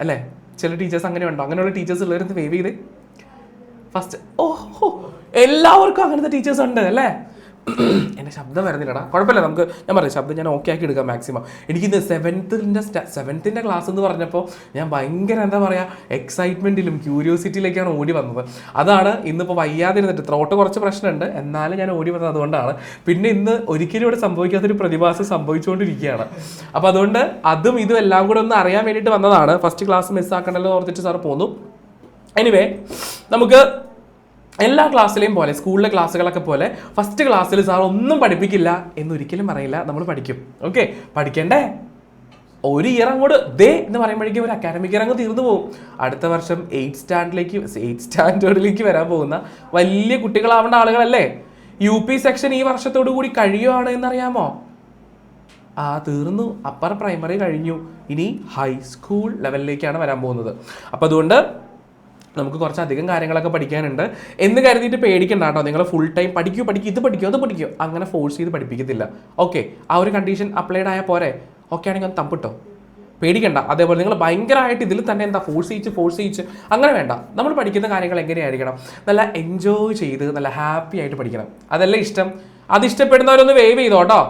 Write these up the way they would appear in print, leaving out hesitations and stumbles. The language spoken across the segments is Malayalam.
അല്ലേ? ചില ടീച്ചേഴ്സ് അങ്ങനെ ഉണ്ടോ? അങ്ങനെയുള്ള ടീച്ചേഴ്സ് ഉള്ളവരെന്ത് വേവ് ചെയ്ത് ഫസ്റ്റ് ഓഹോ എല്ലാവർക്കും അങ്ങനത്തെ ടീച്ചേഴ്സ് ഉണ്ട് അല്ലേ? എൻ്റെ ശബ്ദം വരുന്നില്ലടാ, കുഴപ്പമില്ല, നമുക്ക് ഞാൻ പറയാം ശബ്ദം ഞാൻ ഓക്കെ ആക്കി എടുക്കാം മാക്സിമം. എനിക്കിന്ന് സെവൻത്തിൻ്റെ ക്ലാസ് എന്ന് പറഞ്ഞപ്പോൾ ഞാൻ ഭയങ്കര എന്താ പറയുക എക്സൈറ്റ്മെൻറ്റിലും ക്യൂരിയോസിറ്റിയിലേക്കാണ് ഓടി വന്നത്. അതാണ് ഇന്നിപ്പോൾ വയ്യാതിരുന്നിട്ട് ത്രോട്ട് കുറച്ച് പ്രശ്നമുണ്ട്, എന്നാലും ഞാൻ ഓടി വന്നത് അതുകൊണ്ടാണ്. പിന്നെ ഇന്ന് ഒരിക്കലും ഇവിടെ സംഭവിക്കാത്തൊരു പ്രതിഭാസം സംഭവിച്ചുകൊണ്ടിരിക്കുകയാണ്. അപ്പോൾ അതുകൊണ്ട് അതും ഇതും എല്ലാം കൂടെ ഒന്ന് അറിയാൻ വേണ്ടിയിട്ട് വന്നതാണ്. ഫസ്റ്റ് ക്ലാസ് മിസ്സാക്കണ്ടല്ലോ ഓർത്തിട്ട് സാർ പോന്നു. എനിവേ നമുക്ക് എല്ലാ ക്ലാസ്സിലെയും പോലെ സ്കൂളിലെ ക്ലാസ്സുകളൊക്കെ പോലെ ഫസ്റ്റ് ക്ലാസ്സിൽ സാർ ഒന്നും പഠിപ്പിക്കില്ല എന്നൊരിക്കലും പറയില്ല, നമ്മൾ പഠിക്കും. ഓക്കെ, പഠിക്കണ്ടേ? ഒരു ഇയർ അങ്ങോട്ട് ദേ എന്ന് പറയുമ്പോഴേക്കും ഒരു അക്കാഡമിക് ഇയർ അങ്ങ് തീർന്നു പോകും. അടുത്ത വർഷം 8th സ്റ്റാൻഡേർഡിലേക്ക് വരാൻ പോകുന്ന വലിയ കുട്ടികളാവേണ്ട ആളുകളല്ലേ. UP സെക്ഷൻ ഈ വർഷത്തോടു കൂടി കഴിയുകയാണ് എന്നറിയാമോ? തീർന്നു. അപ്പർ പ്രൈമറി കഴിഞ്ഞു, ഇനി ഹൈസ്കൂൾ ലെവലിലേക്കാണ് വരാൻ പോകുന്നത്. അപ്പോൾ അതുകൊണ്ട് നമുക്ക് കുറച്ചധികം കാര്യങ്ങളൊക്കെ പഠിക്കാനുണ്ട് എന്ന് കരുതിയിട്ട് പേടിക്കണ്ട കേട്ടോ. നിങ്ങൾ ഫുൾ ടൈം പഠിക്കൂ ഇത് പഠിക്കൂ അങ്ങനെ ഫോഴ്സ് ചെയ്ത് പഠിപ്പിക്കത്തില്ല. ഓക്കെ, ആ ഒരു കണ്ടീഷൻ അപ്ലൈഡ് ആയാൽ പോരെ? ഓക്കെ ആണെങ്കിൽ ഒന്ന് തമ്പിട്ടോ, പേടിക്കണ്ട. അതേപോലെ നിങ്ങൾ ഭയങ്കരമായിട്ട് ഇതിൽ തന്നെ എന്താ ഫോഴ്സ് ചെയ്യിച്ച് അങ്ങനെ വേണ്ട. നമ്മൾ പഠിക്കുന്ന കാര്യങ്ങൾ എങ്ങനെയായിരിക്കണം? നല്ല എൻജോയ് ചെയ്ത് നല്ല ഹാപ്പി ആയിട്ട് പഠിക്കണം. അതല്ലേ ഇഷ്ടം? അത് ഇഷ്ടപ്പെടുന്നവരൊന്ന് വേവ് ചെയ്തോ കേട്ടോ.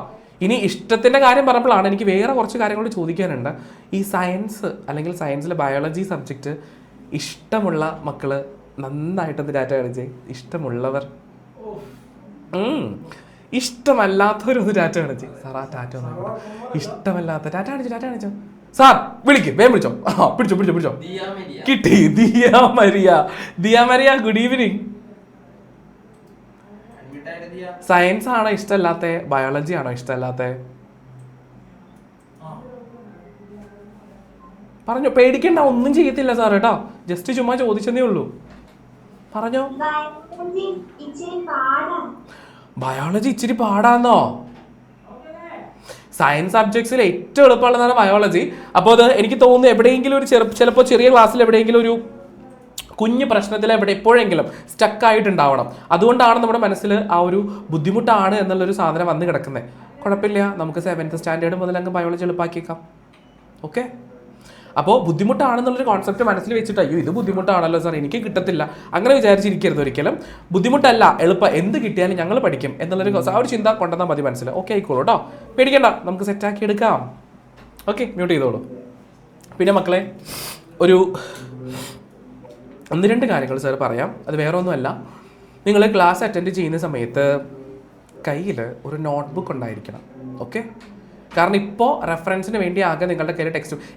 ഇനി ഇഷ്ടത്തിൻ്റെ കാര്യം പറഞ്ഞപ്പോഴാണ് എനിക്ക് വേറെ കുറച്ച് കാര്യങ്ങൾ ചോദിക്കാനുണ്ട്. ഈ സയൻസ് അല്ലെങ്കിൽ സയൻസിലെ ബയോളജി സബ്ജക്റ്റ് ഇഷ്ടമുള്ള മക്കള് നന്നായിട്ടൊന്ന് ടാറ്റ കാണിച്ചേ. ഇഷ്ടമുള്ളവർ, ഇഷ്ടമല്ലാത്തവരൊന്ന് ടാറ്റ കാണിച്ചേ. സാർ ആ ടാറ്റ ഒന്നും ഇഷ്ടമല്ലാത്ത ടാറ്റ കാണിച്ചോ സാർ. വിളിക്കും, വേഗം വിളിച്ചോ. പിടിച്ചോ കിട്ടി. Diya Maria good evening. Science ആണോ ഇഷ്ടമല്ലാത്ത? ബയോളജി ആണോ ഇഷ്ടമല്ലാത്ത? പറഞ്ഞോ, പേടിക്കണ്ട, ഒന്നും ചെയ്യത്തില്ല സാർ കേട്ടോ. ജസ്റ്റ് ചുമ്മാ ചോദിച്ചതേ ഉള്ളൂ. പറഞ്ഞോ. ബയോളജി ഇച്ചിരി പാടാന്നോ? സയൻസ് സബ്ജക്ട്സിൽ ഏറ്റവും എളുപ്പമുള്ളതാണ് ബയോളജി. അപ്പോൾ അത് എനിക്ക് തോന്നുന്നു എവിടെയെങ്കിലും ഒരു ചിലപ്പോൾ ചെറിയ ക്ലാസ്സിൽ എവിടെയെങ്കിലും ഒരു കുഞ്ഞു പ്രശ്നത്തിൽ എപ്പോഴെങ്കിലും സ്റ്റക്കായിട്ടുണ്ടാവണം. അതുകൊണ്ടാണ് നമ്മുടെ മനസ്സിൽ ആ ഒരു ബുദ്ധിമുട്ടാണ് എന്നുള്ളൊരു സാധനം വന്ന് കിടക്കുന്നത്. കുഴപ്പമില്ല, നമുക്ക് 7th സ്റ്റാൻഡേർഡ് മുതൽ അങ്ങ് ബയോളജി എളുപ്പമാക്കിയേക്കാം. ഓക്കെ, അപ്പോൾ ബുദ്ധിമുട്ടാണെന്നുള്ളൊരു കോൺസെപ്റ്റ് മനസ്സിൽ വെച്ചിട്ട് അയ്യോ ഇത് ബുദ്ധിമുട്ടാണല്ലോ സാർ എനിക്ക് കിട്ടത്തില്ല അങ്ങനെ വിചാരിച്ചിരിക്കരുത് ഒരിക്കലും. ബുദ്ധിമുട്ടല്ല, എളുപ്പം എന്ത് കിട്ടിയാലും ഞങ്ങൾ പഠിക്കും എന്നുള്ളൊരു ആ ഒരു ചിന്ത കൊണ്ടുവന്നാൽ മതി മനസ്സിൽ. ഓക്കെ ആയിക്കോളൂ കേട്ടോ, പേടിക്കണ്ട, നമുക്ക് സെറ്റാക്കി എടുക്കാം. ഓക്കെ, മ്യൂട്ട് ചെയ്തോളൂ. പിന്നെ മക്കളെ ഒരു 1-2 കാര്യങ്ങൾ സാർ പറയാം. അത് വേറെ ഒന്നുമല്ല, നിങ്ങൾ ക്ലാസ് അറ്റൻഡ് ചെയ്യുന്ന സമയത്ത് കയ്യിൽ ഒരു നോട്ട്ബുക്ക് ഉണ്ടായിരിക്കണം. ഓക്കെ, കാരണം ഇപ്പോൾ റെഫറൻസിന് വേണ്ടി ആകെ നിങ്ങളുടെ കയ്യിൽ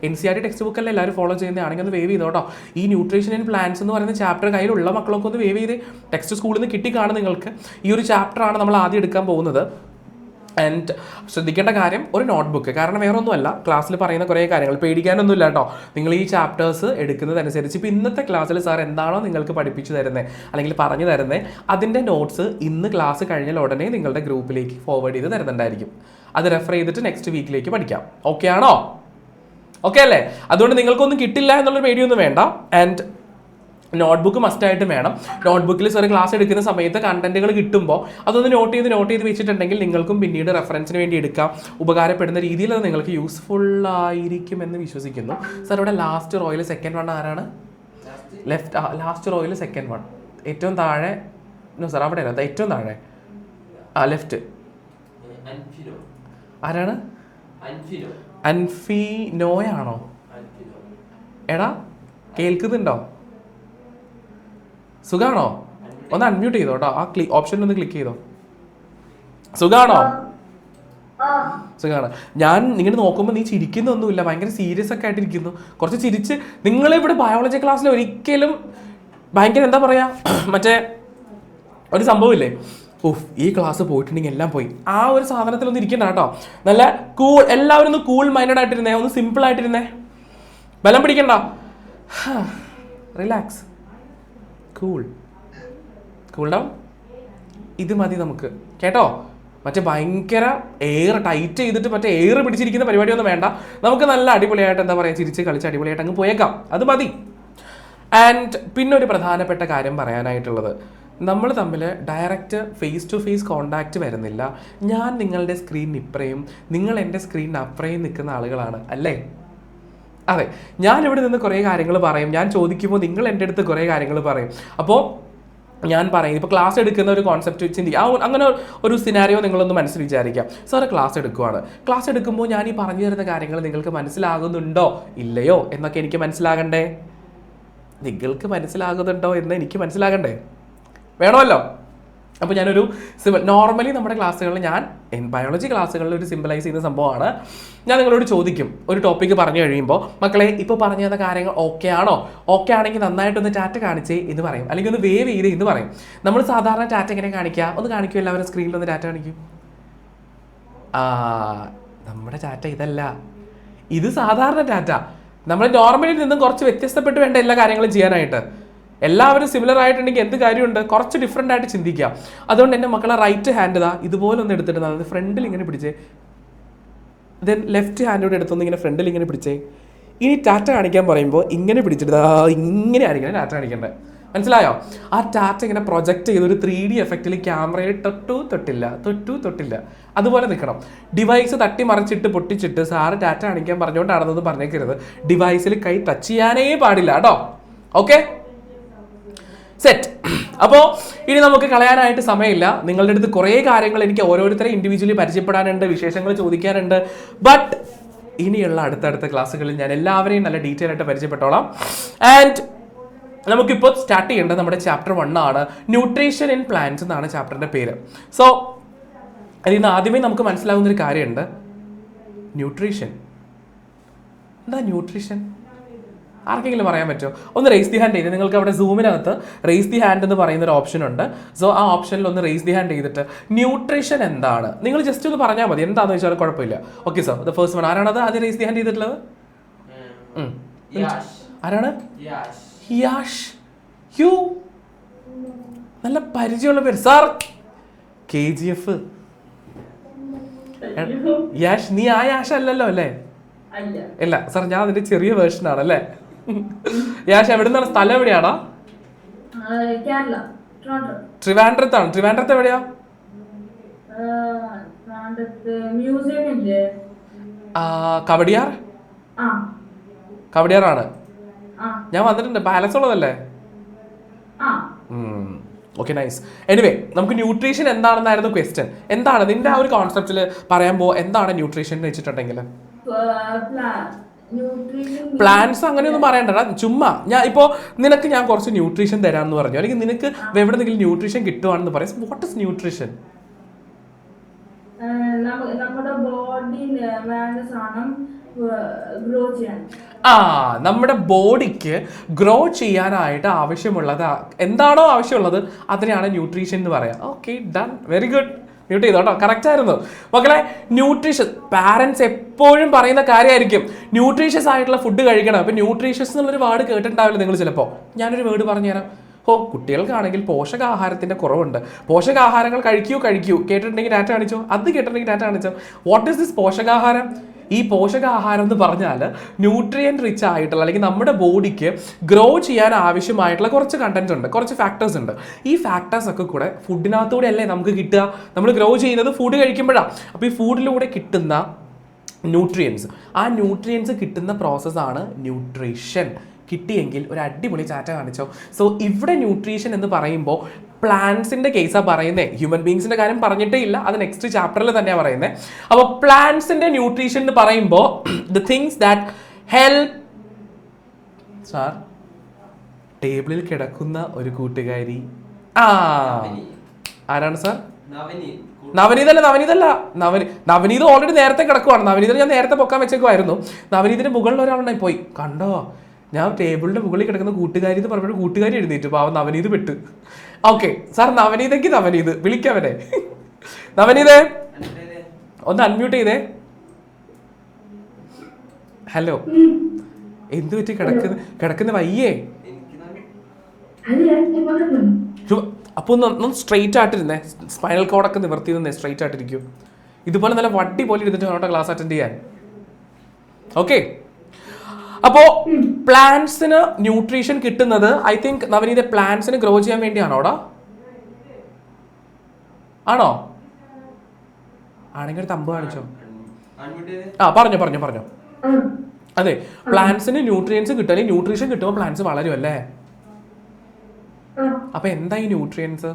NCERT ടെക്സ്റ്റ് ബുക്കല്ലേ എല്ലാവരും ഫോളോ ചെയ്യുന്നതാണെങ്കിൽ ഒന്ന് വേവ് ചെയ്തോട്ടോ. ഈ ന്യൂട്രീഷൻ ആൻഡ് പ്ലാന്റ്സ് എന്ന് പറയുന്ന ചാപ്റ്റർ കയ്യിലുള്ള മക്കളൊക്കെ ഒന്ന് വേവ് ചെയ്ത് ടെക്സ്റ്റ് സ്കൂളിൽ നിന്ന് കിട്ടിക്കാണും നിങ്ങൾക്ക്. ഈ ഒരു ചാപ്റ്ററാണ് നമ്മൾ ആദ്യം എടുക്കാൻ പോകുന്നത്. ആൻഡ് ശ്രദ്ധിക്കേണ്ട കാര്യം ഒരു നോട്ട്ബുക്ക്, കാരണം വേറെ ഒന്നുമല്ല, ക്ലാസ്സിൽ പറയുന്ന കുറേ കാര്യങ്ങൾ പേടിക്കാനൊന്നുമില്ല കേട്ടോ. നിങ്ങൾ ഈ ചാപ്റ്റേഴ്സ് എടുക്കുന്നതനുസരിച്ച് ഇപ്പോൾ ഇന്നത്തെ ക്ലാസ്സിൽ സാർ എന്താണോ നിങ്ങൾക്ക് പഠിപ്പിച്ചു തരുന്നത് അല്ലെങ്കിൽ പറഞ്ഞു തരുന്നത് അതിൻ്റെ നോട്ട്സ് ഇന്ന് ക്ലാസ് കഴിഞ്ഞാൽ ഉടനെ നിങ്ങളുടെ ഗ്രൂപ്പിലേക്ക് ഫോർവേഡ് ചെയ്ത് തരുന്നുണ്ടായിരിക്കും. അത് റെഫർ ചെയ്തിട്ട് നെക്സ്റ്റ് വീക്കിലേക്ക് പഠിക്കാം. ഓക്കെ ആണോ? ഓക്കെ അല്ലേ? അതുകൊണ്ട് നിങ്ങൾക്കൊന്നും കിട്ടില്ല എന്നുള്ളൊരു പേടിയൊന്നും വേണ്ട. ആൻഡ് നോട്ട്ബുക്ക് മസ്റ്റായിട്ടും വേണം. നോട്ട്ബുക്കിൽ സാർ ക്ലാസ് എടുക്കുന്ന സമയത്ത് കണ്ടന്റുകൾ കിട്ടുമ്പോൾ അതൊന്ന് നോട്ട് ചെയ്ത് വെച്ചിട്ടുണ്ടെങ്കിൽ നിങ്ങൾക്കും പിന്നീട് റെഫറൻസിന് വേണ്ടി എടുക്കാം. ഉപകാരപ്പെടുന്ന രീതിയിൽ അത് നിങ്ങൾക്ക് യൂസ്ഫുൾ ആയിരിക്കും എന്ന് വിശ്വസിക്കുന്നു. സാർ ഇവിടെ ലാസ്റ്റ് റോയിൽ സെക്കൻഡ് വൺ ആരാണ്? ലാസ്റ്റ് റോയിൽ സെക്കൻഡ് വൺ ഏറ്റവും താഴെ. സാർ അവിടെ അല്ല, ഏറ്റവും താഴെ ലെഫ്റ്റ് ആരാണ്? അൻഫിനോയാണോ? എടാ കേൾക്കുന്നുണ്ടോ? സുഖാണോ? ഒന്ന് അൺമ്യൂട്ട് ചെയ്തോ കേട്ടോ. ആ ഓപ്ഷനിൽ ഒന്ന് ക്ലിക്ക് ചെയ്തോ. സുഖാണോ? സുഖാണ്. ഞാൻ ഇങ്ങനെ നോക്കുമ്പോൾ നീ ചിരിക്കുന്നൊന്നുമില്ല, ഭയങ്കര സീരിയസ് ഒക്കെ ആയിട്ടിരിക്കുന്നു. കുറച്ച് ചിരിച്ച്. നിങ്ങളിവിടെ ബയോളജി ക്ലാസ്സിൽ ഒരിക്കലും ഭയങ്കര എന്താ പറയുക മറ്റേ ഒരു സംഭവമില്ലേ, ഈ ക്ലാസ് പോയിട്ടുണ്ടെങ്കിൽ എല്ലാം പോയി, ആ ഒരു സാധനത്തിലൊന്നും ഇരിക്കണ്ട കേട്ടോ. നല്ല എല്ലാവരും ഒന്ന് കൂൾ മൈൻഡഡ് ആയിട്ടിരുന്നേ, ഒന്ന് സിമ്പിൾ ആയിട്ടിരുന്നേ, ബലം പിടിക്കണ്ട, റിലാക്സ്, കൂൾ ഡൗൺ. ഇത് മതി നമുക്ക് കേട്ടോ. മറ്റേ ഭയങ്കര എയർ ടൈറ്റ് ചെയ്തിട്ട് മറ്റേ എയർ പിടിച്ചിരിക്കുന്ന പരിപാടിയൊന്നും വേണ്ട. നമുക്ക് നല്ല അടിപൊളിയായിട്ട് എന്താ പറയുക ചിരിച്ച് കളിച്ച് അടിപൊളിയായിട്ട് അങ്ങ് പോയേക്കാം, അത് മതി. ആൻഡ് പിന്നെ ഒരു പ്രധാനപ്പെട്ട കാര്യം പറയാനായിട്ടുള്ളത്, നമ്മൾ തമ്മിൽ direct face to face contact വരുന്നില്ല. ഞാൻ നിങ്ങളുടെ സ്ക്രീനിന് ഇപ്പറയും നിങ്ങൾ എൻ്റെ സ്ക്രീനിന് അപ്പുറയും നിൽക്കുന്ന ആളുകളാണ് അല്ലേ? അതെ, ഞാൻ ഇവിടെ നിന്ന് കുറേ കാര്യങ്ങൾ പറയും, ഞാൻ ചോദിക്കുമ്പോൾ നിങ്ങൾ എൻ്റെ അടുത്ത് കുറേ കാര്യങ്ങൾ പറയും. അപ്പോൾ ഞാൻ പറയും, ഇപ്പോൾ ക്ലാസ് എടുക്കുന്ന ഒരു കോൺസെപ്റ്റ് ചിന്തിക്കുക, അങ്ങനെ ഒരു സിനാരിയോ നിങ്ങളൊന്ന് മനസ്സിൽ വിചാരിക്കാം. സാറ് ക്ലാസ് എടുക്കുവാണ്, ക്ലാസ് എടുക്കുമ്പോൾ ഞാൻ ഈ പറഞ്ഞു തരുന്ന കാര്യങ്ങൾ നിങ്ങൾക്ക് മനസ്സിലാകുന്നുണ്ടോ ഇല്ലയോ എന്നൊക്കെ എനിക്ക് മനസ്സിലാകണ്ടേ? നിങ്ങൾക്ക് മനസ്സിലാകുന്നുണ്ടോ എന്ന് എനിക്ക് മനസ്സിലാകണ്ടേ? വേണമല്ലോ. അപ്പോൾ ഞാനൊരു നോർമലി നമ്മുടെ ക്ലാസ്സുകളിൽ ഞാൻ ബയോളജി ക്ലാസ്സുകളിൽ ഒരു സിമ്പിളൈസ് ചെയ്യുന്ന സംഭവമാണ്. ഞാൻ നിങ്ങളോട് ചോദിക്കും, ഒരു ടോപ്പിക്ക് പറഞ്ഞു കഴിയുമ്പോൾ, മക്കളെ ഇപ്പോൾ പറഞ്ഞു തന്ന കാര്യങ്ങൾ ഓക്കെ ആണോ? ഓക്കെ ആണെങ്കിൽ നന്നായിട്ടൊന്ന് ടാറ്റ കാണിച്ചേ എന്ന് പറയും, അല്ലെങ്കിൽ ഒന്ന് വേവ് ചെയ്ത് എന്ന് പറയും. നമ്മൾ സാധാരണ ടാറ്റ എങ്ങനെ കാണിക്കുക? ഒന്ന് കാണിക്കും, എല്ലാവരും സ്ക്രീനിൽ ഒന്ന് ടാറ്റ കാണിക്കും. നമ്മുടെ ടാറ്റ ഇതല്ല, ഇത് സാധാരണ ടാറ്റ. നമ്മൾ നോർമലിൽ നിന്നും കുറച്ച് വ്യത്യസ്തപ്പെട്ട് വേണ്ട എല്ലാ കാര്യങ്ങളും ചെയ്യാനായിട്ട്. എല്ലാവരും സിമിലർ ആയിട്ടുണ്ടെങ്കിൽ എന്ത് കാര്യമുണ്ട്? കുറച്ച് ഡിഫറെൻ്റ് ആയിട്ട് ചിന്തിക്കാം. അതുകൊണ്ട് എൻ്റെ മക്കളെ റൈറ്റ് ഹാൻഡ് ഇതാ ഇതുപോലെ ഒന്ന് എടുത്തിട്ട് അത് ഫ്രണ്ടിൽ ഇങ്ങനെ പിടിച്ചേ, ദെൻ ലെഫ്റ്റ് ഹാൻഡോടെ എടുത്തൊന്ന് ഇങ്ങനെ ഫ്രണ്ടിൽ ഇങ്ങനെ പിടിച്ചേ. ഇനി ടാറ്റ കാണിക്കാൻ പറയുമ്പോൾ ഇങ്ങനെ പിടിച്ചിട്ട് ഇങ്ങനെ ആയിരിക്കണം ടാറ്റ കാണിക്കേണ്ടത്. മനസ്സിലായോ? ആ ടാറ്റ ഇങ്ങനെ പ്രൊജക്റ്റ് ചെയ്ത് ഒരു 3D എഫക്റ്റിൽ ക്യാമറയിൽ തൊട്ടില്ല അതുപോലെ നിൽക്കണം. ഡിവൈസ് തട്ടി മറിച്ചിട്ട് പൊട്ടിച്ചിട്ട് സാറ് ടാറ്റ കാണിക്കാൻ പറഞ്ഞുകൊണ്ടാണെന്നത് പറഞ്ഞേക്കരുത്. ഡിവൈസിൽ കൈ ടച്ച് ചെയ്യാനേ പാടില്ല കേട്ടോ. Okay, set. അപ്പോൾ ഇനി നമുക്ക് കളയാനായിട്ട് സമയമില്ല. നിങ്ങളുടെ അടുത്ത് കുറേ കാര്യങ്ങൾ എനിക്ക് ഓരോരുത്തരെ ഇൻഡിവിജ്വലി പരിചയപ്പെടാനുണ്ട്, വിശേഷങ്ങൾ ചോദിക്കാനുണ്ട്. ബട്ട് ഇനിയുള്ള അടുത്തടുത്ത ക്ലാസ്സുകളിൽ ഞാൻ എല്ലാവരെയും നല്ല ഡീറ്റെയിൽ ആയിട്ട് പരിചയപ്പെട്ടോളാം. ആൻഡ് നമുക്കിപ്പോൾ സ്റ്റാർട്ട് ചെയ്യേണ്ടത് നമ്മുടെ ചാപ്റ്റർ 1 ആണ്. ന്യൂട്രീഷൻ ഇൻ പ്ലാന്റ്സ് എന്നാണ് ചാപ്റ്ററിൻ്റെ പേര്. സോ അതിൽ നിന്ന് ആദ്യമേ നമുക്ക് മനസ്സിലാവുന്നൊരു കാര്യമുണ്ട്. ന്യൂട്രീഷൻ എന്താ? ന്യൂട്രീഷൻ ആർക്കെങ്കിലും പറയാൻ പറ്റുമോ? ഒന്ന് റേസ് ദി ഹാൻഡ് ചെയ്ത്, നിങ്ങൾക്ക് അവിടെ സൂമിനകത്ത് റേസ് ദി ഹാൻഡ് എന്ന് പറയുന്ന ഒരു ഓപ്ഷൻ ഉണ്ട്. സോ ആ ഓപ്ഷനിൽ ഒന്ന് റേസ് ദി ഹാൻഡ് ചെയ്തിട്ട് ന്യൂട്രീഷൻ എന്താണ് നിങ്ങൾ ജസ്റ്റ് ഒന്ന് പറഞ്ഞാൽ മതി. എന്താണെന്ന് വെച്ചാൽ കുഴപ്പമില്ല. Okay sir, the first one. ആരാണത് ആദ്യം റേസ് ദി ഹാൻഡ് ചെയ്തിട്ടുള്ളത്? ആരാണ്? യാഷ്. യു, നല്ല പരിചയമുള്ള പേര് സാർ. KGF. യാഷ്, നീ ആ യാഷ് അല്ലല്ലോ അല്ലേ? ഇല്ല സാർ, ഞാൻ അതിന്റെ ചെറിയ വേർഷൻ ആണല്ലേ. യാഷ് എവിടെ നിന്നാണ്? സ്ഥലം എവിടെയാണോ? ട്രിവാൻഡ്രത്താണ്. ട്രിവാൻഡ്രത്ത് എവിടെയാ? കവടിയാർ. കവടിയാറാണ്. ഞാൻ വന്നിട്ടുണ്ട്. പാലസ് ഉള്ളതല്ലേ? Okay, nice. എനിവേ, നമുക്ക് ന്യൂട്രീഷൻ എന്താണെന്നായിരുന്നു ക്വസ്റ്റ്യൻ. എന്താണ് നിന്റെ ആ ഒരു കോൺസെപ്റ്റിൽ പറയുമ്പോൾ എന്താണ് ന്യൂട്രീഷൻ എന്ന് വെച്ചിട്ടുണ്ടെങ്കിൽ? പ്ലാന്റ്സ് അങ്ങനെയൊന്നും പറയണ്ടടാ, ചുമ്മാ ഞാൻ ഇപ്പോൾ നിനക്ക് ഞാൻ കുറച്ച് ന്യൂട്രീഷൻ തരാമെന്ന് പറഞ്ഞു, അല്ലെങ്കിൽ നിനക്ക് എവിടെന്നെങ്കിലും ന്യൂട്രീഷൻ കിട്ടുവാണെന്ന് പറയാം. What is nutrition? നമ്മുടെ നമ്മുടെ ബോഡിക്ക് ഗ്രോ ചെയ്യാനായിട്ട് ആവശ്യമുള്ളത് എന്താണോ ആവശ്യമുള്ളത് അതിനെയാണ് ന്യൂട്രീഷൻ എന്ന് പറയാം. Okay, done, very good. Mute ചെയ്തോ കേട്ടോ, കറക്റ്റ് ആയിരുന്നു മക്കളെ. ന്യൂട്രീഷ്യസ് പാരൻസ് എപ്പോഴും പറയുന്ന കാര്യമായിരിക്കും, ന്യൂട്രീഷ്യസ് ആയിട്ടുള്ള ഫുഡ് കഴിക്കണം. അപ്പം ന്യൂട്രീഷ്യസ് എന്നുള്ളൊരു വേർഡ് കേട്ടിട്ടുണ്ടാവില്ല നിങ്ങൾ ചിലപ്പോൾ. ഞാനൊരു വേർഡ് പറഞ്ഞുതരാം. കുട്ടികൾക്കാണെങ്കിൽ പോഷകാഹാരത്തിൻ്റെ കുറവുണ്ട്, പോഷകാഹാരങ്ങൾ കഴിക്കൂ കേട്ടിട്ടുണ്ടെങ്കിൽ ഡാറ്റ കാണിച്ചോ, അത് കേട്ടിട്ടുണ്ടെങ്കിൽ ഡാറ്റ കാണിച്ചോ. വാട്ട് ഈസ് ദിസ് പോഷകാഹാരം? ഈ പോഷകാഹാരം എന്ന് പറഞ്ഞാൽ ന്യൂട്രിയൻ റിച്ച് ആയിട്ടുള്ള, അല്ലെങ്കിൽ നമ്മുടെ ബോഡിക്ക് ഗ്രോ ചെയ്യാൻ ആവശ്യമായിട്ടുള്ള കുറച്ച് കണ്ടന്റ് ഉണ്ട്, കുറച്ച് ഫാക്ടേഴ്സ് ഉണ്ട്. ഈ ഫാക്ടേഴ്സ് ഒക്കെ കൂടെ ഫുഡിനകത്തൂടെ അല്ലേ നമുക്ക് കിട്ടുക? നമ്മൾ ഗ്രോ ചെയ്യുന്നത് ഫുഡ് കഴിക്കുമ്പോഴാണ്. അപ്പോൾ ഈ ഫുഡിലൂടെ കിട്ടുന്ന ന്യൂട്രിയൻസ്, ആ ന്യൂട്രിയൻസ് കിട്ടുന്ന പ്രോസസ്സാണ് ന്യൂട്രീഷൻ. കിട്ടിയെങ്കിൽ ഒരു അടിപൊളി ചാറ്റ കാണിച്ചോ. സോ ഇവിടെ ന്യൂട്രീഷൻ എന്ന് പറയുമ്പോൾ പ്ലാന്റ്സിൻ്റെ കേസാണ് പറയുന്നത്, ഹ്യൂമൻ ബീങ്സിൻ്റെ കാര്യം പറഞ്ഞിട്ടേ ഇല്ല, അത് നെക്സ്റ്റ് ചാപ്റ്ററിൽ തന്നെയാണ് പറയുന്നത്. അപ്പോൾ പ്ലാന്റ്സിൻ്റെ ന്യൂട്രീഷൻ എന്ന് പറയുമ്പോൾ the things that help. Sir, ടേബിളിൽ കിടക്കുന്ന ഒരു കൂട്ടുകാരി ആരാണ് സാർ? നവനീതല്ല. നവനീത് ഓൾറെഡി നേരത്തെ കിടക്കുവാണ്. നവനീതിനെ ഞാൻ നേരത്തെ പൊക്കാൻ വെച്ചേക്കുമായിരുന്നു. നവനീതിന് മുകളിൽ ഒരാളുണ്ടായി പോയി, കണ്ടോ? ഞാൻ ടേബിളിന്റെ മുകളിൽ കിടക്കുന്ന കൂട്ടുകാരി എന്ന് പറഞ്ഞപ്പോൾ കൂട്ടുകാരി എഴുന്നേറ്റു, പാവം നവനീത് പെട്ട്. ഓക്കെ സാർ, നവനീതയ്ക്ക് നവനീത് വിളിക്കാവനെ. നവനീതേ ഒന്ന് അൺമ്യൂട്ട് ചെയ്തേ. ഹലോ, എന്ത് പറ്റി? കിടക്കുന്ന വയ്യേ? അപ്പൊ ഒന്ന് സ്ട്രെയിറ്റ് ആയിട്ടിരുന്നേ, സ്പൈനൽ കോഡൊക്കെ നിവർത്തി നിന്നേ, സ്ട്രെയിറ്റ് ആയിട്ടിരിക്കും. ഇതുപോലെ നല്ല വട്ടി പോലെ ഇരുന്നിട്ട് വേണോട്ടോ ക്ലാസ് അറ്റൻഡ് ചെയ്യാൻ. ഓക്കെ, അപ്പോൾ പ്ലാന്റ്സിന് ന്യൂട്രീഷൻ കിട്ടുന്നത് ഐ തിങ്ക് നവനീത പ്ലാന്റ്സിന് ഗ്രോ ചെയ്യാൻ വേണ്ടിയാണോടാ? ആണോ? ആണെങ്കിൽ ഒരു തമ്പ് കാണിച്ചോ. പറഞ്ഞോ. അതെ, പ്ലാന്റ്സിന് ന്യൂട്രിയൻസ് കിട്ടാൻ ന്യൂട്രീഷൻ കിട്ടുമ്പോൾ പ്ലാന്റ്സ് വളരും അല്ലേ? അപ്പൊ എന്താ ഈ ന്യൂട്രിയൻസ്?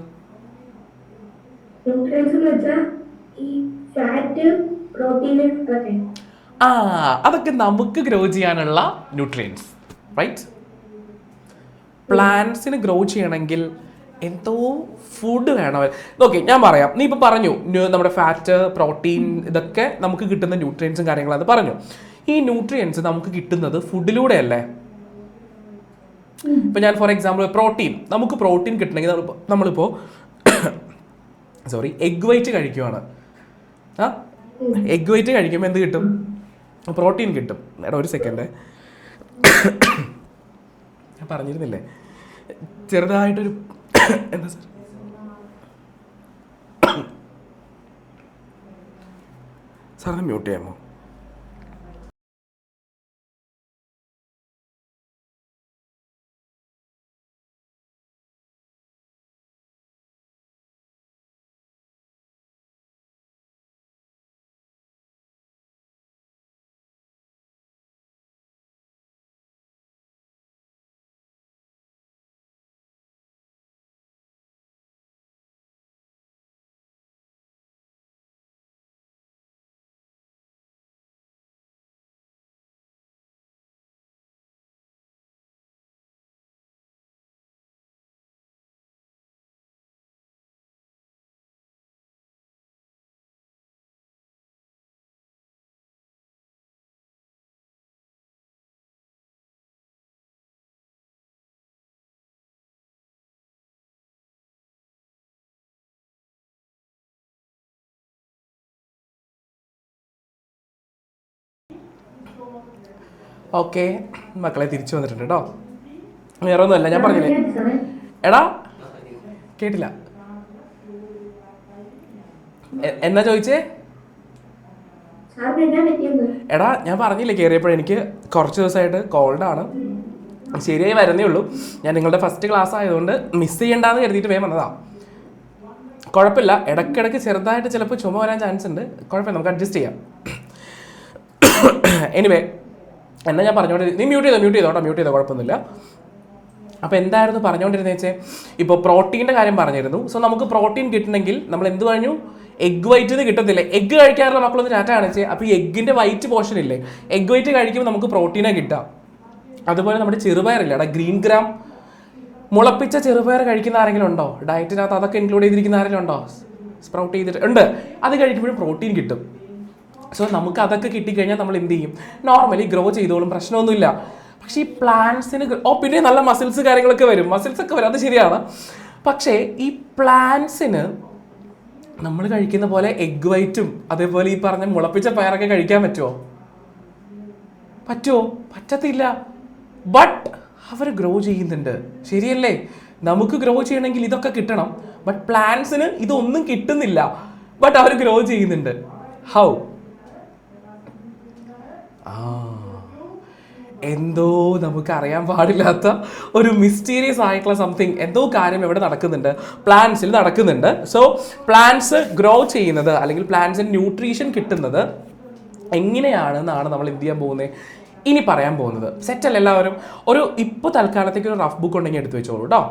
ആ, അതൊക്കെ നമുക്ക് ഗ്രോ ചെയ്യാനുള്ള ന്യൂട്രിയൻസ്, റൈറ്റ്? പ്ലാന്റ്സിന് ഗ്രോ ചെയ്യണമെങ്കിൽ എന്തോ ഫുഡ് വേണം. ഓക്കെ, ഞാൻ പറയാം. നീ ഇപ്പൊ പറഞ്ഞു നമ്മുടെ ഫാറ്റ്, പ്രോട്ടീൻ, ഇതൊക്കെ നമുക്ക് കിട്ടുന്ന ന്യൂട്രിയൻസും കാര്യങ്ങളത് പറഞ്ഞു. ഈ ന്യൂട്രിയൻസ് നമുക്ക് കിട്ടുന്നത് ഫുഡിലൂടെ അല്ലേ? ഇപ്പൊ ഞാൻ ഫോർ എക്സാമ്പിൾ പ്രോട്ടീൻ, നമുക്ക് പ്രോട്ടീൻ കിട്ടണമെങ്കിൽ നമ്മളിപ്പോ എഗ് വൈറ്റ് കഴിക്കുവാണ്. എഗ് വൈറ്റ് കഴിക്കുമ്പോൾ എന്ത് കിട്ടും? പ്രോട്ടീൻ കിട്ടും. എടാ ഒരു സെക്കൻഡ്, ഞാൻ പറഞ്ഞിരുന്നില്ലേ ചെറുതായിട്ടൊരു എന്താ സാറിന് മ്യൂട്ട് ചെയ്യാമോ? ഓക്കെ മക്കളെ, തിരിച്ചു വന്നിട്ടുണ്ട് കേട്ടോ. വേറെ ഒന്നുമല്ല, ഞാൻ പറഞ്ഞില്ലേ. എടാ കേട്ടില്ല, എന്നാ ചോദിച്ചേ? എടാ ഞാൻ പറഞ്ഞില്ലേ കയറിയപ്പോഴേ എനിക്ക് കുറച്ച് ദിവസമായിട്ട് കോൾഡാണ്, ശരിയായി വരുന്നേ ഉള്ളൂ. ഞാൻ നിങ്ങളുടെ ഫസ്റ്റ് ക്ലാസ് ആയതുകൊണ്ട് മിസ് ചെയ്യണ്ടെന്ന് കരുതിയിട്ട് വേഗം വന്നതാ. കുഴപ്പമില്ല, ഇടയ്ക്കിടയ്ക്ക് ചെറുതായിട്ട് ചിലപ്പോൾ ചുമ വരാൻ ചാൻസ് ഉണ്ട്. കുഴപ്പമില്ല, നമുക്ക് അഡ്ജസ്റ്റ് ചെയ്യാം. എനിവേ, എന്നാ ഞാൻ പറഞ്ഞോണ്ട്, നീ മ്യൂട്ട് ചെയ്തോ, കുഴപ്പമൊന്നുമില്ല. അപ്പോൾ എന്തായിരുന്നു പറഞ്ഞുകൊണ്ടിരുന്നത് വെച്ചാൽ, ഇപ്പോൾ പ്രോട്ടീൻ്റെ കാര്യം പറഞ്ഞിരുന്നു. സോ നമുക്ക് പ്രോട്ടീൻ കിട്ടണമെങ്കിൽ നമ്മൾ എന്ത് പറഞ്ഞു? എഗ് വൈറ്റിൽ നിന്ന് കിട്ടത്തില്ല. എഗ് കഴിക്കാറുള്ള മക്കളൊന്ന് ടാറ്റ കാണിച്ചേ. അപ്പോൾ ഈ എഗ്ഗിൻ്റെ വൈറ്റ് പോർഷൻ ഇല്ലേ, എഗ് വൈറ്റ് കഴിക്കുമ്പോൾ നമുക്ക് പ്രോട്ടീനെ കിട്ടാം. അതുപോലെ നമ്മുടെ ചെറുപയറില്ല, ഗ്രീൻ ഗ്രാം മുളപ്പിച്ച ചെറുപയർ കഴിക്കുന്ന ആരെങ്കിലും ഉണ്ടോ? ഡയറ്റിനകത്ത് അതൊക്കെ ഇൻക്ലൂഡ് ചെയ്തിരിക്കുന്ന ആരെങ്കിലും ഉണ്ടോ? സ്പ്രൗട്ട് ചെയ്തിട്ട് ഉണ്ട്. അത് കഴിക്കുമ്പോഴും പ്രോട്ടീൻ കിട്ടും. സോ നമുക്ക് അതൊക്കെ കിട്ടിക്കഴിഞ്ഞാൽ നമ്മൾ എന്ത് ചെയ്യും? നോർമലി ഗ്രോ ചെയ്തോളും, പ്രശ്നമൊന്നുമില്ല. പക്ഷേ ഈ പ്ലാന്റ്സിന് പിന്നെ നല്ല മസിൽസ് കാര്യങ്ങളൊക്കെ വരും, അത് ശരിയാണ്. പക്ഷേ ഈ പ്ലാന്റ്സിന് നമ്മൾ കഴിക്കുന്ന പോലെ എഗ് വൈറ്റും അതേപോലെ ഈ പറഞ്ഞ മുളപ്പിച്ച പയറൊക്കെ കഴിക്കാൻ പറ്റുമോ? പറ്റത്തില്ല. ബട്ട് അവർ ഗ്രോ ചെയ്യുന്നുണ്ട്, ശരിയല്ലേ? നമുക്ക് ഗ്രോ ചെയ്യണമെങ്കിൽ ഇതൊക്കെ കിട്ടണം. ബട്ട് പ്ലാന്റ്സിന് ഇതൊന്നും കിട്ടുന്നില്ല, ബട്ട് അവർ ഗ്രോ ചെയ്യുന്നുണ്ട്. ഹൗ? എന്തോ നമുക്ക് അറിയാൻ പാടില്ലാത്ത ഒരു മിസ്റ്റീരിയസ് ആയിട്ടുള്ള സംതിങ്, എന്തോ കാര്യം ഇവിടെ നടക്കുന്നുണ്ട്, പ്ലാന്റ്സിൽ നടക്കുന്നുണ്ട്. സോ പ്ലാന്റ്സ് ഗ്രോ ചെയ്യുന്നത് അല്ലെങ്കിൽ പ്ലാന്റ്സിന് ന്യൂട്രീഷൻ കിട്ടുന്നത് എങ്ങനെയാണെന്നാണ് നമ്മൾ എന്ത് ചെയ്യാൻ പോകുന്നത്, ഇനി പറയാൻ പോകുന്നത്. സെറ്റല്ല എല്ലാവരും? ഇപ്പോൾ തൽക്കാലത്തേക്ക് ഒരു റഫ് ബുക്ക് ഉണ്ടെങ്കിൽ എടുത്ത് വെച്ചോളൂ കേട്ടോ.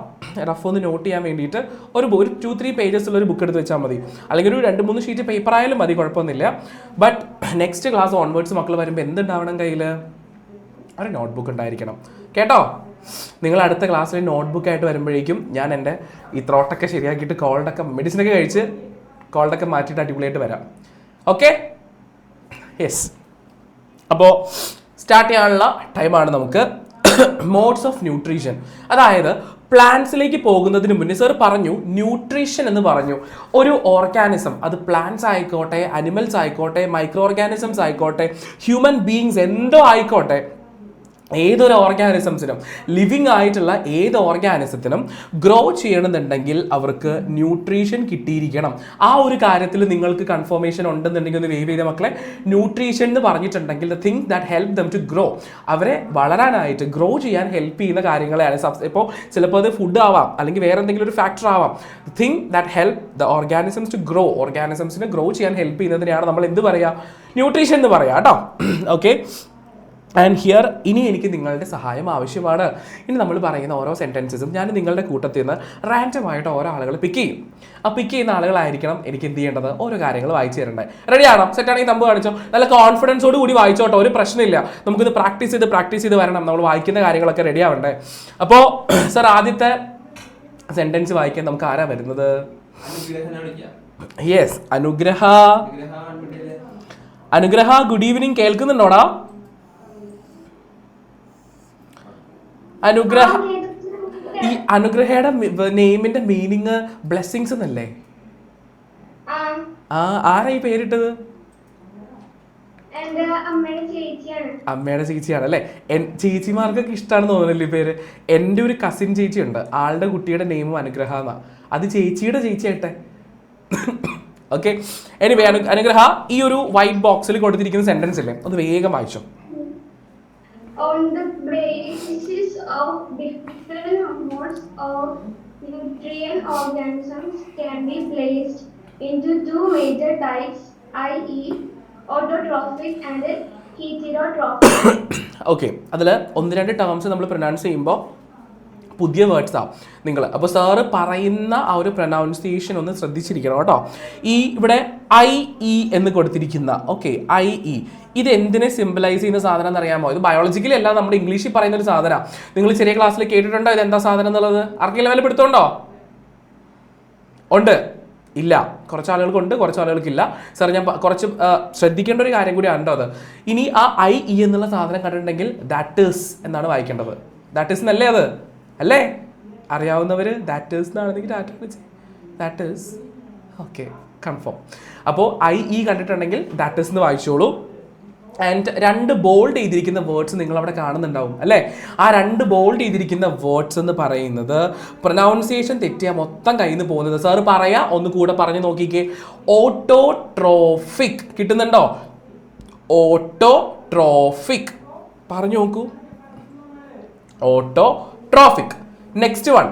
റഫ് ഒന്ന് നോട്ട് ചെയ്യാൻ വേണ്ടിയിട്ട് ഒരു 2-3 പേജസ് ഉള്ള ഒരു ബുക്ക് എടുത്ത് വെച്ചാൽ മതി, അല്ലെങ്കിൽ ഒരു 2-3 ഷീറ്റ് പേപ്പർ ആയാലും മതി, കുഴപ്പമൊന്നുമില്ല. ബട്ട് നെക്സ്റ്റ് ക്ലാസ് ഓൺവേർഡ്സ് മക്കൾ വരുമ്പോൾ എന്തുണ്ടാവണം കയ്യിൽ? ഒരു നോട്ട്ബുക്ക് ഉണ്ടായിരിക്കണം കേട്ടോ. നിങ്ങൾ അടുത്ത ക്ലാസ്സിൽ നോട്ട്ബുക്കായിട്ട് വരുമ്പോഴേക്കും ഞാൻ എൻ്റെ ഈ ത്രോട്ടൊക്കെ ശരിയാക്കിയിട്ട് മെഡിസിനൊക്കെ കഴിച്ച് കോൾഡൊക്കെ മാറ്റിയിട്ട് അടിപൊളിയായിട്ട് വരാം. Okay, yes. അപ്പോൾ സ്റ്റാർട്ട് ചെയ്യാനുള്ള ടൈമാണ് നമുക്ക്. മോഡ്സ് ഓഫ് ന്യൂട്രീഷൻ, അതായത് പ്ലാന്റ്സിലേക്ക് പോകുന്നതിന് മുന്നേ സാർ പറഞ്ഞു ന്യൂട്രീഷൻ എന്ന് പറഞ്ഞു. ഒരു ഓർഗാനിസം, അത് പ്ലാന്റ്സ് ആയിക്കോട്ടെ, അനിമൽസ് ആയിക്കോട്ടെ, മൈക്രോ ഓർഗാനിസംസ് ആയിക്കോട്ടെ, ഹ്യൂമൻ ബീയിങ്സ് എന്തോ ആയിക്കോട്ടെ, ഏതൊരു ഓർഗാനിസംസിനും, ലിവിങ് ആയിട്ടുള്ള ഏത് ഓർഗാനിസത്തിനും ഗ്രോ ചെയ്യണമെന്നുണ്ടെങ്കിൽ അവർക്ക് ന്യൂട്രീഷൻ കിട്ടിയിരിക്കണം. ആ ഒരു കാര്യത്തിൽ നിങ്ങൾക്ക് കൺഫർമേഷൻ ഉണ്ടെന്നുണ്ടെങ്കിൽ ഒന്ന് വേവ് ചെയ്ത മക്കളെ. ന്യൂട്രീഷൻ എന്ന് പറഞ്ഞിട്ടുണ്ടെങ്കിൽ the thing that help them to grow, അവരെ വളരാനായിട്ട് ഗ്രോ ചെയ്യാൻ ഹെൽപ്പ് ചെയ്യുന്ന കാര്യങ്ങളെയാണ്. ഇപ്പോൾ ചിലപ്പോൾ അത് ഫുഡ് ആവാം, അല്ലെങ്കിൽ വേറെ എന്തെങ്കിലും ഒരു ഫാക്ടർ ആവാം. The thing that help the organisms to grow, ഓർഗാനിസംസിന് ഗ്രോ ചെയ്യാൻ ഹെൽപ്പ് ചെയ്യുന്നതിനെയാണ് നമ്മൾ എന്ത് പറയുക? ന്യൂട്രീഷൻ എന്ന് പറയാം കേട്ടോ. ഓക്കെ, ആൻഡ് ഹിയർ ഇനി എനിക്ക് നിങ്ങളുടെ സഹായം ആവശ്യമാണ്. ഇനി നമ്മൾ പറയുന്ന ഓരോ സെൻറ്റൻസസും ഞാൻ നിങ്ങളുടെ കൂട്ടത്തിൽ നിന്ന് റാൻഡമായിട്ട് ഓരോ ആളുകൾ പിക്ക് ചെയ്യും. ആ പിക്ക് ചെയ്യുന്ന ആളുകളായിരിക്കണം എനിക്ക് എന്ത് ചെയ്യേണ്ടത്, ഓരോ കാര്യങ്ങൾ വായിച്ചു തരേണ്ടത്. റെഡിയാണോ? സെറ്റാണെങ്കിൽ തമ്പ് കാണിച്ചോ. നല്ല കോൺഫിഡൻസോട് കൂടി വായിച്ചോട്ടോ, ഒരു പ്രശ്നമില്ല. നമുക്കിത് പ്രാക്ടീസ് ചെയ്ത് വരണം. നമ്മൾ വായിക്കുന്ന കാര്യങ്ങളൊക്കെ റെഡി ആവണ്ടേ. അപ്പോൾ സർ ആദ്യത്തെ സെൻറ്റൻസ് വായിക്കാൻ നമുക്ക് ആരാ വരുന്നത്? യെസ്, അനുഗ്രഹ. അനുഗ്രഹ, ഗുഡ് ഈവനിങ്. കേൾക്കുന്നുണ്ടോടാ അനുഗ്രഹ? ഈ അനുഗ്രഹയുടെ നെയിമിന്റെ മീനിങ് ബ്ലെസ്സിങ്സ് എന്നല്ലേ? ആരാ ഈ പേരിട്ടത്? അമ്മയുടെ ചേച്ചിയാണ് അല്ലേ? ചേച്ചിമാർക്കൊക്കെ ഇഷ്ടമാണെന്ന് തോന്നുന്നില്ല ഈ പേര്. എൻ്റെ ഒരു കസിൻ ചേച്ചി ഉണ്ട്, ആളുടെ കുട്ടിയുടെ നെയിമും അനുഗ്രഹ എന്നാ. അത് ചേച്ചിയുടെ ചേച്ചിയായിട്ടെ. ഓക്കെ, എനിവേ അനുഗ്രഹ, ഈ ഒരു വൈറ്റ് ബോക്സിൽ കൊടുത്തിരിക്കുന്ന സെന്റൻസ് ഇല്ലേ, അത് വേഗം വായിച്ചോ. On the basis of different modes of nutrient organisms can be placed into two major types, i.e. autotrophic and heterotrophic. Okay, അതിൽ 1-2 ടേംസ് നമ്മൾ പ്രൊനൗൺസ് ചെയ്യുമ്പോൾ പുതിയ വേർഡ്സാണ് നിങ്ങൾ. അപ്പോൾ സാറ് പറയുന്ന ആ ഒരു പ്രൊനൗൺസിയേഷൻ ഒന്ന് ശ്രദ്ധിച്ചിരിക്കണം കേട്ടോ. ഈ ഇവിടെ IE എന്ന് കൊടുത്തിരിക്കുന്ന IE, ഇത് എന്തിനെ സിംബലൈസ് ചെയ്യുന്ന സാധനം എന്നറിയാമോ? ഇത് ബയോളജിക്കലി അല്ല, നമ്മുടെ ഇംഗ്ലീഷിൽ പറയുന്ന ഒരു സാധനമാണ്. നിങ്ങൾ ചെറിയ ക്ലാസ്സിൽ കേട്ടിട്ടുണ്ടോ ഇത് എന്താ സാധനം എന്നുള്ളത്? ആർക്കെങ്കിലും ലെവലിൽ പിടുത്തുണ്ടോ? ഉണ്ട്? ഇല്ല. കുറച്ച് ആളുകൾക്കുണ്ട്, കുറച്ച് ആളുകൾക്കില്ല. സാർ ഞാൻ കുറച്ച് ശ്രദ്ധിക്കേണ്ട ഒരു കാര്യം കൂടി ഉണ്ടോ അത്. ഇനി ആ IE എന്നുള്ള സാധനം കണ്ടിട്ടുണ്ടെങ്കിൽ ദാറ്റ് ഈസ് എന്നാണ് വായിക്കേണ്ടത്. ദാറ്റ് ഈസ് എന്നല്ലേ അത്? അല്ലേ? അറിയാവുന്നവർ ദാറ്റ് ഈസ് എന്നാണെങ്കിൽ ദാറ്റ് ഈസ്. Okay, confirm. അപ്പോൾ IE കണ്ടിട്ടുണ്ടെങ്കിൽ ദാറ്റ് ഈസ് എന്ന് വായിച്ചോളൂ. ആൻഡ് 2 ബോൾഡ് ചെയ്തിരിക്കുന്ന വേർഡ്സ് നിങ്ങൾ അവിടെ കാണുന്നുണ്ടാവും അല്ലേ? ആ 2 ബോൾഡ് ചെയ്തിരിക്കുന്ന വേർഡ്സ് എന്ന് പറയുന്നത് പ്രൊനൗൺസിയേഷൻ തെറ്റിയാൽ മൊത്തം കയ്യിൽ നിന്ന് പോകുന്നത്. സാറ് പറയാ, ഒന്ന് കൂടെ പറഞ്ഞു നോക്കിക്കേ. ഓട്ടോട്രോഫിക് കിട്ടുന്നുണ്ടോ? ഓട്ടോട്രോഫിക് പറഞ്ഞു നോക്കൂ. Autotrophic. Next one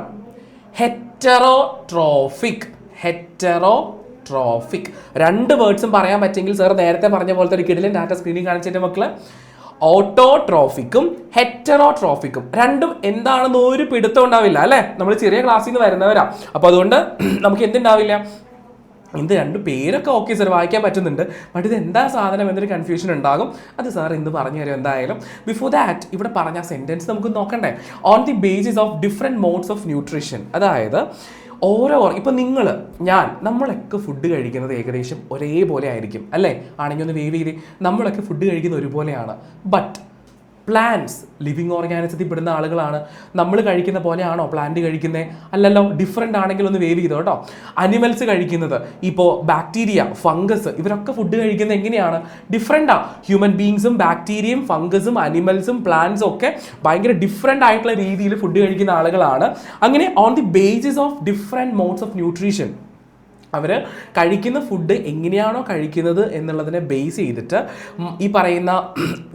heterotrophic. Heterotrophic. 2 വേർഡ്സും പറയാൻ പറ്റുമെങ്കിൽ സാർ നേരത്തെ പറഞ്ഞ പോലത്തെ ഒരു കിടിലൻ ഡാറ്റ സ്ക്രീനിൽ കാണിച്ചിട്ട് മക്കള്. ഓട്ടോട്രോഫിക്കും ഹെറ്ററോട്രോഫിക്കും രണ്ടും എന്താണെന്ന് ഒരു പിടുത്തം ഉണ്ടാവില്ല അല്ലേ? നമ്മൾ ചെറിയ ക്ലാസ്സിൽ നിന്ന് വരുന്നവരാ. അപ്പോൾ അതുകൊണ്ട് നമുക്ക് എന്തുണ്ടാവില്ല, ഇത് 2 പേരൊക്കെ ഓക്കെ സാർ വായിക്കാൻ പറ്റുന്നുണ്ട്, ബട്ട് ഇത് എന്താ സാധനം എന്നൊരു കൺഫ്യൂഷൻ ഉണ്ടാകും. അത് സാർ ഇന്ന് പറഞ്ഞു തരും എന്തായാലും. ബിഫോർ ദാറ്റ് ഇവിടെ പറഞ്ഞ സെൻറ്റൻസ് നമുക്ക് നോക്കണ്ടേ. On the basis of different modes of nutrition. അതായത് ഇപ്പം നമ്മളൊക്കെ ഫുഡ് കഴിക്കുന്നത് ഏകദേശം ഒരേപോലെ ആയിരിക്കും അല്ലേ? ആണെങ്കിൽ ഒന്ന് വേവ് ചെയ്ത് നമ്മളൊക്കെ ഫുഡ് കഴിക്കുന്നത് ഒരുപോലെയാണ്. ബട്ട് പ്ലാന്റ്സ് ലിവിങ് ഓർഗാനിസത്തിൽ പെടുന്ന ആളുകളാണ്. നമ്മൾ കഴിക്കുന്ന പോലെയാണോ പ്ലാന്റ് കഴിക്കുന്നത്? അല്ലല്ലോ, ഡിഫറെൻ്റ് ആണെങ്കിൽ ഒന്ന് വേവ് ചെയ്തോ കേട്ടോ. അനിമൽസ് കഴിക്കുന്നത്, ഇപ്പോൾ ബാക്ടീരിയ, ഫംഗസ്, ഇവരൊക്കെ ഫുഡ് കഴിക്കുന്നത് എങ്ങനെയാണ്? ഡിഫറെൻ്റാണ്. ഹ്യൂമൻ ബീങ്സും ബാക്ടീരിയയും ഫംഗസും അനിമൽസും പ്ലാന്റ്സും ഒക്കെ ഭയങ്കര ഡിഫറെൻ്റ് ആയിട്ടുള്ള രീതിയിൽ ഫുഡ് കഴിക്കുന്ന ആളുകളാണ്. അങ്ങനെ on the basis of different modes of nutrition അവർ കഴിക്കുന്ന ഫുഡ് എങ്ങനെയാണോ കഴിക്കുന്നത് എന്നുള്ളതിനെ ബേസ് ചെയ്തിട്ട് ഈ പറയുന്ന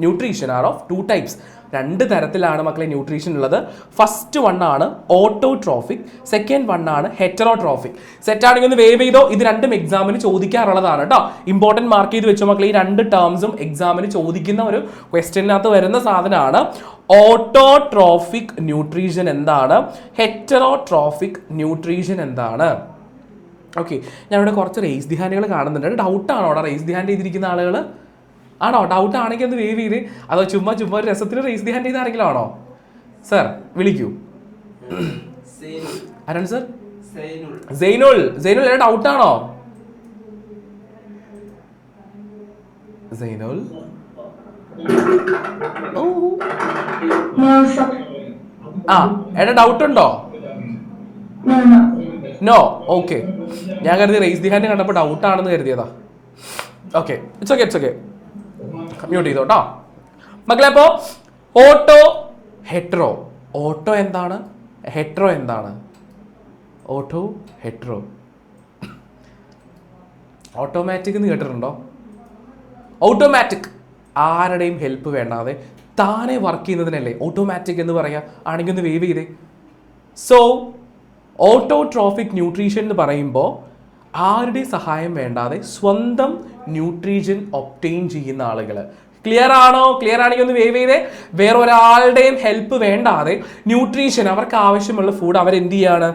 ന്യൂട്രീഷൻ ആർ ഓഫ് 2 ടൈപ്സ്. 2 തരത്തിലാണ് മക്കളെ ന്യൂട്രീഷൻ ഉള്ളത്. ഫസ്റ്റ് വൺ ആണ് ഓട്ടോട്രോഫിക്, സെക്കൻഡ് വൺ ആണ് ഹെറ്ററോട്രോഫിക്. സെറ്റാണെങ്കിൽ ഒന്ന് വേവ് ചെയ്തോ. ഇത് 2ഉം എക്സാമിന് ചോദിക്കാറുള്ളതാണ് കേട്ടോ. ഇമ്പോർട്ടൻറ്റ് മാർക്ക് ചെയ്ത് വെച്ചോ മക്കളെ. ഈ 2 ടേംസും എക്സാമിന് ചോദിക്കുന്ന ഒരു ക്വസ്റ്റ്യനകത്ത് വരുന്ന സാധനമാണ്. ഓട്ടോട്രോഫിക് ന്യൂട്രീഷൻ എന്താണ്? ഹെറ്ററോട്രോഫിക് ന്യൂട്രീഷൻ എന്താണ്? ഓക്കെ, ഞാനിവിടെ കുറച്ച് റേസ് ദി ഹാൻഡുകൾ കാണുന്നുണ്ട്. ഡൗട്ടാണോ അവിടെ റേസ് ദി ഹാൻഡ് ചെയ്തിരിക്കുന്ന ആളുകൾ? ആണോ? ഡൗട്ട് ആണെങ്കിൽ ഒന്ന് വേവ് ചെയ്ത്, അതോ ചുമ്മാ ഒരു രസത്തിൽ റേസ് ദി ഹാൻഡ് ചെയ്ത ആരെങ്കിലും ആണോ? സർ വിളിക്കൂ. ആരാണ് സർ? സൈനുൾ. സൈനുൾ ഡൗട്ടാണോ? സൈനുൾ ഡൗട്ട് ഉണ്ടോ? നോ. ഓക്കെ, ഞാൻ കരുതി റേസ് ദി ഹാൻഡ് കണ്ടപ്പോൾ ഡൗട്ടാണെന്ന് കരുതിയതാ. Okay, it's okay. മ്യൂട്ട് ചെയ്തോ കേട്ടോ മക്കളെ. അപ്പോൾ ഓട്ടോ, ഹെട്രോ. ഓട്ടോ എന്താണ്? ഹെട്രോ എന്താണ്? Auto, hetero. ഓട്ടോമാറ്റിക് എന്ന് കേട്ടിട്ടുണ്ടോ? ഓട്ടോമാറ്റിക് ആരുടെയും ഹെൽപ്പ് വേണ്ടാതെ താനെ വർക്ക് ചെയ്യുന്നതിനല്ലേ ഓട്ടോമാറ്റിക് എന്ന് പറയാം. ആണെങ്കിൽ ഒന്ന് വേവ് ചെയ്തേ. സോ ഓട്ടോട്രോഫിക് ന്യൂട്രീഷൻ എന്ന് പറയുമ്പോൾ ആരുടെ സഹായം വേണ്ടാതെ സ്വന്തം ന്യൂട്രീഷൻ ഒബ്റ്റെയിൻ ചെയ്യുന്ന ആളുകൾ. ക്ലിയർ ആണോ? ക്ലിയർ ആണെങ്കിൽ ഒന്ന് വേവ് ചെയ്തേ. വേറെ ഒരാളുടെയും ഹെൽപ്പ് വേണ്ടാതെ ന്യൂട്രീഷൻ അവർക്ക് ആവശ്യമുള്ള ഫുഡ് അവർ എന്ത് ചെയ്യാണ്,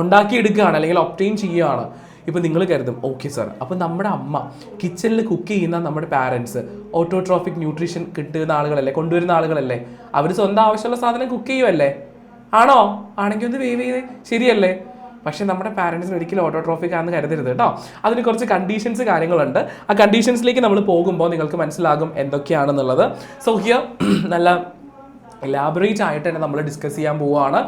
ഉണ്ടാക്കിയെടുക്കുകയാണ് അല്ലെങ്കിൽ ഒബ്റ്റെയിൻ ചെയ്യുകയാണ്. ഇപ്പം നിങ്ങൾ കരുതും ഓക്കെ സാർ, അപ്പം നമ്മുടെ അമ്മ കിച്ചണിൽ കുക്ക് ചെയ്യുന്ന നമ്മുടെ പാരൻസ് ഓട്ടോട്രോഫിക് ന്യൂട്രീഷൻ കിട്ടുന്ന ആളുകളല്ലേ, കൊണ്ടുവരുന്ന ആളുകളല്ലേ, അവർ സ്വന്തം ആവശ്യമുള്ള സാധനം കുക്ക് ചെയ്യുമല്ലേ? ആണോ? ആണെങ്കിൽ ഒന്ന് വേവ് ചെയ്തേ. ശരിയല്ലേ? പക്ഷെ നമ്മുടെ പാരൻസിന് ഒരിക്കലും ഓട്ടോട്രോഫിക് ആണെന്ന് കരുതരുത് കേട്ടോ. അതിന് കുറച്ച് കണ്ടീഷൻസ് കാര്യങ്ങളുണ്ട്. ആ കണ്ടീഷൻസിലേക്ക് നമ്മൾ പോകുമ്പോൾ നിങ്ങൾക്ക് മനസ്സിലാകും എന്തൊക്കെയാണെന്നുള്ളത്. സോ ഹിയർ നല്ല എലാബറേറ്റ് ആയിട്ട് തന്നെ നമ്മൾ ഡിസ്കസ് ചെയ്യാൻ പോവുകയാണ്.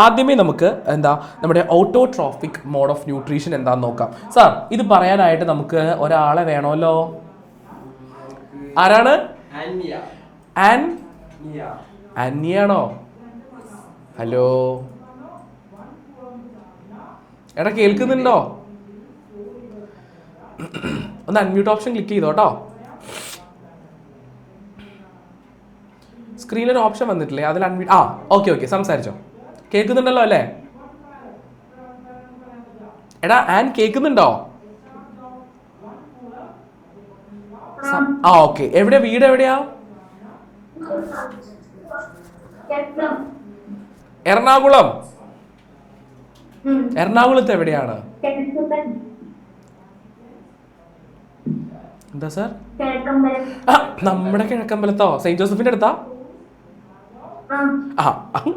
ആദ്യമേ നമുക്ക് എന്താ നമ്മുടെ ഓട്ടോട്രോഫിക് മോഡ് ഓഫ് ന്യൂട്രീഷൻ എന്താണെന്ന് നോക്കാം. സാർ ഇത് പറയാനായിട്ട് നമുക്ക് ഒരാളെ വേണമല്ലോ. ആരാണ്? അന്യാണോ? ഹലോ എടാ കേൾക്കുന്നുണ്ടോ? ഒന്ന് അൺമ്യൂട്ട് ഓപ്ഷൻ ക്ലിക്ക് ചെയ്തോ കേട്ടോ. സ്ക്രീനിൽ ഓപ്ഷൻ വന്നിട്ടില്ലേ, അതിൽ അൺമ്യൂട്ട്. ഓക്കെ സംസാരിച്ചോ. കേൾക്കുന്നുണ്ടല്ലോ അല്ലേ? എടാ കേൾക്കുന്നുണ്ടോ? ഓക്കെ. എവിടെയാ വീട്? എവിടെയാ? എറണാകുളം. എറണാകുളത്ത് എവിടെയാണ്? എന്താ സാർ? നമ്മുടെ കിഴക്കമ്പലത്തോ? സെയിന്റ് ജോസഫിന്റെ അടുത്താ?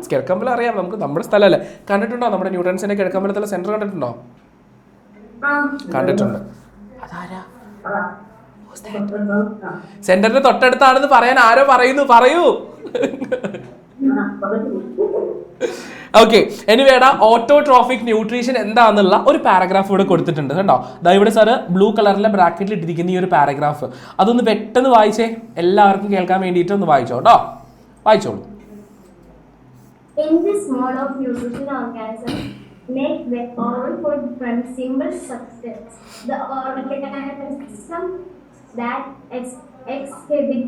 കിഴക്കമ്പലം അറിയാം നമുക്ക്, നമ്മുടെ സ്ഥലമല്ലേ. കണ്ടിട്ടുണ്ടോ നമ്മുടെ ന്യൂട്ടൺസിന്റെ കിഴക്കമ്പലത്തിലെ സെന്റർ കണ്ടിട്ടുണ്ടോ? കണ്ടിട്ടുണ്ട്. അതാരാ? സെന്ററിന്റെ തൊട്ടടുത്താണെന്ന് പറയാൻ ആരോ പറയൂ. ഓക്കെ. എനിവേടാ ഓട്ടോട്രോഫിക് ന്യൂട്രീഷൻ എന്താണെന്നുള്ള ഒരു പാരഗ്രാഫ് ഇവിടെ കൊടുത്തിട്ടുണ്ട് കേട്ടോ. ദാ ഇവിടെ സാറ് ബ്ലൂ കളറിലെ ബ്രാക്കറ്റിൽ ഇട്ടിരിക്കുന്ന ഈ ഒരു പാരഗ്രാഫ് അതൊന്ന് പെട്ടെന്ന് വായിച്ചേ, എല്ലാവർക്കും കേൾക്കാൻ വേണ്ടിയിട്ട് ഒന്ന് വായിച്ചോ കേട്ടോ. വായിച്ചോളൂ. In this mode of nutrition, organisms make their own food from simple substance. The organisms that exhibit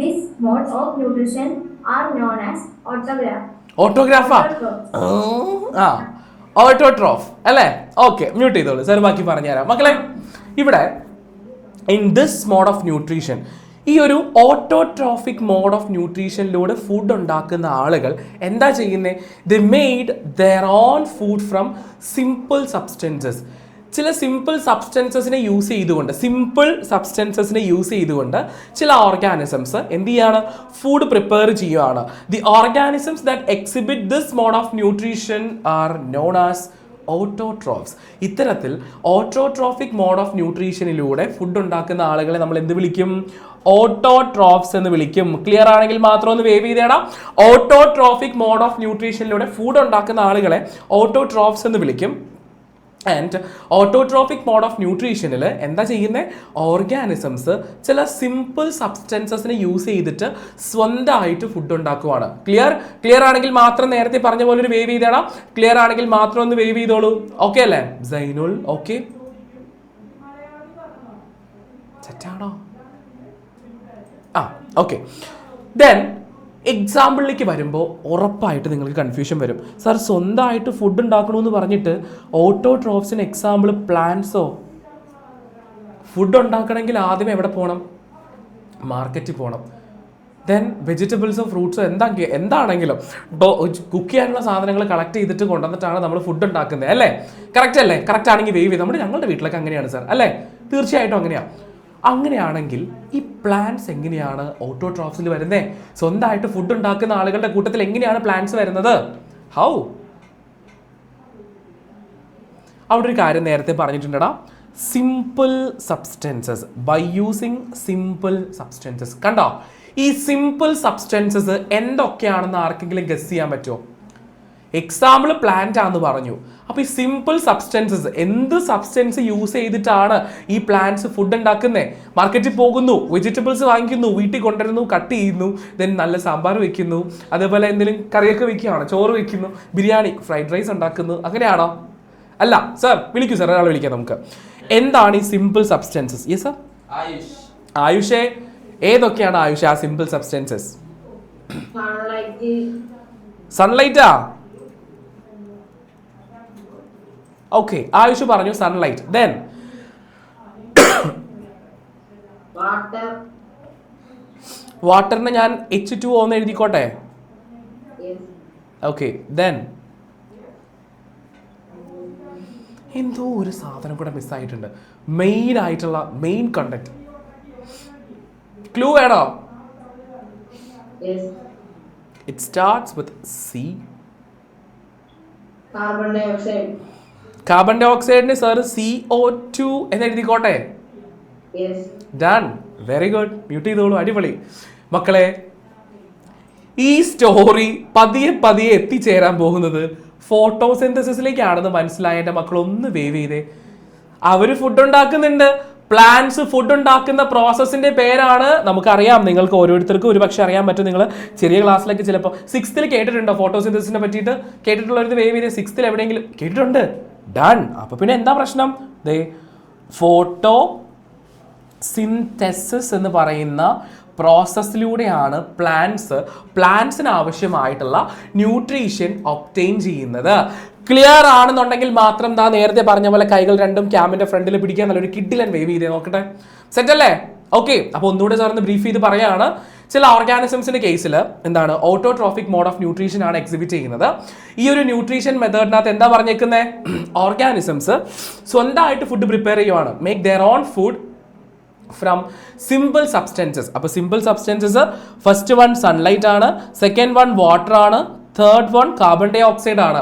this mode of nutrition are known as ഓട്ടോഗ്രാഫാ? ഓട്ടോട്രോഫ് അല്ലേ? ഓക്കെ, മ്യൂട്ട് ചെയ്തോളൂ സാർ, ബാക്കി പറഞ്ഞുതരാം മക്കളെ. ഇവിടെ in this mode of nutrition, ഈ ഒരു ഓട്ടോട്രോഫിക് മോഡ് ഓഫ് ന്യൂട്രീഷനിലൂടെ ഫുഡ് ഉണ്ടാക്കുന്ന ആളുകൾ എന്താ ചെയ്യുന്നത്? They made their own food from simple substances. ചില സിമ്പിൾ സബ്സ്റ്റൻസസിനെ യൂസ് ചെയ്തുകൊണ്ട് ചില ഓർഗാനിസംസ് എന്ത് ചെയ്യാണ്? ഫുഡ് പ്രിപ്പയർ ചെയ്യുകയാണ്. The organisms that exhibit this mode of nutrition are known as autotrophs. ഇത്തരത്തിൽ ഓട്ടോട്രോഫിക് മോഡ് ഓഫ് ന്യൂട്രീഷനിലൂടെ ഫുഡ് ഉണ്ടാക്കുന്ന ആളുകളെ നമ്മൾ എന്ത് വിളിക്കും? ഓട്ടോട്രോഫ്സ് എന്ന് വിളിക്കും. ക്ലിയർ ആണെങ്കിൽ മാത്രം ഒന്ന് വേവ് ചെയ്തേടാ. ഓട്ടോട്രോഫിക് മോഡ് ഓഫ് ന്യൂട്രീഷനിലൂടെ ഫുഡ് ഉണ്ടാക്കുന്ന ആളുകളെ ഓട്ടോട്രോഫ്സ് എന്ന് വിളിക്കും. ആൻഡ് ഓട്ടോട്രോഫിക് മോഡ് ഓഫ് ന്യൂട്രീഷനിൽ എന്താ ചെയ്യുന്നത്? ഓർഗാനിസംസ് ചില സിമ്പിൾ സബ്സ്റ്റൻസസിനെ യൂസ് ചെയ്തിട്ട് സ്വന്തമായിട്ട് ഫുഡ് ഉണ്ടാക്കുവാണ്. ക്ലിയർ ആണെങ്കിൽ മാത്രം നേരത്തെ പറഞ്ഞ പോലെ ഒരു വേവ് ചെയ്തേടാം. ക്ലിയർ ആണെങ്കിൽ മാത്രം ഒന്ന് വേവ് ചെയ്തോളൂ. ഓക്കെ അല്ലേ സൈനുൽ? ഓക്കെ സെറ്റാണോ? ഓക്കെ. ദെൻ എക്സാമ്പിളിലേക്ക് വരുമ്പോൾ ഉറപ്പായിട്ട് നിങ്ങൾക്ക് കൺഫ്യൂഷൻ വരും. സാർ സ്വന്തമായിട്ട് ഫുഡ് ഉണ്ടാക്കണമെന്ന് പറഞ്ഞിട്ട് ഓട്ടോട്രോഫ്സിന് എക്സാമ്പിൾ പ്ലാന്റ്സോ? ഫുഡ് ഉണ്ടാക്കണമെങ്കിൽ ആദ്യം എവിടെ പോകണം? മാർക്കറ്റിൽ പോകണം. ദെൻ വെജിറ്റബിൾസോ ഫ്രൂട്ട്സോ എന്താണെങ്കിലും കുക്ക് ചെയ്യാനുള്ള സാധനങ്ങൾ കളക്ട് ചെയ്തിട്ട് കൊണ്ടുവന്നിട്ടാണ് നമ്മൾ ഫുഡ് ഉണ്ടാക്കുന്നത് അല്ലേ? കറക്റ്റ് അല്ലേ? കറക്റ്റ് ആണെങ്കിൽ വേവ് ചെയ്ത് ഞങ്ങളുടെ വീട്ടിലൊക്കെ അങ്ങനെയാണ് സാർ അല്ലേ? തീർച്ചയായിട്ടും അങ്ങനെയാണ്. അങ്ങനെയാണെങ്കിൽ ഈ പ്ലാന്റ്സ് എങ്ങനെയാണ് ഓട്ടോട്രോഫ്സിൽ വരുന്നത്? സ്വന്തമായിട്ട് ഫുഡ് ഉണ്ടാക്കുന്ന ആളുകളുടെ കൂട്ടത്തിൽ എങ്ങനെയാണ് പ്ലാന്റ്സ് വരുന്നത്? ഹൗ? അവിടെ ഒരു കാര്യം നേരത്തെ പറഞ്ഞിട്ടുണ്ടടാ, simple substances. By using simple substances. കണ്ടോ? ഈ സിമ്പിൾ സബ്സ്റ്റൻസസ് എന്തൊക്കെയാണെന്ന് ആർക്കെങ്കിലും ഗസ് ചെയ്യാൻ പറ്റുമോ? എക്സാമ്പിൾ പ്ലാന്റ് ആണെന്ന് പറഞ്ഞു. അപ്പോൾ ഈ സിമ്പിൾ സബ്സ്റ്റൻസസ്, എന്ത് സബ്സ്റ്റൻസ് യൂസ് ചെയ്തിട്ടാണ് ഈ പ്ലാന്റ്സ് ഫുഡ് ഉണ്ടാക്കുന്നത്? മാർക്കറ്റിൽ പോകുന്നു, വെജിറ്റബിൾസ് വാങ്ങിക്കുന്നു, വീട്ടിൽ കൊണ്ടുവരുന്നു, കട്ട് ചെയ്യുന്നു, ദെൻ നല്ല സാമ്പാർ വെക്കുന്നു, അതേപോലെ എന്തെങ്കിലും കറിയൊക്കെ വെക്കുകയാണ്, ചോറ് വെക്കുന്നു, ബിരിയാണി, ഫ്രൈഡ് റൈസ് ഉണ്ടാക്കുന്നു. അങ്ങനെയാണോ? അല്ല സാർ. വിളിക്കൂ സാർ, ഒരാൾ വിളിക്കാം നമുക്ക്. എന്താണ് ഈ സിമ്പിൾ സബ്സ്റ്റൻസസ്? Yes sir. ആയുഷേ, ഏതൊക്കെയാണ് ആയുഷ് ആ സിമ്പിൾ സബ്സ്റ്റൻസസ്? സൺലൈറ്റാ? ഓക്കെ, ആയുഷ് പറഞ്ഞു സൺലൈറ്റ്. ദെൻ വാട്ടറിന് ഞാൻ H2O എന്ന് എഴുതിക്കോട്ടെ. Yes. ഓക്കെ, ദെൻ എന്തോ ഒരു സാധനം കൂടെ മിസ്സായിട്ടുണ്ട്. മെയിൻ ആയിട്ടുള്ള മെയിൻ കണ്ടന്റ്. ക്ലൂ വേണോ? Yes. It starts with C. Carbon dioxide. Carbon ഡൈ ഓക്സൈഡിന് സാർ CO2 എന്ന് എഴുതിക്കോട്ടെ. Yes. Done, very good. Mute ചെയ്തോളൂ, അടിപൊളി. മക്കളെ, ഈ സ്റ്റോറി പതിയെ പതിയെ എത്തിച്ചേരാൻ പോകുന്നത് ഫോട്ടോസിന്തസിസിലേക്കാണെന്ന് മനസ്സിലായ എൻ്റെ മക്കൾ ഒന്ന് വേവ് ചെയ്തേ. അവര് ഫുഡ് ഉണ്ടാക്കുന്നുണ്ട്. പ്ലാന്റ്സ് ഫുഡ് ഉണ്ടാക്കുന്ന പ്രോസസ്സിന്റെ പേരാണ്, നമുക്കറിയാം, നിങ്ങൾക്ക് ഓരോരുത്തർക്കും ഒരു പക്ഷെ അറിയാൻ പറ്റും. നിങ്ങൾ ചെറിയ ക്ലാസ്സിലൊക്കെ ചിലപ്പോൾ 6th കേട്ടിട്ടുണ്ടോ ഫോട്ടോസിന്തസിസിനെ പറ്റിയിട്ട്? കേട്ടിട്ടുള്ളവർ വേവ് ചെയ്തേ. 6th എവിടെയെങ്കിലും കേട്ടിട്ടുണ്ട്? ഡൺ. അപ്പൊ പിന്നെ എന്താ പ്രശ്നം? ദേ, ഫോട്ടോ സിന്തസിസ് എന്ന് പറയുന്ന പ്രോസസ്സിലൂടെയാണ് പ്ലാന്റ്സിന് ആവശ്യമായിട്ടുള്ള ന്യൂട്രീഷൻ ഒബ്റ്റെയിൻ ചെയ്യുന്നത്. ക്ലിയർ ആണെന്നുണ്ടെങ്കിൽ മാത്രം ദാ നേരത്തെ പറഞ്ഞ പോലെ കൈകൾ രണ്ടും ക്യാമിന്റെ ഫ്രണ്ടിൽ പിടിക്കാൻ നല്ലൊരു കിഡിലൻ വേവ് ചെയ്തേ നോക്കട്ടെ. സെറ്റ് അല്ലേ? ഓക്കെ, അപ്പോൾ ഒന്നുകൂടെ ചേർന്ന് ബ്രീഫ് ചെയ്ത് പറയാണ്. ചില ഓർഗാനിസംസിന്റെ കേസിൽ എന്താണ് ഓട്ടോട്രോഫിക് മോഡ് ഓഫ് ന്യൂട്രീഷൻ ആണ് എക്സിബിറ്റ് ചെയ്യുന്നത്. ഈ ഒരു ന്യൂട്രീഷൻ മെത്തേഡിനകത്ത് എന്താ പറഞ്ഞേക്കുന്നത്? ഓർഗാനിസംസ് സ്വന്തമായിട്ട് ഫുഡ് പ്രിപ്പയർ ചെയ്യുവാണ്. Make their own food from simple substances. അപ്പോൾ simple substances, first one sunlight ആണ്, സെക്കൻഡ് വൺ വാട്ടർ ആണ്, third one carbon dioxide ആണ്.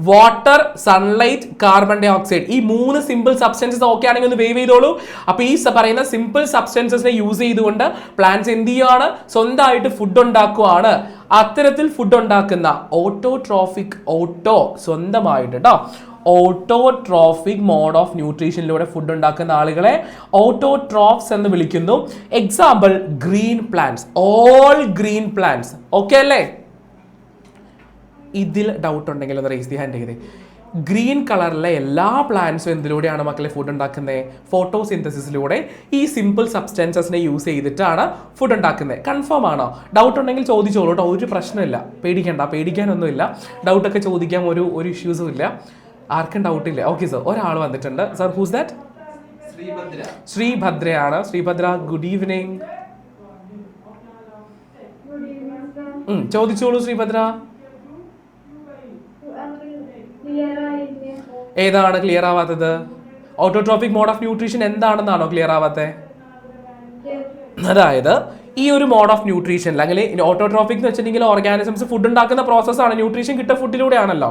Water, sunlight, carbon dioxide, ഈ 3 സിമ്പിൾ സബ്സ്റ്റൻസസ് ഓക്കെ ആണെങ്കിൽ ഒന്ന് വേവ് ചെയ്തോളൂ. അപ്പോൾ ഈ പറയുന്ന സിമ്പിൾ സബ്സ്റ്റൻസസിനെ യൂസ് ചെയ്തുകൊണ്ട് പ്ലാന്റ്സ് എന്ത് ചെയ്യുകയാണ്? സ്വന്തമായിട്ട് ഫുഡ് ഉണ്ടാക്കുകയാണ്. അത്തരത്തിൽ ഫുഡ് ഉണ്ടാക്കുന്ന സ്വന്തമായിട്ട് കേട്ടോ ഓട്ടോട്രോഫിക് മോഡ് ഓഫ് ന്യൂട്രീഷനിലൂടെ ഫുഡ് ഉണ്ടാക്കുന്ന ആളുകളെ ഓട്ടോട്രോഫ്സ് എന്ന് വിളിക്കുന്നു. Example green plants, all green plants. Okay അല്ലേ? ഇതിൽ ഡൗട്ട് ഉണ്ടെങ്കിൽ ഒന്ന് റേസ് ദി ഹാൻഡ് ചെയ്തേ. ഗ്രീൻ കളറിലെ എല്ലാ പ്ലാന്റ്സും എന്തിലൂടെയാണ് മക്കളെ ഫുഡ് ഉണ്ടാക്കുന്നത്? ഫോട്ടോസിന്തസിസിലൂടെ. ഈ സിമ്പിൾ സബ്സ്റ്റൻസസിനെ യൂസ് ചെയ്തിട്ടാണ് ഫുഡ് ഉണ്ടാക്കുന്നത്. കൺഫേം ആണോ? ഡൗട്ട് ഉണ്ടെങ്കിൽ ചോദിച്ചോളൂ കേട്ടോ, ഒരു പ്രശ്നമില്ല. പേടിക്കാനൊന്നുമില്ല. ഡൗട്ടൊക്കെ ചോദിക്കാൻ ഒരു ഇഷ്യൂസും ഇല്ല. ആർക്കും ഡൗട്ടില്ല. ഓക്കെ സർ, ഒരാൾ വന്നിട്ടുണ്ട്. Sir, who's that? ശ്രീഭദ്രയാണ്. Sreebhadra, good evening. ചോദിച്ചോളൂ ശ്രീഭദ്ര. ഏതാണ് ക്ലിയർ ആവാത്തത്? ഓട്ടോട്രോഫിക് മോഡ് ഓഫ് ന്യൂട്രീഷൻ എന്താണെന്നാണോ ക്ലിയർ ആവാത്തത്? അതായത് ഈ ഒരു മോഡ് ഓഫ് ന്യൂട്രീഷൻ അല്ലെങ്കിൽ ഓട്ടോട്രോഫിക് എന്ന് വെച്ചിട്ടുണ്ടെങ്കിൽ ഓർഗാനിസംസ് ഫുഡ് ഉണ്ടാക്കുന്ന പ്രോസസ്സാണ്. ന്യൂട്രീഷൻ കിട്ടുന്ന ഫുഡിലൂടെയാണല്ലോ.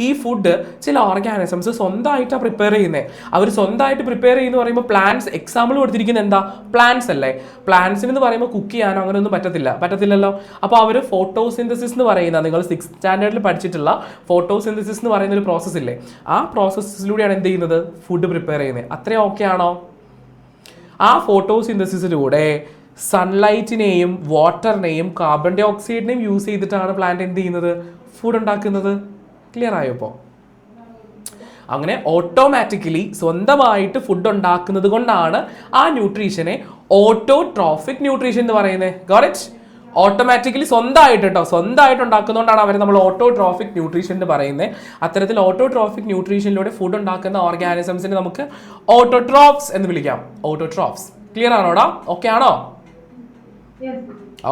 ഈ ഫുഡ് ചില ഓർഗാനിസംസ് സ്വന്തമായിട്ടാണ് പ്രിപ്പയർ ചെയ്യുന്നത്. അവർ സ്വന്തമായിട്ട് പ്രിപ്പയർ ചെയ്യുന്ന പറയുമ്പോൾ പ്ലാന്റ്സ്, എക്സാമ്പിൾ കൊടുത്തിരിക്കുന്നത് എന്താ? പ്ലാന്റ്സ് അല്ലേ? പ്ലാന്റ്സിന് എന്ന് പറയുമ്പോൾ കുക്ക് ചെയ്യാനോ അങ്ങനെയൊന്നും പറ്റത്തില്ലല്ലോ. അപ്പോൾ അവർ ഫോട്ടോസിന്തസിസ് എന്ന് പറയുന്ന, നിങ്ങൾ 6th സ്റ്റാൻഡേർഡിൽ പഠിച്ചിട്ടുള്ള ഫോട്ടോസിന്തസിസ് എന്ന് പറയുന്ന ഒരു പ്രോസസ്സ് ഇല്ലേ, ആ പ്രോസസ്സിലൂടെയാണ് എന്ത് ചെയ്യുന്നത്? ഫുഡ് പ്രിപ്പയർ ചെയ്യുന്നത്. അത്രയും ഓക്കെ ആണോ? ആ ഫോട്ടോസിന്തസിസിലൂടെ സൺലൈറ്റിനെയും വാട്ടറിനെയും കാർബൺ ഡൈ ഓക്സൈഡിനെയും യൂസ് ചെയ്തിട്ടാണ് പ്ലാന്റ് എന്ത് ചെയ്യുന്നത്? ഫുഡ് ഉണ്ടാക്കുന്നത്. ക്ലിയർ ആയോ? ഇപ്പോൾ അങ്ങനെ ഓട്ടോമാറ്റിക്കലി സ്വന്തമായിട്ട് ഫുഡ് ഉണ്ടാക്കുന്നത് കൊണ്ടാണ് ആ ന്യൂട്രീഷനെ ഓട്ടോട്രോഫിക് ന്യൂട്രീഷൻ എന്ന് പറയുന്നത്. Got it? ഓട്ടോമാറ്റിക്കലി സ്വന്തമായിട്ട് ഉണ്ടാക്കുന്നതുകൊണ്ടാണ് അവരെ നമ്മൾ ഓട്ടോട്രോഫിക് ന്യൂട്രീഷൻ എന്ന് പറയുന്നത്. അത്തരത്തിൽ ഓട്ടോട്രോഫിക് ന്യൂട്രീഷനിലൂടെ ഫുഡ് ഉണ്ടാക്കുന്ന ഓർഗാനിസംസിനെ നമുക്ക് ഓട്ടോട്രോഫ്സ് എന്ന് വിളിക്കാം. ഓട്ടോട്രോഫ്സ്. ക്ലിയർ ആണോടാ? ഓക്കെ ആണോ?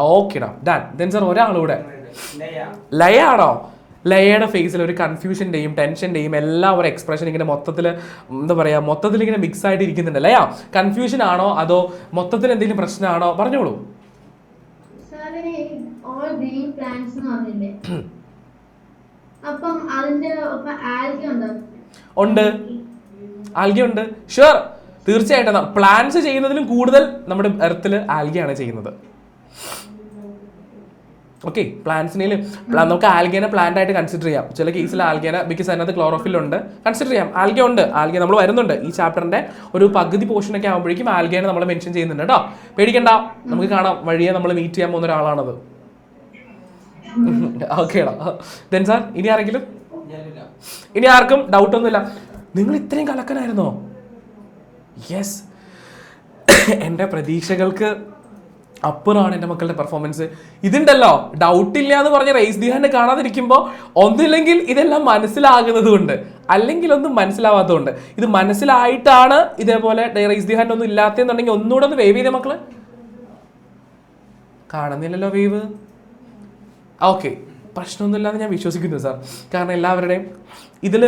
ഓക്കെടാ, ഡൺ. ദെൻ സർ, ഒരാളൂടെ ലയ ആണോ? ലയയുടെ ഫേസിൽ ഒരു കൺഫ്യൂഷൻ്റെയും ടെൻഷൻ്റെയും എല്ലാം ഒരു എക്സ്പ്രഷൻ ഇങ്ങനെ മൊത്തത്തിൽ ഇങ്ങനെ മിക്സ് ആയിട്ട് ഇരിക്കുന്നുണ്ട്. ലയ, കൺഫ്യൂഷൻ ആണോ അതോ മൊത്തത്തിൽ എന്തെങ്കിലും പ്രശ്നമാണോ? പറഞ്ഞോളൂ. ഉണ്ട്, ആൽഗ ഉണ്ട്. ഷുവർ, തീർച്ചയായിട്ടും. പ്ലാന്റ്സ് ചെയ്യുന്നതിലും കൂടുതൽ നമ്മുടെ എർത്തിൽ ആൽഗയാണ് ചെയ്യുന്നത്. ഓക്കെ, പ്ലാന്റ്സിനേലും നമുക്ക് ആൽഗേനെ പ്ലാന്റ് ആയിട്ട് കൺസിഡർ ചെയ്യാം. ചില കേസിൽ ആൽഗേനെ, ബിക്കോസ് അതിനകത്ത് ക്ലോറോഫിൽ ഉണ്ട്, കൺസിഡർ ചെയ്യാം. ആൽഗ ഉണ്ട്. നമ്മൾ വരുന്നുണ്ട് ഈ ചാപ്റ്ററിന്റെ ഒരു പകുതി പോർഷനൊക്കെ ആകുമ്പോഴേക്കും ആൽഗേനെ നമ്മൾ മെൻഷൻ ചെയ്യുന്നുണ്ട് കേട്ടോ. പേടിക്കണ്ട, നമുക്ക് കാണാം. വഴിയെ നമ്മൾ മീറ്റ് ചെയ്യാൻ പോകുന്ന ഒരാളാണത്. ഓക്കേടാ. ദെൻ സാർ, ഇനി ആർക്കും ഡൗട്ട് ഒന്നുമില്ല? നിങ്ങൾ ഇത്രയും കലക്കനായിരുന്നോ? യെസ്, എൻ്റെ പ്രതീക്ഷകൾക്ക് അപ്പുറമാണ് എൻ്റെ മക്കളുടെ പെർഫോമൻസ്. ഇതുണ്ടല്ലോ, ഡൗട്ടില്ല എന്ന് പറഞ്ഞ് റേസ് ദി ഹാൻഡ് കാണാതിരിക്കുമ്പോൾ ഒന്നില്ലെങ്കിൽ ഇതെല്ലാം മനസ്സിലാകുന്നത് കൊണ്ട്, അല്ലെങ്കിൽ ഒന്നും മനസ്സിലാവാത്തതുകൊണ്ട്. ഇത് മനസ്സിലായിട്ടാണ് ഇതേപോലെ റേസ് ദി ഹാൻഡ് ഒന്നും ഇല്ലാത്തതെന്നുണ്ടെങ്കിൽ ഒന്നുകൂടെ ഒന്ന് വേവ് ചെയ്തേ മക്കള്. കാണുന്നില്ലല്ലോ വേവ്. ഓക്കെ, പ്രശ്നമൊന്നുമില്ലാന്ന് ഞാൻ വിശ്വസിക്കുന്നു സാർ. കാരണം എല്ലാവരുടെയും ഇതിൽ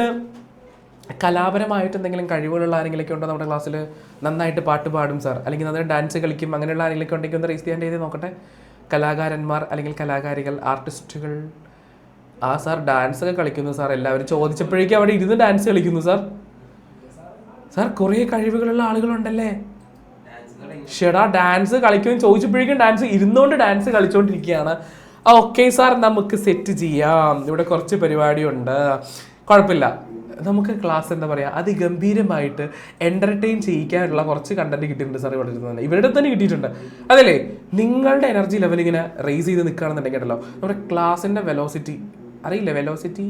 കലാപരമായിട്ട് എന്തെങ്കിലും കഴിവുകളുള്ള ആരെങ്കിലൊക്കെ ഉണ്ടോ നമ്മുടെ ക്ലാസ്സിൽ? നന്നായിട്ട് പാട്ട് പാടും സാർ, അല്ലെങ്കിൽ നന്നായിട്ട് ഡാൻസ് കളിക്കും, അങ്ങനെയുള്ള ആരെങ്കിലൊക്കെ ഉണ്ടെങ്കിൽ ഒന്ന് റേസ് ചെയ്യാൻ ചെയ്ത് നോക്കട്ടെ. കലാകാരന്മാർ അല്ലെങ്കിൽ കലാകാരികൾ, ആർട്ടിസ്റ്റുകൾ. ആ സാർ ഡാൻസ് ഒക്കെ കളിക്കുന്നു സാർ. എല്ലാവരും ചോദിച്ചപ്പോഴേക്കും അവിടെ ഇരുന്ന് ഡാൻസ് കളിക്കുന്നു സാർ. സാർ കുറേ കഴിവുകളുള്ള ആളുകളുണ്ടല്ലേ? ഷെടാ ഡാൻസ് കളിക്കുമെന്ന് ചോദിച്ചപ്പോഴേക്കും ഡാൻസ് ഇരുന്നുകൊണ്ട് ഡാൻസ് കളിച്ചുകൊണ്ടിരിക്കുകയാണ്. ഓക്കെ സാർ, നമുക്ക് സെറ്റ് ചെയ്യാം. ഇവിടെ കുറച്ച് പരിപാടിയുണ്ട്, കുഴപ്പമില്ല. നമുക്ക് ക്ലാസ് എന്താ പറയുക, അതിഗംഭീരമായിട്ട് എൻ്റർടൈൻ ചെയ്യിക്കാനുള്ള കുറച്ച് കണ്ടന്റ് കിട്ടിയിട്ടുണ്ട് സാർ. ഇവിടെ ഇരുന്ന് ഇവരുടെ തന്നെ കിട്ടിയിട്ടുണ്ട്. അതല്ലേ, നിങ്ങളുടെ എനർജി ലെവൽ ഇങ്ങനെ റേസ് ചെയ്ത് നിൽക്കുകയാണെന്നുണ്ടെങ്കിൽ ഉണ്ടല്ലോ, നമ്മുടെ ക്ലാസ്സിൻ്റെ വെലോസിറ്റി അറിയില്ലേ? വെലോസിറ്റി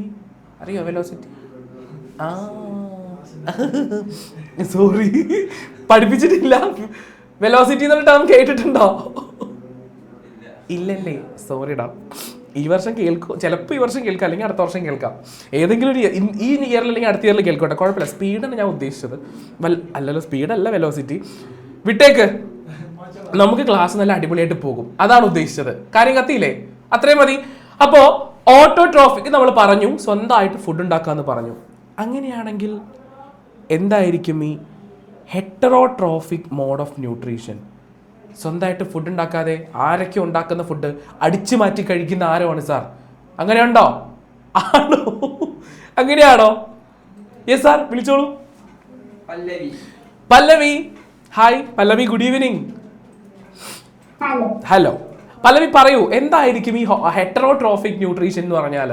അറിയോ? വെലോസിറ്റി സോറി പഠിപ്പിച്ചിട്ടില്ല. വെലോസിറ്റി എന്നുള്ള ടേം കേട്ടിട്ടുണ്ടോ? ഇല്ലല്ലേ, സോറിടാ. ഈ വർഷം കേൾക്കും, ചിലപ്പോൾ ഈ വർഷം കേൾക്കാം, അല്ലെങ്കിൽ അടുത്ത വർഷം കേൾക്കാം. ഏതെങ്കിലും ഒരു ഈ ഇയറിൽ അല്ലെങ്കിൽ അടുത്ത ഇയറിൽ കേൾക്കട്ടെ, കുഴപ്പമില്ല. സ്പീഡാണ് ഞാൻ ഉദ്ദേശിച്ചത്. അല്ലല്ലോ, സ്പീഡല്ല വെലോസിറ്റി. വിട്ടേക്ക്, നമുക്ക് ക്ലാസ് നല്ല അടിപൊളിയായിട്ട് പോകും, അതാണ് ഉദ്ദേശിച്ചത്. കാര്യം കത്തിയില്ലേ? അത്രയും മതി. അപ്പോൾ ഓട്ടോട്രോഫിക് നമ്മൾ പറഞ്ഞു, സ്വന്തമായിട്ട് ഫുഡ് ഉണ്ടാക്കാമെന്ന് പറഞ്ഞു. അങ്ങനെയാണെങ്കിൽ എന്തായിരിക്കും ഈ ഹെറ്ററോട്രോഫിക് മോഡ് ഓഫ് ന്യൂട്രീഷൻ? സ്വന്തമായിട്ട് ഫുഡ് ഉണ്ടാക്കാതെ ആരൊക്കെ ഉണ്ടാക്കുന്ന ഫുഡ് അടിച്ചു മാറ്റി കഴിക്കുന്ന ആരോ ആണ് സാർ? അങ്ങനെയുണ്ടോ? ആണോ? അങ്ങനെയാണോ? യെസ് സാർ, വിളിച്ചോളൂ. പല്ലവി. ഹായ് പല്ലവി, ഗുഡ് ഈവനിങ്. ഹലോ പല്ലവി, പറയൂ, എന്തായിരിക്കും ഈ ഹെറ്ററോട്രോഫിക് ന്യൂട്രീഷൻ എന്ന് പറഞ്ഞാൽ?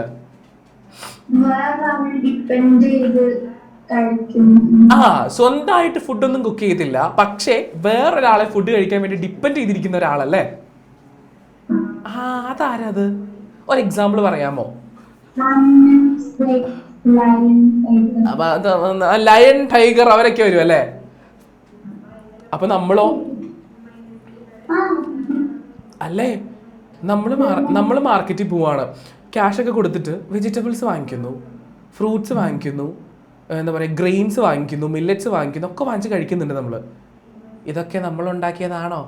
സ്വന്തമായിട്ട് ഫുഡൊന്നും കുക്ക് ചെയ്തില്ല, പക്ഷേ വേറൊരാളെ ഫുഡ് കഴിക്കാൻ വേണ്ടി ഡിപ്പെൻഡ് ചെയ്തിരിക്കുന്ന ഒരാളല്ലേ? അതാരത്? ഒരു എക്സാമ്പിൾ പറയാമോ? ലയൺ, ടൈഗർ അവരൊക്കെ വരും അല്ലേ? അപ്പൊ നമ്മളോ? അല്ലേ, നമ്മൾ മാർക്കറ്റിൽ പോവാണ്, ക്യാഷൊക്കെ കൊടുത്തിട്ട് വെജിറ്റബിൾസ് വാങ്ങിക്കുന്നു, ഫ്രൂട്ട്സ് വാങ്ങിക്കുന്നു, എന്താ പറയുക, ഗ്രെയിൻസ് വാങ്ങിക്കുന്നു, മില്ലറ്റ്സ് വാങ്ങിക്കുന്നു, ഒക്കെ വാങ്ങിച്ച് കഴിക്കുന്നുണ്ട് നമ്മൾ. ഇതൊക്കെ നമ്മൾ ഉണ്ടാക്കിയതാണോ?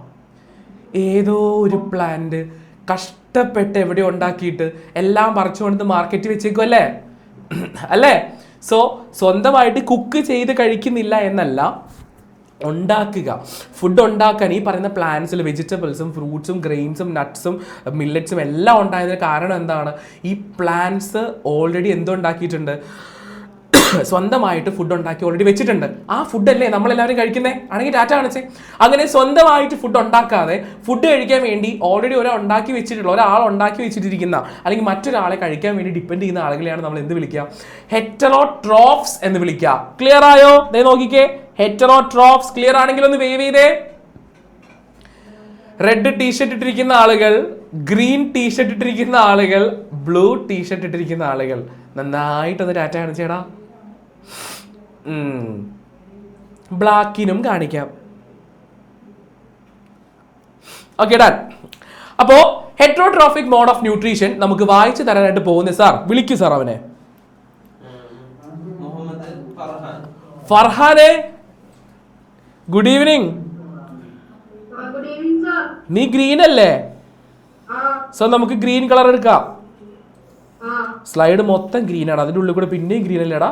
ഏതോ ഒരു പ്ലാന്റ് കഷ്ടപ്പെട്ട് എവിടെ ഉണ്ടാക്കിയിട്ട് എല്ലാം പറിച്ചു കൊണ്ട് മാർക്കറ്റിൽ വെച്ചേക്കും അല്ലേ? അല്ലേ? സോ സ്വന്തമായിട്ട് കുക്ക് ചെയ്ത് കഴിക്കുന്നില്ല എന്നല്ല, ഉണ്ടാക്കുക. ഫുഡ് ഉണ്ടാക്കാൻ ഈ പറയുന്ന പ്ലാന്റ്സിൽ വെജിറ്റബിൾസും ഫ്രൂട്ട്സും ഗ്രെയിൻസും നട്ട്സും മില്ലറ്റ്സും എല്ലാം ഉണ്ടായതിന് കാരണം എന്താണ്? ഈ പ്ലാന്റ്സ് ഓൾറെഡി എന്തുണ്ടാക്കിയിട്ടുണ്ട്? സ്വന്തമായിട്ട് ഫുഡ് ഉണ്ടാക്കി ഓൾറെഡി വെച്ചിട്ടുണ്ട്. ആ ഫുഡല്ലേ നമ്മളെല്ലാവരും കഴിക്കുന്നേ? ആണെങ്കിൽ ടാറ്റ കാണിച്ചേ. അങ്ങനെ സ്വന്തമായിട്ട് ഫുഡ് ഉണ്ടാക്കാതെ ഫുഡ് കഴിക്കാൻ വേണ്ടി ഓൾറെഡി ഒരാൾ ഉണ്ടാക്കി വെച്ചിട്ടിരിക്കുന്ന അല്ലെങ്കിൽ മറ്റൊരാളെ കഴിക്കാൻ വേണ്ടി ഡിപ്പെൻഡ് ചെയ്യുന്ന ആളുകളെയാണ് നമ്മൾ എന്ത് വിളിക്കുക? ഹെറ്ററോട്രോഫ്സ് എന്ന് വിളിക്കുക. ക്ലിയർ ആയോ? ദേ നോക്കിക്കേ, ഹെറ്ററോട്രോഫ്സ്. ക്ലിയർ ആണെങ്കിൽ ഒന്ന് വേവ് ചെയ്തേ. റെഡ് ടീഷർട്ട് ഇട്ടിരിക്കുന്ന ആളുകൾ, ഗ്രീൻ ടീഷർട്ട് ഇട്ടിരിക്കുന്ന ആളുകൾ, ബ്ലൂ ടീഷർട്ട് ഇട്ടിരിക്കുന്ന ആളുകൾ. നന്നായിട്ടൊന്ന് ടാറ്റ കാണിച്ചേടാ. ബ്ലാക്കിനും കാണിക്കാം. Okay done. അപ്പോ ഹെറ്ററോട്രോഫിക് മോഡ് ഓഫ് ന്യൂട്രീഷൻ നമുക്ക് വായിച്ചു തരാനായിട്ട് പോകുന്നത് സാർ. വിളിക്കൂ സാർ അവനെ. ഫർഹാനെ, ഗുഡ് ഈവനിങ്. നീ ഗ്രീൻ അല്ലേ? സോ നമുക്ക് ഗ്രീൻ കളർ എടുക്കാം. സ്ലൈഡ് മൊത്തം ഗ്രീൻ ആണ്, അതിന്റെ ഉള്ളിൽ കൂടെ പിന്നെയും ഗ്രീൻ അല്ലേടാ?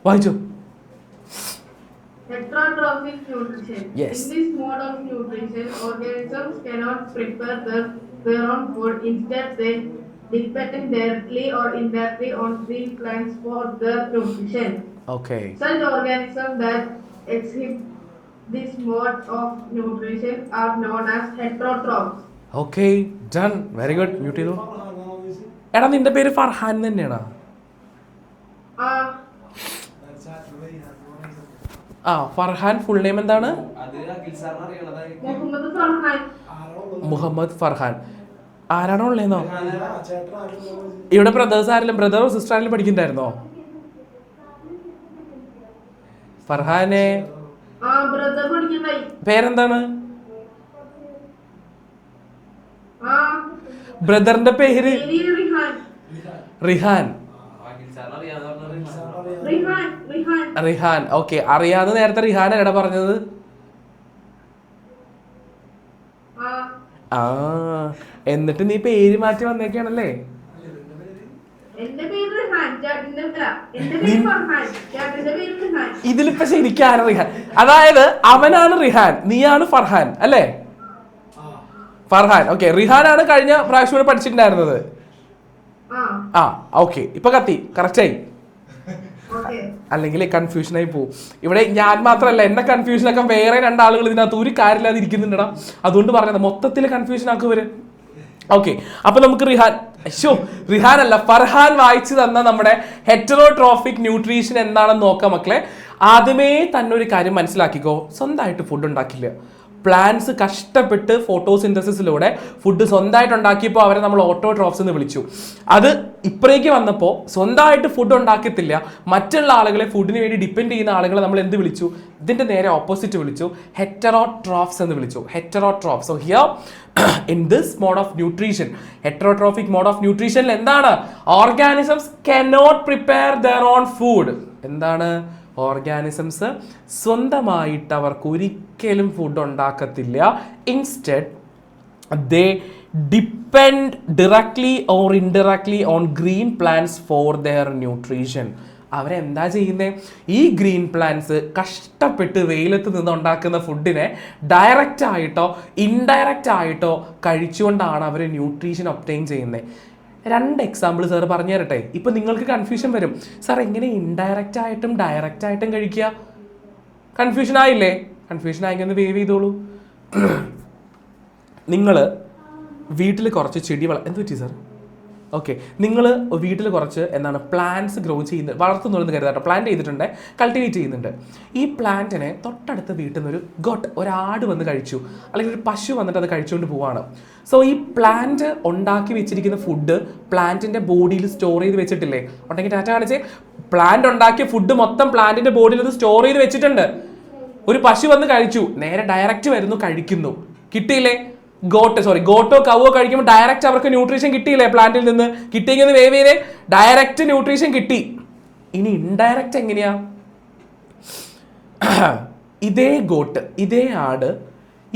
വായിച്ചു. Heterotrophic nutrition. Yes. In this mode of nutrition, organisms cannot prepare their own food. Instead, they depend directly or indirectly on green plants for their nutrition. Okay. Such organisms that exhibit this mode of nutrition are known as heterotrophs. Okay, done. Very good. Mute ചെയ്തു. എടാ നിന്റെ പേര് ഫർഹാൻ തന്നെയാണോ? ഫർഹാൻ ഫുൾ നെയിം എന്താണ്? മുഹമ്മദ് ഫർഹാൻ. ആരാണോ ഉള്ളേന്നോ? ഇവിടെ ബ്രദേഴ്സ് ആരെങ്കിലും, ബ്രദറോ സിസ്റ്റർ ആരെങ്കിലും പഠിക്കണ്ടായിരുന്നോ? ഫർഹാനെ പേരെന്താണ്? ബ്രദറിന്റെ പേര് റിഹാൻ. റിഹാൻ. ഓക്കെ, അറിയാതെ നേരത്തെ റിഹാൻ എടാ പറഞ്ഞത്. എന്നിട്ട് നീ പേര് മാറ്റി വന്നേക്കാണല്ലേ? എന്റെ പേര് റിഹാൻ, ചേട്ടന്റെ എന്റെ പേര് ഫർഹാൻ, ചേട്ടന്റെ പേര് റിഹാൻ. ഇതിലിപ്പോ ശരിക്കും റിഹാൻ, അതായത് അവനാണ് റിഹാൻ, നീയാണ് ഫർഹാൻ അല്ലേ? ഫർഹാൻ, ഓക്കെ. റിഹാനാണ് കഴിഞ്ഞ പ്രാവശ്യം പഠിച്ചിട്ടുണ്ടായിരുന്നത്. ആ ഓക്കെ, ഇപ്പൊ കത്തി കറക്റ്റായി. അല്ലെങ്കിൽ കൺഫ്യൂഷനായി പോവും. ഇവിടെ ഞാൻ മാത്രമല്ല, എന്നെ കൺഫ്യൂഷനൊക്കെ വേറെ രണ്ടാളുകൾ ഇതിനകത്ത് ഒരു കാര്യമില്ലാതെ ഇരിക്കുന്നുണ്ടാ. അതുകൊണ്ട് പറഞ്ഞത് മൊത്തത്തിൽ കൺഫ്യൂഷൻ ആക്കുവര്. ഓക്കെ, അപ്പൊ നമുക്ക് റിഹാൻ അല്ല ഫർഹാൻ വായിച്ചു തന്ന നമ്മുടെ ഹെറ്ററോട്രോഫിക് ന്യൂട്രീഷൻ എന്താണെന്ന് നോക്കാം മക്കളെ. ആദ്യമേ തന്നെ ഒരു കാര്യം മനസ്സിലാക്കിക്കോ, സ്വന്തമായിട്ട് ഫുഡ് ഉണ്ടാക്കില്ല. പ്ലാന്റ്സ് കഷ്ടപ്പെട്ട് ഫോട്ടോസിന്തസിസിലൂടെ ഫുഡ് സ്വന്തമായിട്ട് ഉണ്ടാക്കിയപ്പോൾ അവരെ നമ്മൾ ഓട്ടോട്രോഫ്സ് എന്ന് വിളിച്ചു. അത് ഇപ്പറേക്ക് വന്നപ്പോൾ സ്വന്തമായിട്ട് ഫുഡ് ഉണ്ടാക്കത്തില്ല, മറ്റുള്ള ആളുകളെ ഫുഡിന് വേണ്ടി ഡിപ്പെൻഡ് ചെയ്യുന്ന ആളുകളെ നമ്മൾ എന്ത് വിളിച്ചു? ഇതിന്റെ നേരെ ഓപ്പോസിറ്റ് വിളിച്ചു, ഹെറ്ററോട്രോഫ്സ് എന്ന് വിളിച്ചു. Heterotrophs. So here in this mode of nutrition, heterotrophic mode of ന്യൂട്രീഷനിൽ എന്താണ്? Organisms cannot prepare their own food. എന്താണ്? ഓർഗാനിസംസ് സ്വന്തമായിട്ട് അവർക്ക് ഒരിക്കലും ഫുഡ് ഉണ്ടാക്കത്തില്ല. Instead they depend directly or indirectly on green plants for their nutrition. അവരെന്താ ചെയ്യുന്നത്? ഈ ഗ്രീൻ പ്ലാന്റ്സ് കഷ്ടപ്പെട്ട് വെയിലത്ത് നിന്ന് ഉണ്ടാക്കുന്ന ഫുഡിനെ ഡയറക്റ്റ് ആയിട്ടോ ഇൻഡയറക്റ്റ് ആയിട്ടോ കഴിച്ചുകൊണ്ടാണ് അവർ ന്യൂട്രീഷൻ ഒബ്റ്റെയിൻ ചെയ്യുന്നത്. 2 എക്സാമ്പിൾ സാർ പറഞ്ഞു തരട്ടെ. ഇപ്പൊ നിങ്ങൾക്ക് കൺഫ്യൂഷൻ വരും, സാർ എങ്ങനെ ഇൻഡയറക്റ്റ് ആയിട്ടും ഡയറക്റ്റ് ആയിട്ടും കഴിക്കുക? കൺഫ്യൂഷൻ ആയില്ലേ? കൺഫ്യൂഷൻ ആയിക്കൊന്ന് വേവ് ചെയ്തോളൂ. നിങ്ങൾ വീട്ടിൽ കുറച്ച് ചെടി എന്ത് പറ്റി സാർ? ഓക്കെ, നിങ്ങൾ വീട്ടിൽ കുറച്ച് പ്ലാന്റ്സ് ഗ്രോ ചെയ്യുന്നത്, വളർത്തുന്നുണ്ടെന്ന് കരുതാട്ടോ, പ്ലാന്റ് ചെയ്തിട്ടുണ്ട്, കൾട്ടിവേറ്റ് ചെയ്യുന്നുണ്ട്. ഈ പ്ലാന്റിനെ തൊട്ടടുത്ത വീട്ടിൽ നിന്നൊരു ഒരാട് വന്ന് കഴിച്ചു, അല്ലെങ്കിൽ ഒരു പശു വന്നിട്ട് അത് കഴിച്ചുകൊണ്ട് പോവാണ്. സോ ഈ പ്ലാന്റ് ഉണ്ടാക്കി വെച്ചിരിക്കുന്ന ഫുഡ് പ്ലാന്റിന്റെ ബോഡിയിൽ സ്റ്റോർ ചെയ്ത് വെച്ചിട്ടില്ലേ? ഉണ്ടെങ്കിൽ ടാറ്റ കാണിച്ചേ. പ്ലാന്റ് ഉണ്ടാക്കിയ ഫുഡ് മൊത്തം പ്ലാന്റിന്റെ ബോഡിയിൽ അത് സ്റ്റോർ ചെയ്ത് വെച്ചിട്ടുണ്ട്. ഒരു പശു വന്ന് കഴിച്ചു, നേരെ ഡയറക്റ്റ് വരുന്നു, കഴിക്കുന്നു, കിട്ടിയില്ലേ? ഗോട്ടോ കവോ കഴിക്കുമ്പോൾ ഡയറക്റ്റ് അവർക്ക് ന്യൂട്രീഷൻ കിട്ടിയില്ലേ? പ്ലാന്റിൽ നിന്ന് കിട്ടിയെങ്കിൽ വേവ് ചെയ്തേ, ഡയറക്റ്റ് ന്യൂട്രീഷൻ കിട്ടി. ഇനി ഇൻഡയറക്റ്റ് എങ്ങനെയാ? ഇതേ ആട്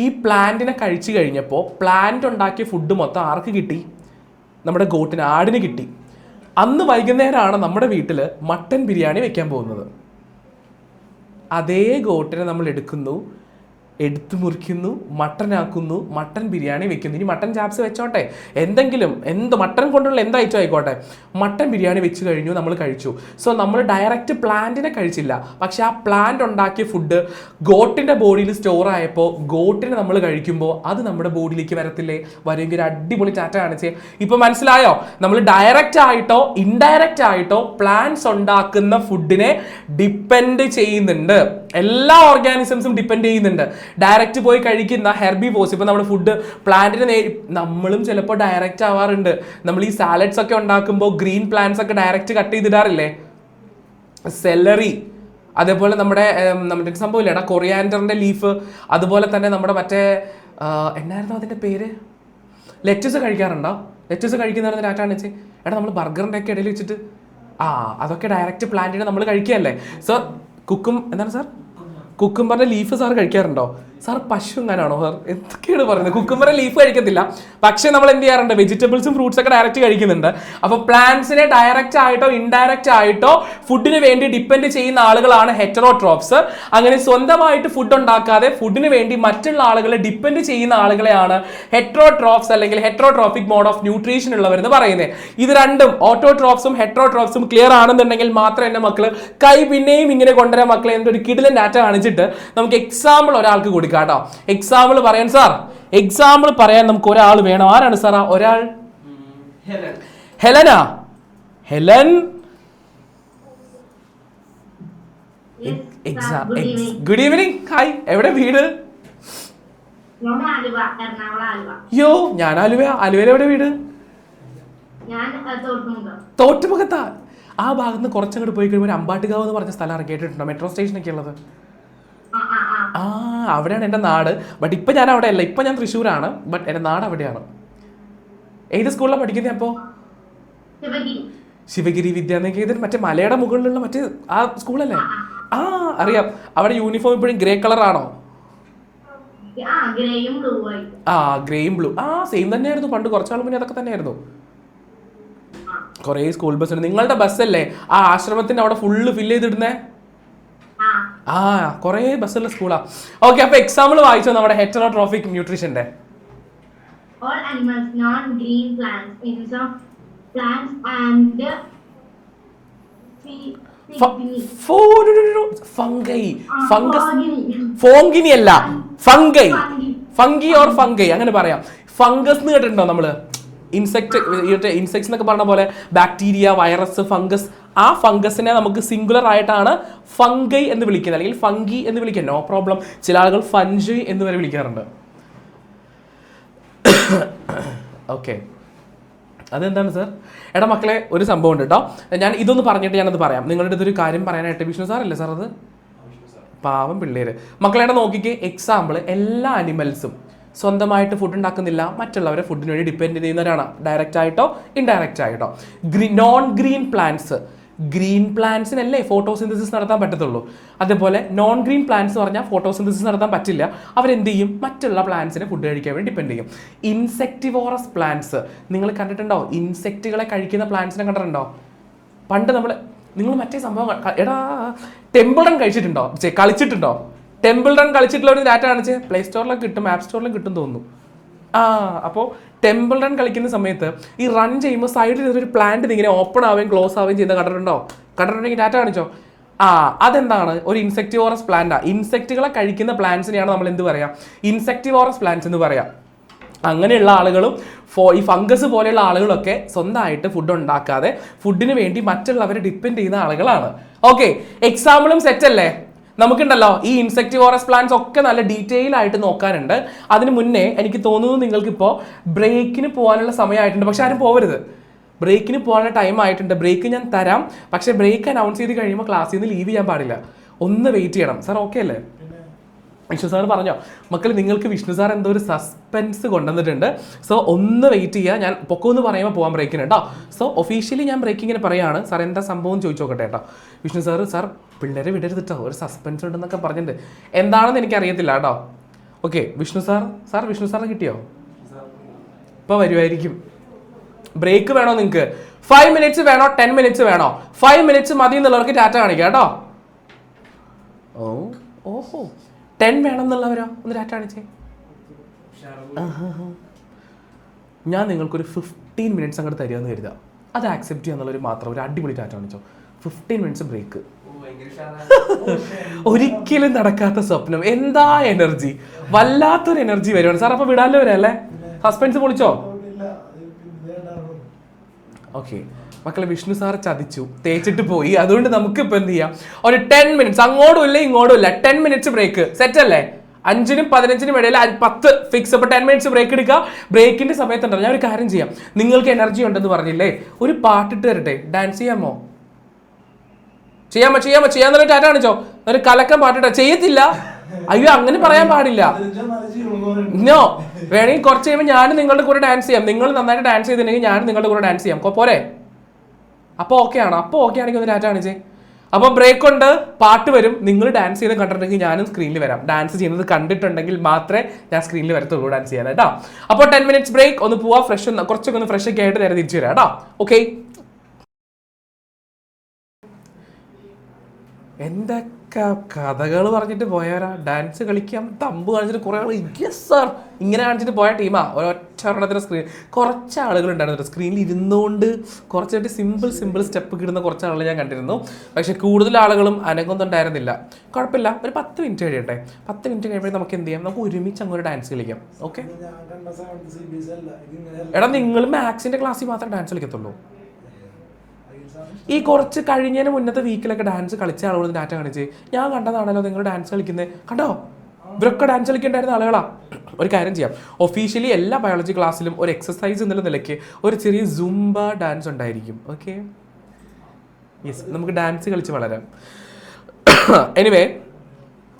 ഈ പ്ലാന്റിനെ കഴിച്ചു കഴിഞ്ഞപ്പോൾ പ്ലാന്റ് ഉണ്ടാക്കിയ ഫുഡ് മൊത്തം ആർക്ക് കിട്ടി? നമ്മുടെ ഗോട്ടിന്, ആടിന് കിട്ടി. അന്ന് വൈകുന്നേരമാണ് നമ്മുടെ വീട്ടിൽ മട്ടൻ ബിരിയാണി വെക്കാൻ പോകുന്നത്. അതേ ഗോട്ടിനെ നമ്മൾ എടുത്തു മുറിക്കുന്നു, മട്ടനാക്കുന്നു, മട്ടൻ ബിരിയാണി വെക്കുന്നു. ഇനി മട്ടൻ ചാപ്സ് വെച്ചോട്ടെ, മട്ടൻ കൊണ്ടുള്ള എന്ത് ഐറ്റം ആയിക്കോട്ടെ, മട്ടൻ ബിരിയാണി വെച്ച് കഴിഞ്ഞു, നമ്മൾ കഴിച്ചു. സോ നമ്മൾ ഡയറക്റ്റ് പ്ലാന്റിനെ കഴിച്ചില്ല, പക്ഷെ ആ പ്ലാന്റ് ഉണ്ടാക്കിയ ഫുഡ് ഗോട്ടിന്റെ ബോഡിയിൽ സ്റ്റോർ ആയപ്പോൾ ഗോട്ടിനെ നമ്മൾ കഴിക്കുമ്പോൾ അത് നമ്മുടെ ബോഡിയിലേക്ക് വരത്തില്ലേ? വരുമെങ്കിൽ ഒരു അടിപൊളി ടാറ്റ കാണിച്ചേ. ഇപ്പൊ മനസ്സിലായോ? നമ്മൾ ഡയറക്റ്റ് ആയിട്ടോ ഇൻഡയറക്റ്റ് ആയിട്ടോ പ്ലാന്റ്സ് ഉണ്ടാക്കുന്ന ഫുഡിനെ ഡിപ്പെൻഡ് ചെയ്യുന്നുണ്ട്. എല്ലാ ഓർഗാനിസംസും ഡിപ്പെൻഡ് ചെയ്യുന്നുണ്ട്. ഡയറക്റ്റ് പോയി കഴിക്കുന്ന ഹെർബിവോർസ്, ഇപ്പൊ നമ്മുടെ ഫുഡ് പ്ലാന്റിന് നമ്മളും ചിലപ്പോൾ ഡയറക്റ്റ് ആവാറുണ്ട്. നമ്മൾ ഈ സാലഡ്സ് ഒക്കെ ഉണ്ടാക്കുമ്പോൾ ഗ്രീൻ പ്ലാന്റ്സ് ഒക്കെ ഡയറക്റ്റ് കട്ട് ചെയ്തിടാറില്ലേ? സെല്ലറി, അതേപോലെ നമ്മുടെ സംഭവം ഇല്ലേടാ കൊറിയാൻഡറിന്റെ ലീഫ്, അതുപോലെ തന്നെ നമ്മുടെ എന്നായിരുന്നു അതിന്റെ പേര്, ലെറ്റസ് കഴിക്കാറുണ്ടോ? ലെറ്റസ് കഴിക്കുന്നവരുടെ ഡാറ്റ കാണിച്ച് നമ്മൾ ബർഗറിന്റെ ഒക്കെ ഇടയിൽ വെച്ചിട്ട് അതൊക്കെ ഡയറക്റ്റ് പ്ലാന്റിനെ നമ്മൾ കഴിക്കുകയല്ലേ. സോ കുക്കുംബറിന്റെ ലീഫ് സാർ കഴിക്കാറുണ്ടോ? സാർ പശു എങ്ങനെയാണോ സാർ? എന്തൊക്കെയാണ് പറയുന്നത്? കുക്കുംബറിന്റെ ലീഫ് കഴിക്കത്തില്ല, പക്ഷെ നമ്മൾ എന്ത് ചെയ്യാറുണ്ട്? വെജിറ്റബിൾസും ഫ്രൂട്ട്സ് ഒക്കെ ഡയറക്റ്റ് കഴിക്കുന്നുണ്ട്. അപ്പൊ പ്ലാന്റ്സിനെ ഡയറക്റ്റ് ആയിട്ടോ ഇൻഡയറക്റ്റ് ആയിട്ടോ ഫുഡിന് വേണ്ടി ഡിപ്പെൻഡ് ചെയ്യുന്ന ആളുകളാണ് ഹെറ്ററോട്രോഫ്സ്. അങ്ങനെ സ്വന്തമായിട്ട് ഫുഡ് ഉണ്ടാക്കാതെ ഫുഡിന് വേണ്ടി മറ്റുള്ള ആളുകളെ ഡിപ്പെൻഡ് ചെയ്യുന്ന ആളുകളെയാണ് ഹെറ്ററോട്രോഫ്സ് അല്ലെങ്കിൽ ഹെറ്ററോട്രോഫിക് മോഡ് ഓഫ് ന്യൂട്രീഷൻ ഉള്ളവരെന്ന് പറയുന്നത്. ഇത് രണ്ടും ഓട്ടോട്രോഫ്സും ഹെറ്ററോട്രോഫ്സും ക്ലിയർ ആണെന്നുണ്ടെങ്കിൽ മാത്രം എന്റെ മക്കള് കൈ പിന്നെയും ഇങ്ങനെ കൊണ്ടുവരാൻ മക്കളെ എന്തൊരു കിടിലൻ ഡാറ്റ കാണിച്ചിട്ട് നമുക്ക് എക്സാമ്പിൾ ഒരാൾക്ക് കൊടുക്കാം കേട്ടോ. എക്സാമ്പിൾ പറയാൻ സാർ, എക്സാമ്പിൾ പറയാൻ നമുക്ക് ഒരാൾ വേണം. ആരാണ് സാർ ഒരാൾ? ഹെലനാ? Helen good evening. ഹായ്, എവിടെ വീട്? യോ, ഞാൻ ആലുവയിൽ എവിടെ വീട്? തോട്ടുമുഖത്താ. ആ ഭാഗത്ത് നിന്ന് കുറച്ചങ്ങോട്ട് പോയി കഴിയുമ്പോൾ അമ്പാട്ടുകാവ് എന്ന് പറഞ്ഞ സ്ഥലം കേട്ടിട്ടുണ്ടോ? മെട്രോ സ്റ്റേഷനൊക്കെ ഉള്ളത്. അവിടെയാണ് എൻ്റെ നാട്. ബട്ട് ഇപ്പം ഞാൻ അവിടെ അല്ല, ഇപ്പം ഞാൻ തൃശ്ശൂരാണ്. ബട്ട് എൻ്റെ നാട് അവിടെയാണ്. ഏത് സ്കൂളിലാണ് പഠിക്കുന്നത് അപ്പോൾ? ശിവഗിരി വിദ്യാനികേതൻ, മറ്റേ മലയുടെ മുകളിലുള്ള ആ സ്കൂളല്ലേ? അറിയാം. അവിടെ യൂണിഫോം ഇപ്പോഴും ഗ്രേ കളർ ആണോ? ഗ്രേയും ബ്ലൂ ആയിട്ട്. ഗ്രേയും ബ്ലൂ സെയിം തന്നെയായിരുന്നു പണ്ട് കുറച്ചാൾ മുന്നേ അതൊക്കെ തന്നെയായിരുന്നു. കുറേ സ്കൂൾ ബസ് ഉണ്ട്. നിങ്ങളുടെ ബസ്സല്ലേ ആ ആശ്രമത്തിന്റെ അവിടെ ഫുള്ള് ഫില്ല് ചെയ്തിടുന്നേ? കുറേ ബസ്സുള്ള സ്കൂളാ. ഓക്കെ, അപ്പൊ എക്സാമ്പിൾ വായിച്ചോ നമ്മുടെ ഹെറ്ററോട്രോഫിക് ന്യൂട്രീഷന്റെ. All animals, non-green plants, means of plants and ഫോങ്കിനി അല്ല, ഫംഗൈ. ഫംഗി ഓർ ഫംഗൈ അങ്ങനെ പറയാം. ഫംഗസ് എന്ന് കേട്ടിട്ടുണ്ടോ നമ്മള്? ഇൻസെക്ട്സ് എന്നൊക്കെ പറഞ്ഞ പോലെ ബാക്ടീരിയ, വൈറസ്, ഫംഗസ്. ആ ഫംഗസിനെ നമുക്ക് സിംഗുലർ ആയിട്ടാണ് ഫംഗൈ എന്ന് വിളിക്കുന്നത്, അല്ലെങ്കിൽ ഫംഗി എന്ന് വിളിക്കുക. No problem. ചില ആളുകൾ ഫഞ്ചി എന്ന് വരെ വിളിക്കാറുണ്ട്. ഓക്കെ, അതെന്താണ് സർ? എടാ മക്കളെ, ഒരു സംഭവം ഉണ്ട് കേട്ടോ. ഞാൻ ഇതൊന്ന് പറഞ്ഞിട്ട് ഞാനത് പറയാം. നിങ്ങളുടെ അടുത്തൊരു കാര്യം പറയാനായിട്ട്. വിഷ്ണു സാർ അല്ലേ സാർ അത്? പാവം പിള്ളേര്. മക്കളെ നോക്കിക്കേ, എക്സാമ്പിൾ, എല്ലാ അനിമൽസും സ്വന്തമായിട്ട് ഫുഡ് ഉണ്ടാക്കുന്നില്ല, മറ്റുള്ളവരെ ഫുഡിന് വേണ്ടി ഡിപ്പെൻഡ് ചെയ്യുന്നവരാണ്, ഡയറക്റ്റ് ആയിട്ടോ ഇൻഡയറക്റ്റ് ആയിട്ടോ. നോൺ ഗ്രീൻ പ്ലാന്റ്സ്, ഗ്രീൻ പ്ലാന്റ്സിനല്ലേ ഫോട്ടോസിന്തസിസ് നടത്താൻ പറ്റത്തുള്ളൂ. അതേപോലെ നോൺ ഗ്രീൻ പ്ലാന്റ്സ് പറഞ്ഞാൽ ഫോട്ടോസിന്തസിസ് നടത്താൻ പറ്റില്ല. അവരെന്ത് ചെയ്യും? മറ്റുള്ള പ്ലാന്റ്സിനെ ഫുഡ് കഴിക്കാൻ വേണ്ടി ഡിപ്പെൻഡ് ചെയ്യും. ഇൻസെക്ടിവോറസ് പ്ലാന്റ്സ് നിങ്ങൾ കണ്ടിട്ടുണ്ടോ? ഇൻസെക്റ്റുകളെ കഴിക്കുന്ന പ്ലാന്റ്സിനെ കണ്ടിട്ടുണ്ടോ? പണ്ട് നിങ്ങൾ മറ്റേ സംഭവം എടാ ടെമ്പിൾ റൺ കഴിച്ചിട്ടുണ്ടോ? കളിച്ചിട്ടുണ്ടോ? ടെമ്പിൾ റൺ കളിച്ചിട്ടുള്ള ഒരു ഡാറ്റ കാണിച്ച് പ്ലേ സ്റ്റോറിലൊക്കെ കിട്ടും, ആപ്പ് സ്റ്റോറിലും കിട്ടും തോന്നുന്നു. അപ്പോൾ ടെമ്പിൾ റൺ കളിക്കുന്ന സമയത്ത് ഈ റൺ ചെയ്യുമ്പോൾ സൈഡിൽ ഒരു പ്ലാന്റ് ഇങ്ങനെ ഓപ്പൺ ആവുകയും ക്ലോസ് ആവുകയും ചെയ്യുന്ന കണ്ടിട്ടുണ്ടെങ്കിൽ ഡാറ്റ കാണിച്ചോ? അതെന്താണ്? ഒരു ഇൻസെക്ടിവോറസ് പ്ലാന്റാ. ഇൻസെക്റ്റുകളെ കഴിക്കുന്ന പ്ലാന്റ്സിനെയാണ് നമ്മൾ എന്ത് പറയാം? ഇൻസെക്ടിവോറസ് പ്ലാന്റ്സ് എന്ന് പറയാം. അങ്ങനെയുള്ള ആളുകളും ഈ ഫംഗസ് പോലെയുള്ള ആളുകളൊക്കെ സ്വന്തമായിട്ട് ഫുഡ് ഉണ്ടാക്കാതെ ഫുഡിന് വേണ്ടി മറ്റുള്ളവരെ ഡിപ്പെൻഡ് ചെയ്യുന്ന ആളുകളാണ്. ഓക്കെ, എക്സാമ്പിളും സെറ്റ് അല്ലേ? നമുക്കുണ്ടല്ലോ ഈ ഇൻസെക്ടിവോറസ് പ്ലാന്റ്സ് ഒക്കെ നല്ല ഡീറ്റെയിൽ ആയിട്ട് നോക്കാനുണ്ട്. അതിന് മുന്നേ എനിക്ക് തോന്നുന്നു നിങ്ങൾക്കിപ്പോൾ ബ്രേക്കിന് പോകാനുള്ള സമയമായിട്ടുണ്ട്. പക്ഷെ ആരും പോകരുത്, ബ്രേക്കിന് പോകാനുള്ള ടൈം ആയിട്ടുണ്ട്. ബ്രേക്ക് ഞാൻ തരാം, പക്ഷേ ബ്രേക്ക് അനൗൺസ് ചെയ്ത് കഴിയുമ്പോൾ ക്ലാസ്സിൽ നിന്ന് ലീവ് ചെയ്യാൻ പാടില്ല. ഒന്ന് വെയിറ്റ് ചെയ്യണം. സാർ ഓക്കെ അല്ലേ? വിഷ്ണു സാർ പറഞ്ഞോ മക്കൾ, നിങ്ങൾക്ക് വിഷ്ണു സാർ എന്തോ ഒരു സസ്പെൻസ് കൊണ്ടുവന്നിട്ടുണ്ട്. സോ ഒന്ന് വെയിറ്റ് ചെയ്യുക. ഞാൻ പൊക്കമെന്ന് പറയുമ്പോൾ പോകാൻ ബ്രേക്കിന് കേട്ടോ. സോ ഒഫീഷ്യലി ഞാൻ ബ്രേക്കിങ്ങിന് പറയുകയാണ്. സാർ എന്താ സംഭവം ചോദിച്ചു നോക്കട്ടെ കേട്ടോ. വിഷ്ണു സാർ പിള്ളേരെ വിടരുത് കേട്ടോ, ഒരു സസ്പെൻസ് ഉണ്ടെന്നൊക്കെ പറഞ്ഞിട്ടുണ്ട്. എന്താണെന്ന് എനിക്കറിയത്തില്ല കേട്ടോ. ഓക്കെ, വിഷ്ണു സാറിന് കിട്ടിയോ? ഇപ്പോൾ വരുമായിരിക്കും. ബ്രേക്ക് വേണോ നിങ്ങൾക്ക്? 5 minutes വേണോ 10 minutes വേണോ? 5 minutes മതി എന്നുള്ളവർക്ക് ടാറ്റ കാണിക്കാം കേട്ടോ. ഓഹോ 10 വേണം എന്നുള്ളവരോ ഒന്ന് ടാറ്റ കാണിച്ചേ. ഞാൻ നിങ്ങൾക്കൊരു 15 minutes അങ്ങോട്ട് തരികയെന്ന് കരുതാം. അത് ആക്സെപ്റ്റ് ചെയ്യുക എന്നുള്ളൊരു മാത്രം ഒരു അടിപൊളി ടാറ്റ കാണിച്ചോ. 15 minutes ബ്രേക്ക്. ഒരിക്കലും നടക്കാത്ത സ്വപ്നം. എന്താ എനർജി, വല്ലാത്തൊരു എനർജി വരുവാണ് സാർ. അപ്പൊ വിടാല്ലോ വരല്ലേ? സസ്പെൻസ് പൊളിച്ചോ? ഓക്കെ മക്കളെ, വിഷ്ണു സാർ ചതിച്ചു, തേച്ചിട്ട് പോയി. അതുകൊണ്ട് നമുക്ക് ഇപ്പൊ എന്ത് ചെയ്യാം? ഒരു 10 minutes, അങ്ങോട്ടും ഇല്ല ഇങ്ങോട്ടും ഇല്ല, 10 minutes ബ്രേക്ക്. സെറ്റ് അല്ലേ? 5നും 15നും ഇടയിൽ 10 ഫിക്സ്. അപ്പൊ 10 minutes ബ്രേക്ക് എടുക്കുക. ബ്രേക്കിന്റെ സമയത്തുണ്ടോ ഞാൻ ഒരു കാര്യം ചെയ്യാം. നിങ്ങൾക്ക് എനർജി ഉണ്ടെന്ന് പറഞ്ഞില്ലേ, ഒരു പാട്ടിട്ട് തരട്ടെ, ഡാൻസ് ചെയ്യാമോ? ചെയ്യാന്നുള്ള ടാറ്റ കാണിച്ചോ. ഒരു കലക്കം പാട്ടിട്ട. ചെയ്യത്തില്ല? അയ്യോ അങ്ങനെ പറയാൻ പാടില്ല. നോ, വേണമെങ്കിൽ കുറച്ച് കഴിയുമ്പോൾ ഞാനും നിങ്ങളുടെ കൂടെ ഡാൻസ് ചെയ്യാം. നിങ്ങൾ നന്നായിട്ട് ഡാൻസ് ചെയ്തിട്ടുണ്ടെങ്കിൽ ഞാനും നിങ്ങളുടെ കൂടെ ഡാൻസ് ചെയ്യാം. പോരെ? അപ്പോൾ ഓക്കെ ആണോ? അപ്പോൾ ഓക്കെ ആണെങ്കിൽ ഒന്ന് ടാറ്റ കാണിച്ചേ. അപ്പോൾ ബ്രേക്ക് ഉണ്ട്, പാട്ട് വരും. നിങ്ങൾ ഡാൻസ് ചെയ്ത് കണ്ടിട്ടുണ്ടെങ്കിൽ ഞാനും സ്ക്രീനിൽ വരാം. ഡാൻസ് ചെയ്യുന്നത് കണ്ടിട്ടുണ്ടെങ്കിൽ മാത്രമേ ഞാൻ സ്ക്രീനിൽ വരത്തുള്ളൂ ഡാൻസ് ചെയ്യാൻ കേട്ടോ. അപ്പോൾ 10 minutes ബ്രേക്ക്. ഒന്ന് പോവാ, കുറച്ചൊക്കെ ഒന്ന് ഫ്രഷ് ഒക്കെ ആയിട്ട് നേരെ തിരിച്ചു വരാം കേട്ടോ. ഓക്കെ, എന്തൊക്കെ കഥകൾ പറഞ്ഞിട്ട് പോയവരാ. ഡാൻസ് കളിക്കാം, തമ്പ് കാണിച്ചിട്ട് കുറേ ആൾ യെസ് സാർ ഇങ്ങനെ കാണിച്ചിട്ട് പോയ ടീമാ. ഒരൊറ്റ ഒരെണ്ണത്തിന് സ്ക്രീൻ കുറച്ച് ആളുകളുണ്ടായിരുന്നു സ്ക്രീനിൽ ഇരുന്നുകൊണ്ട് കുറച്ചായിട്ട് സിമ്പിൾ സ്റ്റെപ്പ് കിടുന്ന കുറച്ച് ആളുകൾ ഞാൻ കണ്ടിരുന്നു. പക്ഷേ കൂടുതൽ ആളുകളും അനങ്ങൊന്നുണ്ടായിരുന്നില്ല. കുഴപ്പമില്ല, ഒരു 10 minutes കഴിയട്ടെ. 10 minutes കഴിയുമ്പോൾ നമുക്ക് എന്ത് ചെയ്യാം? നമുക്ക് ഒരുമിച്ച് അങ്ങോട്ട് ഡാൻസ് കളിക്കാം. ഓക്കെ എടാ, നിങ്ങൾ മാത്സിൻ്റെ ക്ലാസ്സിൽ മാത്രമേ ഡാൻസ് കളിക്കത്തുള്ളൂ. ഈ കുറച്ച് കഴിഞ്ഞതിന് മുന്നത്തെ വീക്കിലൊക്കെ ഡാൻസ് കളിച്ച ആളുകൾ ഡാറ്റ കാണിച്ച് ഞാൻ കണ്ടതാണല്ലോ നിങ്ങൾ ഡാൻസ് കളിക്കുന്നത്. കണ്ടോ? ഇവരൊക്കെ ഡാൻസ് കളിക്കേണ്ടായിരുന്ന ആളുകളാ. ഒരു കാര്യം ചെയ്യാം, ഒഫീഷ്യലി എല്ലാ ബയോളജി ക്ലാസ്സിലും ഒരു എക്സസൈസ് എന്നുള്ള നിലയ്ക്ക് ഒരു ചെറിയ സുംബ ഡാൻസ് ഉണ്ടായിരിക്കും. ഓക്കെ, യെസ്, നമുക്ക് ഡാൻസ് കളിച്ച് വളരാം. എനിവേ,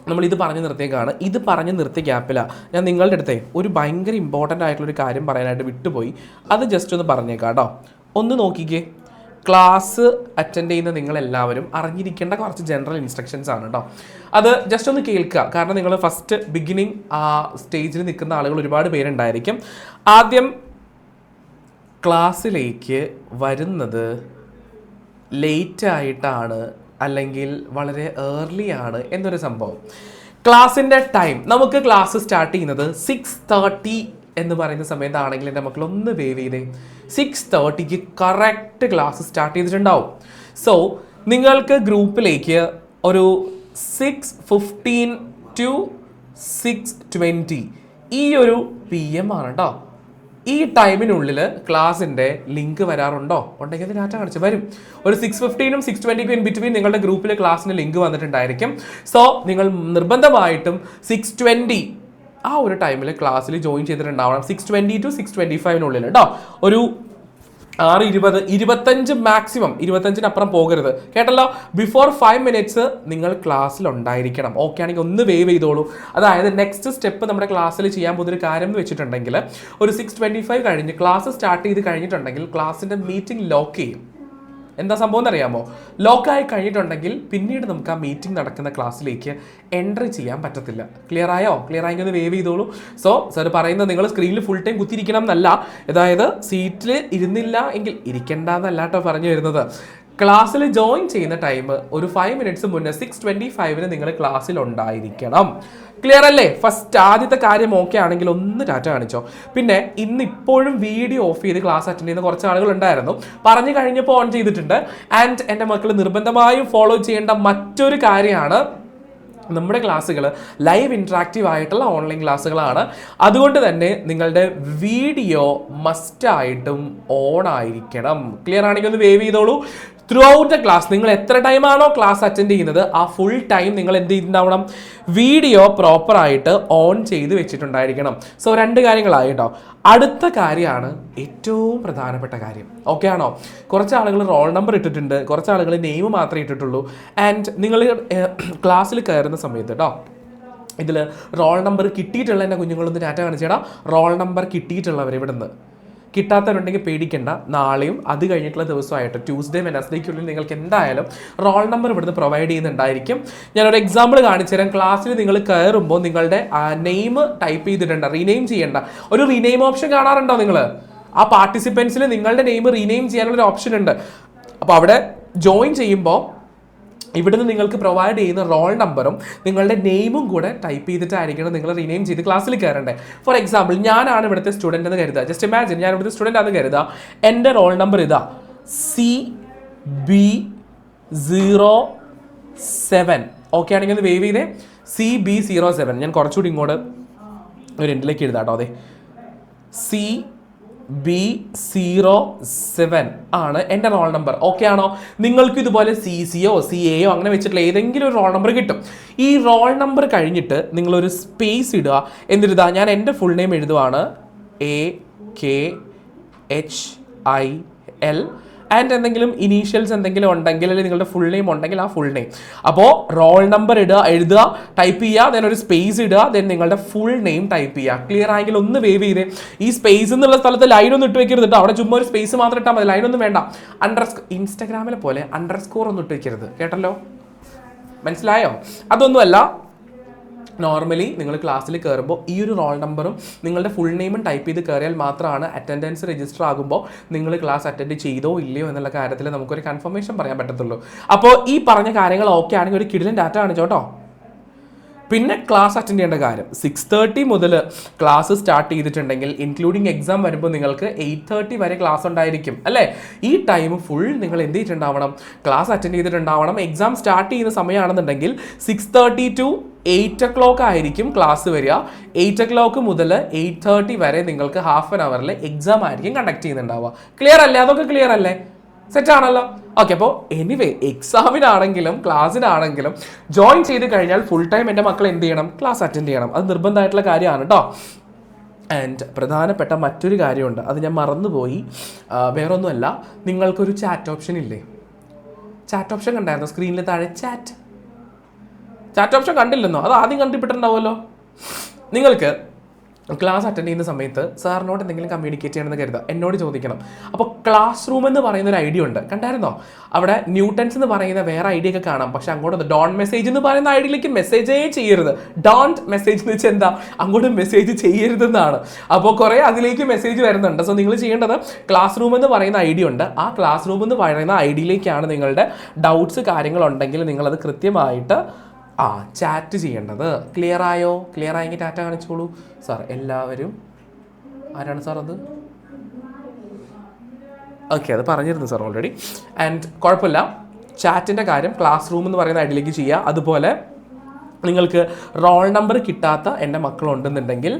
നമ്മളിത് പറഞ്ഞ് നിർത്തിയേക്കാണ്. ഇത് പറഞ്ഞ് നിർത്തിയ ഗ്യാപ്പിലാണ് ഞാൻ നിങ്ങളുടെ അടുത്തേ ഒരു ഭയങ്കര ഇമ്പോർട്ടൻ്റ് ആയിട്ടുള്ളൊരു കാര്യം പറയാനായിട്ട് വിട്ടുപോയി. അത് ജസ്റ്റ് ഒന്ന് പറഞ്ഞേക്കാം കേട്ടോ. ഒന്ന് നോക്കിക്കേ, ക്ലാസ് അറ്റൻഡ് ചെയ്യുന്ന നിങ്ങളെല്ലാവരും അറിഞ്ഞിരിക്കേണ്ട കുറച്ച് ജനറൽ ഇൻസ്ട്രക്ഷൻസ് ആണ് കേട്ടോ. അത് ജസ്റ്റ് ഒന്ന് കേൾക്കുക. കാരണം നിങ്ങൾ ഫസ്റ്റ് ബിഗിനിങ് ആ സ്റ്റേജിൽ നിൽക്കുന്ന ആളുകൾ ഒരുപാട് പേരുണ്ടായിരിക്കും. ആദ്യം ക്ലാസ്സിലേക്ക് വരുന്നത് ലേറ്റ് ആയിട്ടാണ് അല്ലെങ്കിൽ വളരെ ഏർലി ആണ് എന്നൊരു സംഭവം. ക്ലാസ്സിൻ്റെ ടൈം, നമുക്ക് ക്ലാസ് സ്റ്റാർട്ട് ചെയ്യുന്നത് 6:30 എന്ന് പറയുന്ന സമയത്താണെങ്കിൽ എൻ്റെ മക്കൾ ഒന്ന് വേവ് ചെയ്തേ. 6:30 കറക്റ്റ് ക്ലാസ് സ്റ്റാർട്ട് ചെയ്തിട്ടുണ്ടാവും. സോ നിങ്ങൾക്ക് ഗ്രൂപ്പിലേക്ക് ഒരു 6:15 to 6:20 ഈ ഒരു PM ആണ് കേട്ടോ. ഈ ടൈമിനുള്ളിൽ ക്ലാസ്സിൻ്റെ ലിങ്ക് വരാറുണ്ടോ? ഉണ്ടെങ്കിൽ അത് ഡാറ്റ കാണിച്ച് വരും. ഒരു 6:15 6:20 ഇൻ ബിറ്റ്വീൻ നിങ്ങളുടെ ഗ്രൂപ്പിൽ ക്ലാസ്സിന് ലിങ്ക് വന്നിട്ടുണ്ടായിരിക്കും. സോ നിങ്ങൾ നിർബന്ധമായിട്ടും 6:20 ആ ഒരു ടൈമിൽ ക്ലാസ്സിൽ ജോയിൻ ചെയ്തിട്ടുണ്ടാവണം. 6:20 to 6:25 കേട്ടോ. ഒരു 6:20 25 മാക്സിമം 25-അപ്പുറം പോകരുത് കേട്ടല്ലോ. ബിഫോർ 5 minutes നിങ്ങൾ ക്ലാസ്സിൽ ഉണ്ടായിരിക്കണം. ഓക്കെ ആണെങ്കിൽ ഒന്ന് വേവ് ചെയ്തോളൂ. അതായത് നെക്സ്റ്റ് സ്റ്റെപ്പ് നമ്മുടെ ക്ലാസ്സിൽ ചെയ്യാൻ പോകുന്നൊരു കാര്യം എന്ന് വെച്ചിട്ടുണ്ടെങ്കിൽ ഒരു 6:25 കഴിഞ്ഞ് ക്ലാസ് സ്റ്റാർട്ട് ചെയ്ത് കഴിഞ്ഞിട്ടുണ്ടെങ്കിൽ ക്ലാസ്സിൻ്റെ മീറ്റിംഗ് ലോക്ക് ചെയ്യും. എന്താ സംഭവം എന്നറിയാമോ? ലോക്കായി കഴിഞ്ഞിട്ടുണ്ടെങ്കിൽ പിന്നീട് നമുക്ക് ആ മീറ്റിംഗ് നടക്കുന്ന ക്ലാസ്സിലേക്ക് എൻട്രി ചെയ്യാൻ പറ്റത്തില്ല. ക്ലിയർ ആയോ? ക്ലിയർ ആയെങ്കിൽ ഒന്ന് വേവ് ചെയ്തോളൂ. സോ സാർ പറയുന്നത് നിങ്ങൾ സ്ക്രീനിൽ ഫുൾ ടൈം കുത്തിയിരിക്കണം എന്നല്ല, അതായത് സീറ്റിൽ ഇരുന്നില്ല എങ്കിൽ ഇരിക്കേണ്ട എന്നല്ല കേട്ടോ പറഞ്ഞു വരുന്നത്. ക്ലാസ്സിൽ ജോയിൻ ചെയ്യുന്ന ടൈം ഒരു 5 minutes മുന്നേ 6:25 നിങ്ങൾ ക്ലാസ്സിൽ ഉണ്ടായിരിക്കണം. ക്ലിയർ അല്ലേ? ഫസ്റ്റ് ആദ്യത്തെ കാര്യം ഓക്കെ ആണെങ്കിൽ ഒന്ന് ഡാറ്റ കാണിച്ചോ. പിന്നെ ഇപ്പോഴും വീഡിയോ ഓഫ് ചെയ്ത് ക്ലാസ് അറ്റൻഡ് ചെയ്യുന്ന കുറച്ച് ആളുകൾ ഉണ്ടായിരുന്നു. പറഞ്ഞു കഴിഞ്ഞപ്പോൾ ഓൺ ചെയ്തിട്ടുണ്ട്. ആൻഡ് എൻ്റെ മക്കൾ നിർബന്ധമായും ഫോളോ ചെയ്യേണ്ട മറ്റൊരു കാര്യമാണ്, നമ്മുടെ ക്ലാസ്സുകൾ ലൈവ് ഇൻട്രാക്റ്റീവ് ആയിട്ടുള്ള ഓൺലൈൻ ക്ലാസ്സുകളാണ്. അതുകൊണ്ട് തന്നെ നിങ്ങളുടെ വീഡിയോ മസ്റ്റായിട്ടും ഓൺ ആയിരിക്കണം. ക്ലിയർ ആണെങ്കിൽ ഒന്ന് വേവ് ചെയ്തോളൂ. ത്രൂ ഔട്ട് ദ ക്ലാസ് നിങ്ങൾ എത്ര ടൈമാണോ ക്ലാസ് അറ്റൻഡ് ചെയ്യുന്നത് ആ ഫുൾ ടൈം നിങ്ങൾ എന്ത് ചെയ്തിട്ടുണ്ടാവണം? വീഡിയോ പ്രോപ്പറായിട്ട് ഓൺ ചെയ്ത് വെച്ചിട്ടുണ്ടായിരിക്കണം. സോ 2 കാര്യങ്ങളായി കേട്ടോ. അടുത്ത കാര്യമാണ് ഏറ്റവും പ്രധാനപ്പെട്ട കാര്യം. ഓക്കെ ആണോ? കുറച്ച് ആളുകൾ റോൾ നമ്പർ ഇട്ടിട്ടുണ്ട്, കുറച്ച് ആളുകൾ നെയിം മാത്രമേ ഇട്ടിട്ടുള്ളൂ. ആൻഡ് നിങ്ങൾ ക്ലാസ്സിൽ കയറുന്ന സമയത്ത് കേട്ടോ ഇതിൽ റോൾ നമ്പർ കിട്ടിയിട്ടുള്ള എൻ്റെ കുഞ്ഞുങ്ങളൊന്ന് ഡാറ്റ കാണിച്ചേടാ. റോൾ നമ്പർ കിട്ടിയിട്ടുള്ളവർ ഇവിടുന്ന് കിട്ടാത്തവരുണ്ടെങ്കിൽ പേടിക്കേണ്ട. നാളെയും അത് കഴിഞ്ഞിട്ടുള്ള ദിവസമായിട്ട് ട്യൂസ്ഡേ വെനസ്ഡേക്കുള്ളിൽ നിങ്ങൾക്ക് എന്തായാലും റോൾ നമ്പർ ഇവിടുന്ന് പ്രൊവൈഡ് ചെയ്യുന്നുണ്ടായിരിക്കും. ഞാനൊരു എക്സാമ്പിൾ കാണിച്ചു തരാം. ക്ലാസ്സിൽ നിങ്ങൾ കയറുമ്പോൾ നിങ്ങളുടെ നെയിം ടൈപ്പ് ചെയ്തിട്ടുണ്ട്, റീനെയിം ചെയ്യേണ്ട ഒരു റീനെയിം ഓപ്ഷൻ കാണാറുണ്ടോ നിങ്ങൾ? ആ പാർട്ടിസിപ്പൻസിൽ നിങ്ങളുടെ നെയിം റീനെയിം ചെയ്യാനുള്ളൊരു ഓപ്ഷൻ ഉണ്ട്. അപ്പോൾ അവിടെ ജോയിൻ ചെയ്യുമ്പോൾ ഇവിടുന്ന് നിങ്ങൾക്ക് പ്രൊവൈഡ് ചെയ്യുന്ന റോൾ നമ്പറും നിങ്ങളുടെ നെയിമും കൂടെ ടൈപ്പ് ചെയ്തിട്ടായിരിക്കണം നിങ്ങൾ റീനെയിം ചെയ്ത് ക്ലാസ്സിൽ കയറേണ്ടത്. ഫോർ എക്സാമ്പിൾ ഞാനാണ് ഇവിടുത്തെ സ്റ്റുഡൻ്റ് എന്ന് കരുതുക. ജസ്റ്റ് ഇമാജിൻ ഞാൻ ഇവിടുത്തെ സ്റ്റുഡൻ്റ് ആണെന്ന് കരുതുക. എൻ്റെ റോൾ നമ്പർ ഇതാ CB07. ഓക്കെ ആണെങ്കിൽ ഒന്ന് വേവ് ചെയ്തേ. CB07. ഞാൻ കുറച്ചുകൂടി ഇങ്ങോട്ട് ഒരു എൻഡിലേക്ക് എഴുതാം കേട്ടോ. അതെ, CB07 ആണ് എൻ്റെ റോൾ നമ്പർ. ഓക്കെ ആണോ? നിങ്ങൾക്ക് ഇതുപോലെ CCയോ CAയോ അങ്ങനെ വെച്ചിട്ടുള്ള ഏതെങ്കിലും ഒരു റോൾ നമ്പർ കിട്ടും. ഈ റോൾ നമ്പർ കഴിഞ്ഞിട്ട് നിങ്ങളൊരു സ്പേസ് ഇടുക. എന്നിരുതാ ഞാൻ എൻ്റെ ഫുൾ നെയിം എഴുതുവാണ് AKHIL ആൻഡ് എന്തെങ്കിലും ഇനീഷ്യൽസ് എന്തെങ്കിലും ഉണ്ടെങ്കിൽ അല്ലെങ്കിൽ നിങ്ങളുടെ ഫുൾ നെയിം ഉണ്ടെങ്കിൽ ആ ഫുൾ നെയിം. അപ്പോൾ റോൾ നമ്പർ എഴുതുക, ടൈപ്പ് ചെയ്യുക, ദെൻ ഒരു സ്പേസ് ഇടുക, ദെൻ നിങ്ങളുടെ ഫുൾ നെയിം ടൈപ്പ് ചെയ്യുക. ക്ലിയർ ആയെങ്കിൽ ഒന്ന് വേവ് ചെയ്തേ. ഈ സ്പേസ് എന്നുള്ള സ്ഥലത്ത് ലൈനൊന്നും ഇട്ട് വെക്കരുത് കേട്ടോ. അവിടെ ചുമ്മാ ഒരു സ്പേസ് മാത്രം ഇട്ടാൽ മതി, ലൈനൊന്നും വേണ്ട. ഇൻസ്റ്റാഗ്രാമിലെ പോലെ അണ്ടർസ്കോർ ഒന്നും ഇട്ട് വെക്കരുത് കേട്ടല്ലോ. മനസ്സിലായോ? അതൊന്നുമല്ല, നോർമലി നിങ്ങൾ ക്ലാസ്സിൽ കയറുമ്പോൾ ഈ ഒരു റോൾ നമ്പറും നിങ്ങളുടെ ഫുൾ നെയിമും ടൈപ്പ് ചെയ്ത് കയറിയാൽ മാത്രമാണ് അറ്റൻഡൻസ് രജിസ്റ്റർ ആകുമ്പോൾ നിങ്ങൾ ക്ലാസ് അറ്റൻഡ് ചെയ്തോ ഇല്ലയോ എന്നുള്ള കാര്യത്തിൽ നമുക്കൊരു കൺഫർമേഷൻ പറയാൻ പറ്റത്തുള്ളൂ. അപ്പോൾ ഈ പറഞ്ഞ കാര്യങ്ങൾ ഓക്കെ ആണെങ്കിൽ ഒരു കിടിലൻ ഡാറ്റ കാണിച്ചോട്ടോ. പിന്നെ ക്ലാസ് അറ്റൻഡ് ചെയ്യേണ്ട കാര്യം 6:30 മുതൽ ക്ലാസ് സ്റ്റാർട്ട് ചെയ്തിട്ടുണ്ടെങ്കിൽ ഇൻക്ലൂഡിങ് എക്സാം വരുമ്പോൾ നിങ്ങൾക്ക് 8:30 വരെ ക്ലാസ് ഉണ്ടായിരിക്കും അല്ലേ? ഈ ടൈം ഫുൾ നിങ്ങൾ എന്ത് ചെയ്തിട്ടുണ്ടാവണം? ക്ലാസ് അറ്റൻഡ് ചെയ്തിട്ടുണ്ടാവണം. എക്സാം സ്റ്റാർട്ട് ചെയ്യുന്ന സമയമാണെന്നുണ്ടെങ്കിൽ 6:30 to 8 o'clock ആയിരിക്കും ക്ലാസ് വരിക. 8 o'clock മുതൽ 8:30 വരെ നിങ്ങൾക്ക് ഹാഫ് ആൻ അവറിൽ എക്സാം ആയിരിക്കും കണ്ടക്ട് ചെയ്യുന്നുണ്ടാവുക. ക്ലിയർ അല്ലേ? അതൊക്കെ ക്ലിയർ അല്ലേ? സെറ്റാണല്ലോ. ഓക്കെ, അപ്പോൾ എനിവേ എക്സാമിനാണെങ്കിലും ക്ലാസ്സിനാണെങ്കിലും ജോയിൻ ചെയ്ത് കഴിഞ്ഞാൽ ഫുൾ ടൈം എൻ്റെ മക്കൾ എന്ത് ചെയ്യണം? ക്ലാസ് അറ്റൻഡ് ചെയ്യണം. അത് നിർബന്ധമായിട്ടുള്ള കാര്യമാണ് കേട്ടോ. ആൻഡ് പ്രധാനപ്പെട്ട മറ്റൊരു കാര്യമുണ്ട്, അത് ഞാൻ മറന്നുപോയി. വേറൊന്നുമല്ല, നിങ്ങൾക്കൊരു ചാറ്റ് ഓപ്ഷൻ ഇല്ലേ? ചാറ്റ് ഓപ്ഷൻ കണ്ടായിരുന്നു സ്ക്രീനിൽ താഴെ? ചാറ്റ് ഓപ്ഷൻ കണ്ടില്ലെന്നോ? അത് ആദ്യം കണ്ടിട്ടുണ്ടാവുമല്ലോ. നിങ്ങൾക്ക് ക്ലാസ് അറ്റൻഡ് ചെയ്യുന്ന സമയത്ത് സാറിനോട് എന്തെങ്കിലും കമ്മ്യൂണിക്കേറ്റ് ചെയ്യണമെന്ന് കരുതുക, എന്നോട് ചോദിക്കണം. അപ്പോൾ ക്ലാസ് റൂം എന്ന് പറയുന്ന ഒരു ഐഡിയ ഉണ്ട്, കണ്ടായിരുന്നോ? അവിടെ ന്യൂട്ടൺസ് എന്ന് പറയുന്ന വേറെ ഐഡിയ ഒക്കെ കാണാം. പക്ഷെ അങ്ങോട്ട് ഡോണ്ട് മെസ്സേജ് എന്ന് പറയുന്ന ഐഡിയയിലേക്ക് മെസ്സേജേ ചെയ്യരുത്. ഡോണ്ട് മെസ്സേജ് എന്ന് വെച്ചാൽ എന്താ, അങ്ങോട്ട് മെസ്സേജ് ചെയ്യരുതെന്നാണ്. അപ്പോൾ കുറേ അതിലേക്ക് മെസ്സേജ് വരുന്നുണ്ട്. സോ നിങ്ങൾ ചെയ്യേണ്ടത് ക്ലാസ് റൂം എന്ന് പറയുന്ന ഐഡിയ ഉണ്ട്, ആ ക്ലാസ് റൂം എന്ന് പറയുന്ന ഐഡിയയിലേക്കാണ് നിങ്ങളുടെ ഡൗട്ട്സ് കാര്യങ്ങളുണ്ടെങ്കിൽ നിങ്ങളത് കൃത്യമായിട്ട് ചാറ്റ് ചെയ്യേണ്ടത്. ക്ലിയർ ആയോ? ക്ലിയർ ആയെങ്കിൽ ടാറ്റ കാണിച്ചോളൂ സാർ. എല്ലാവരും ആരാണ് സാർ അത്? ഓക്കെ, അത് പറഞ്ഞിരുന്നു സാർ ഓൾറെഡി. ആൻഡ് കുഴപ്പമില്ല, ചാറ്റിൻ്റെ കാര്യം ക്ലാസ് റൂം എന്ന് പറയുന്ന ഐഡിയയിലേക്ക് ചെയ്യുക. അതുപോലെ നിങ്ങൾക്ക് റോൾ നമ്പർ കിട്ടാത്ത എൻ്റെ മക്കളുണ്ടെന്നുണ്ടെങ്കിൽ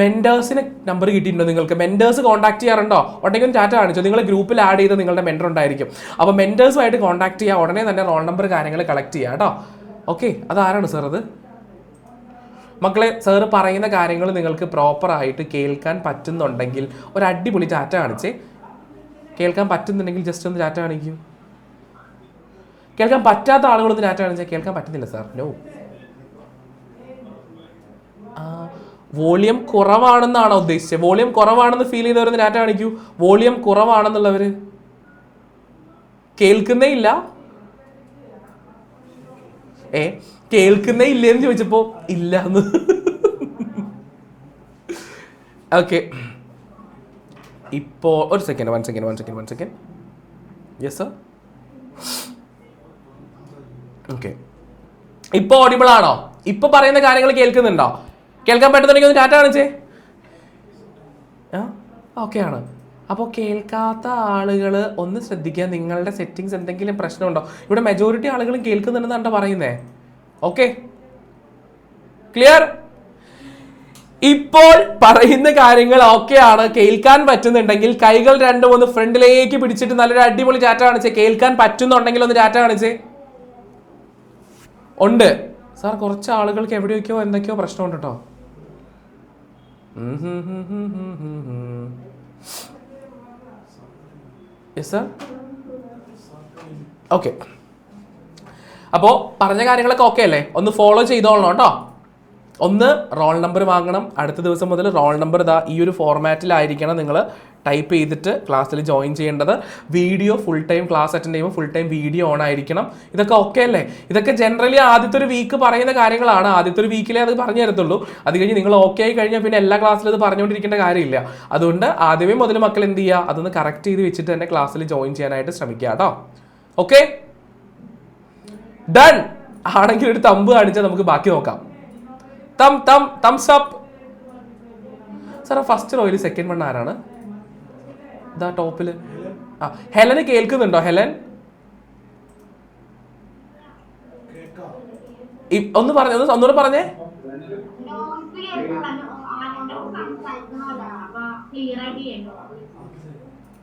മെൻറ്റേഴ്സിന് നമ്പർ കിട്ടിയിട്ടുണ്ടോ? നിങ്ങൾക്ക് മെൻറ്റേഴ്സ് കോൺടാക്ട് ചെയ്യാറുണ്ടോ? ഉണ്ടെങ്കിൽ ടാറ്റ കാണിച്ചോ. നിങ്ങൾ ഗ്രൂപ്പിൽ ആഡ് ചെയ്ത് നിങ്ങളുടെ മെൻറ്റർ ഉണ്ടായിരിക്കും. അപ്പോൾ മെൻറ്റേഴ്സുമായിട്ട് കോൺടാക്ട് ചെയ്യുക, ഉടനെ തന്നെ റോൾ നമ്പർ കാര്യങ്ങൾ കളക്ട് ചെയ്യുക കേട്ടോ. ഓക്കെ, അതാരാണ് സാർ അത്? മക്കളെ, സാറ് പറയുന്ന കാര്യങ്ങൾ നിങ്ങൾക്ക് പ്രോപ്പറായിട്ട് കേൾക്കാൻ പറ്റുന്നുണ്ടെങ്കിൽ ഒരു അടിപൊളി ടാറ്റ കാണിച്ചേ. കേൾക്കാൻ പറ്റുന്നുണ്ടെങ്കിൽ ജസ്റ്റ് ഒന്ന് ടാറ്റ കാണിക്കൂ. കേൾക്കാൻ പറ്റാത്ത ആളുകളൊന്ന് ടാറ്റ കാണിച്ചാൽ. കേൾക്കാൻ പറ്റുന്നില്ല സാർ, നോ. വോളിയം കുറവാണെന്നാണോ ഉദ്ദേശിച്ചത്? വോളിയം കുറവാണെന്ന് ഫീൽ ചെയ്തവരൊന്ന് ടാറ്റ കാണിക്കൂ. വോളിയം കുറവാണെന്നുള്ളവർ കേൾക്കുന്നേ ഇല്ല. കേൾക്കുന്നേ ഇല്ലേന്ന് ചോദിച്ചപ്പോ ഇല്ല എന്ന്. ഓക്കെ, ഇപ്പോ ഒരു second, one second. Yes sir. Okay, ഇപ്പൊ ഓഡിബിൾ ആണോ? ഇപ്പൊ പറയുന്ന കാര്യങ്ങൾ കേൾക്കുന്നുണ്ടോ? കേൾക്കാൻ പറ്റുന്നുണ്ടെങ്കിൽ ഒന്ന് ടാറ്റ കാണിച്ചേ. ഓക്കെ ആണ്. അപ്പോൾ കേൾക്കാത്ത ആളുകൾ ഒന്ന് ശ്രദ്ധിക്കുക, നിങ്ങളുടെ സെറ്റിങ്സ് എന്തെങ്കിലും പ്രശ്നമുണ്ടോ? ഇവിടെ മെജോറിറ്റി ആളുകളും കേൾക്കുന്നുണ്ടെന്നാണ് പറയുന്നേ. Okay, clear? ഇപ്പോൾ പറയുന്ന കാര്യങ്ങൾ ഓക്കെ ആണ്. കേൾക്കാൻ പറ്റുന്നുണ്ടെങ്കിൽ കൈകൾ 2-3 ഫ്രണ്ടിലേക്ക് പിടിച്ചിട്ട് നല്ലൊരു അടിപൊളി ടാറ്റ കാണിച്ചേ. കേൾക്കാൻ പറ്റുന്നുണ്ടെങ്കിൽ ഒന്ന് ടാറ്റ കാണിച്ചേ. ഉണ്ട് സാർ, കുറച്ച് ആളുകൾക്ക് എവിടെയൊക്കെയോ എന്തൊക്കെയോ പ്രശ്നമുണ്ട് കേട്ടോ. Yes sir. ഓക്കെ, അപ്പോൾ പറഞ്ഞ കാര്യങ്ങളൊക്കെ ഓക്കെ അല്ലേ? ഒന്ന് ഫോളോ ചെയ്തോളണം കേട്ടോ. ഒന്ന് റോൾ നമ്പർ വാങ്ങണം. അടുത്ത ദിവസം മുതൽ റോൾ നമ്പർ ഈ ഒരു ഫോർമാറ്റിലായിരിക്കണം നിങ്ങൾ ടൈപ്പ് ചെയ്തിട്ട് ക്ലാസ്സിൽ ജോയിൻ ചെയ്യേണ്ടത്. Video full time class attend ചെയ്യുമ്പോൾ ഫുൾ ടൈം വീഡിയോ ഓൺ ആയിരിക്കണം. ഇതൊക്കെ ഓക്കെ അല്ലേ? ഇതൊക്കെ ജനറലി ആദ്യത്തെ ഒരു വീക്ക് പറയുന്ന കാര്യങ്ങളാണ്. ആദ്യത്തെ ഒരു വീക്കിലേ അത് പറഞ്ഞു തരത്തുള്ളൂ. അത് കഴിഞ്ഞ് നിങ്ങൾ ഓക്കെ ആയി കഴിഞ്ഞാൽ പിന്നെ എല്ലാ ക്ലാസ്സിലും ഇത് പറഞ്ഞുകൊണ്ടിരിക്കേണ്ട കാര്യമില്ല. അതുകൊണ്ട് ആദ്യമേ മുതൽ മക്കൾ എന്ത് ചെയ്യുക, അതൊന്ന് കറക്റ്റ് ചെയ്ത് വെച്ചിട്ട് തന്നെ ക്ലാസ്സിൽ ജോയിൻ ചെയ്യാനായിട്ട് ശ്രമിക്കുക കേട്ടോ. ഓക്കെ, ഡൺ ആണെങ്കിൽ ഒരു തമ്പ് കാണിച്ചാൽ നമുക്ക് ബാക്കി നോക്കാം. Thumbs up. സാർ, ഫസ്റ്റ് റോയിൽ സെക്കൻഡ് വൺ ആരാണ്? ഇതാ ടോപ്പില്. ഹെലന് കേൾക്കുന്നുണ്ടോ? ഹെലൻ ഒന്ന് പറഞ്ഞേ, ഒന്നുകൂടെ പറഞ്ഞേ.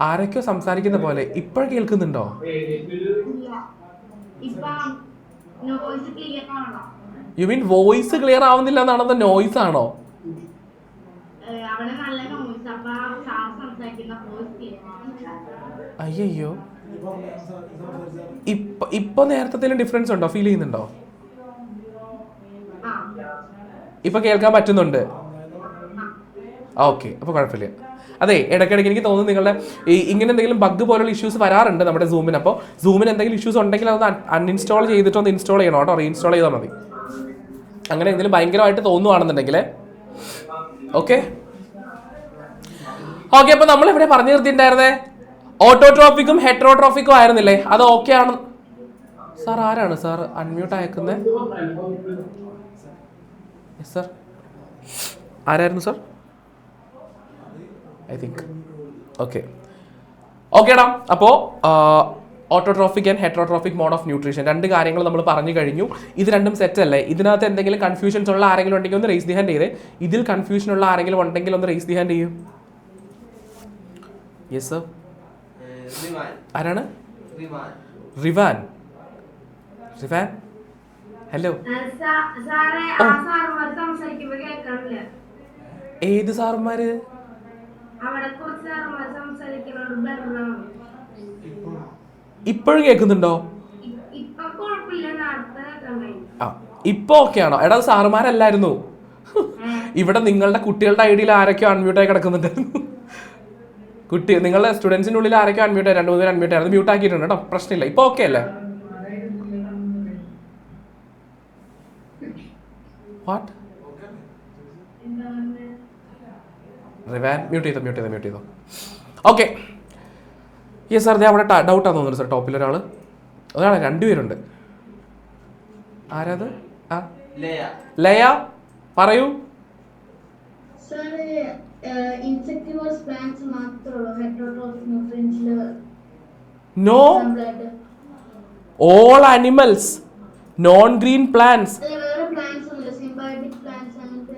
ആരൊക്കെയോ സംസാരിക്കുന്ന പോലെ. ഇപ്പോഴും കേൾക്കുന്നുണ്ടോ? യു മീൻ വോയിസ് ക്ലിയർ ആവുന്നില്ല എന്നാണോ? അതോ നോയിസ് ആണോ? അയ്യോ, ഇപ്പൊ നേരത്തെ ഡിഫറൻസ് ഉണ്ടോ? ഫീൽ ചെയ്യുന്നുണ്ടോ? ഇപ്പൊ കേൾക്കാൻ പറ്റുന്നുണ്ട്. ഓക്കെ, അപ്പൊ കുഴപ്പമില്ല. അതെ, ഇടയ്ക്കിടയ്ക്ക് എനിക്ക് തോന്നുന്നു നിങ്ങളുടെ ഇങ്ങനെ എന്തെങ്കിലും ബഗ് പോലുള്ള ഇഷ്യൂസ് വരാറുണ്ട് നമ്മുടെ സൂമിന്. അപ്പോൾ സൂമിന് എന്തെങ്കിലും ഇഷ്യൂസ് ഉണ്ടെങ്കിൽ അത് അൺഇൻസ്റ്റാൾ ചെയ്തിട്ട് ഒന്ന് ഇൻസ്റ്റാൾ ചെയ്യണം കേട്ടോ. റീഇൻസ്റ്റാൾ ചെയ്താൽ മതി. അങ്ങനെ എന്തെങ്കിലും ഭയങ്കരമായിട്ട് തോന്നുവാണെന്നുണ്ടെങ്കിൽ. ഓക്കെ, അപ്പൊ നമ്മൾ ഇവിടെ പറഞ്ഞു നിർത്തിയിട്ടുണ്ടായിരുന്നേ ഓട്ടോട്രോഫിക്കും ഹെറ്ററോട്രോഫിക്കും ആയിരുന്നില്ലേ? അത് ഓക്കെ ആണ് സാർ. ആരാണ് സാർ അൺമ്യൂട്ട് അയക്കുന്നത്? സാർ ആരായിരുന്നു സാർ? ഐ തിങ്ക് ഓക്കേടാ. അപ്പോൾ autotrophic and heterotrophic mode of nutrition രണ്ട് കാര്യങ്ങൾ നമ്മൾ പറഞ്ഞു കഴിഞ്ഞു. ഇത് രണ്ടും സെറ്റ് അല്ലേ? ഇതിനകത്ത് എന്തെങ്കിലും കൺഫ്യൂഷൻസ് ഉള്ള ആരെങ്കിലും ഉണ്ടെങ്കിൽ ഒന്ന് റേസ് ദി ഹാൻഡ് ചെയ്തേ. ഇതിൽ കൺഫ്യൂഷൻ ഉള്ള ആരെങ്കിലും ഉണ്ടെങ്കിൽ ഒന്ന് റേസ് ദി ഹാൻഡ് ചെയ്യൂ. Yes sir. ആരാണ്? റിവാൻ. റിവാൻ, ഹലോ. ഏത് സാറുമാര്? ഇപ്പോഴും കേൾക്കുന്നുണ്ടോ? ഇപ്പൊ ഓക്കെ ആണോ? എടാ, സാറുമാരല്ലായിരുന്നു, ഇവിടെ നിങ്ങളുടെ കുട്ടികളുടെ ഐഡിയയിൽ ആരൊക്കെയോ അൺമ്യൂട്ടായി കിടക്കുന്നുണ്ടായിരുന്നു. നിങ്ങളുടെ സ്റ്റുഡൻസിൻ്റെ ഉള്ളിൽ ആരൊക്കെ അൺമ്യൂട്ടായി, 2-3 പേര് അൺമ്യൂട്ടായി, അത് മ്യൂട്ട് ആക്കിയിട്ടുണ്ട് കേട്ടോ, പ്രശ്നമില്ല. ഇപ്പോൾ ഓക്കെ അല്ലേ? വാട്ട് മ്യൂട്ട് ചെയ്തോ. ഓക്കെ യെസ് സാർ, അവിടെ ഡൗട്ടാന്ന് തോന്നുന്നു സാർ. ടോപ്പിൽ ഒരാളെ 2 പേരുണ്ട്. ആരാത്? ആ ലയ പറയൂ. insectivores plants മാത്രമേ heterotrophs nutrients no, all animals, non green plants. വേറെ plants ഒന്നുമില്ല, symbiotic plants അങ്ങനത്തെ.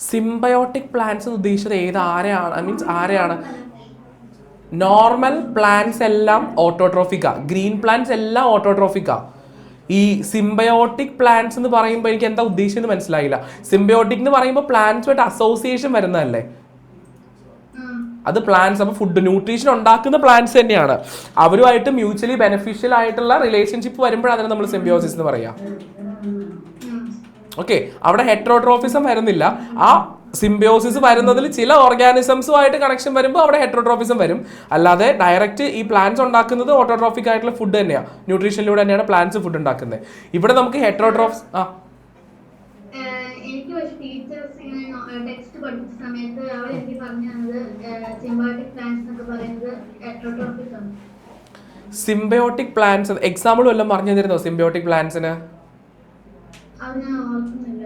സിംബയോട്ടിക് പ്ലാന്റ്സ് എന്ന് ഉദ്ദേശിച്ചത് ആരെയാണ്? നോർമൽ പ്ലാന്റ്സ് എല്ലാം ഓട്ടോട്രോഫിക്കാ, ഗ്രീൻ പ്ലാന്റ്സ് എല്ലാം ഓട്ടോട്രോഫിക്കാ. ഈ സിംബയോട്ടിക് പ്ലാന്റ്സ് എന്ന് പറയുമ്പോൾ എനിക്ക് എന്താ ഉദ്ദേശിച്ചെന്ന് മനസ്സിലായില്ല. സിംബയോട്ടിക് എന്ന് പറയുമ്പോൾ പ്ലാന്റ്സുമായിട്ട് അസോസിയേഷൻ വരുന്നതല്ലേ? അത് പ്ലാന്റ്സ്, അപ്പോൾ ഫുഡ് ന്യൂട്രീഷൻ ഉണ്ടാക്കുന്ന പ്ലാന്റ്സ് തന്നെയാണ്. അവരുമായിട്ട് മ്യൂച്വലി ബെനിഫിഷ്യൽ ആയിട്ടുള്ള റിലേഷൻഷിപ്പ് വരുമ്പോഴാണ് നമ്മൾ സിംബിയോസിസ് എന്ന് പറയാം. ഓക്കെ, അവിടെ ഹെറ്ററോട്രോഫിസം വരുന്നില്ല. ആ സിംബിയോസിസ് വരുന്നതിൽ ചില ഓർഗാനിസംസുമായിട്ട് കണക്ഷൻ വരുമ്പോൾ അവിടെ ഹെറ്ററോട്രോഫിസം വരും. അല്ലാതെ ഡയറക്റ്റ് ഈ പ്ലാന്റ്സ് ഉണ്ടാക്കുന്നത് ഓട്ടോട്രോഫിക് ആയിട്ടുള്ള ഫുഡ് തന്നെയാണ്, ന്യൂട്രീഷനിലൂടെ തന്നെയാണ് പ്ലാന്റ്സ് ഫുഡ് ഉണ്ടാക്കുന്നത്. ഇവിടെ നമുക്ക് ഹെറ്ററോട്രോഫ്സ് എനിക്ക് പക്ഷേ ടീച്ചേഴ്സ് ഇങ്ങനെ ടെക്സ്റ്റ് പഠിച്ച സമയത്ത് അവർ എനിക്ക് പറഞ്ഞു തന്നത് സിംബയോട്ടിക് പ്ലാന്റ്സ് എന്നൊക്കെ പറയുന്നത് ഹെറ്ററോട്രോഫിക് ആണ്. സിംബയോട്ടിക് പ്ലാന്റ്സ് എക്സാമ്പിൾ വല്ലതും പറഞ്ഞു തരുന്നോ സിംബയോട്ടിക് പ്ലാന്റ്സിന്? അത് ഞാൻ ഓർക്കുന്നില്ല.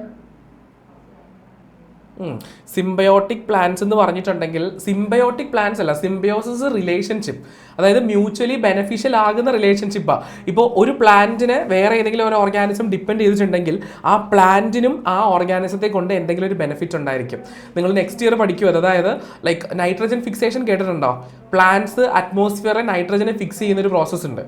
സിംബയോട്ടിക് പ്ലാന്റ്സ് എന്ന് പറഞ്ഞിട്ടുണ്ടെങ്കിൽ സിംബയോട്ടിക് പ്ലാന്റ്സ് അല്ല, സിംബയോസിസ് റിലേഷൻഷിപ്പ്, അതായത് മ്യൂച്വലി ബെനിഫിഷ്യൽ ആകുന്ന റിലേഷൻഷിപ്പാണ്. ഇപ്പോൾ ഒരു പ്ലാന്റിന് വേറെ ഏതെങ്കിലും ഒരു ഓർഗാനിസം ഡിപ്പെൻഡ് ചെയ്തിട്ടുണ്ടെങ്കിൽ ആ പ്ലാന്റിനും ആ ഓർഗാനിസത്തെ കൊണ്ട് എന്തെങ്കിലും ഒരു ബെനിഫിറ്റ് ഉണ്ടായിരിക്കും. നിങ്ങൾ നെക്സ്റ്റ് ഇയർ പഠിക്കുമത്, അതായത് ലൈക്ക് നൈട്രജൻ ഫിക്സേഷൻ കേട്ടിട്ടുണ്ടോ? പ്ലാന്റ്സ് അറ്റ്മോസ്ഫിയറിൽ നൈട്രജനെ ഫിക്സ് ചെയ്യുന്നൊരു പ്രോസസ്സ് ഉണ്ട്.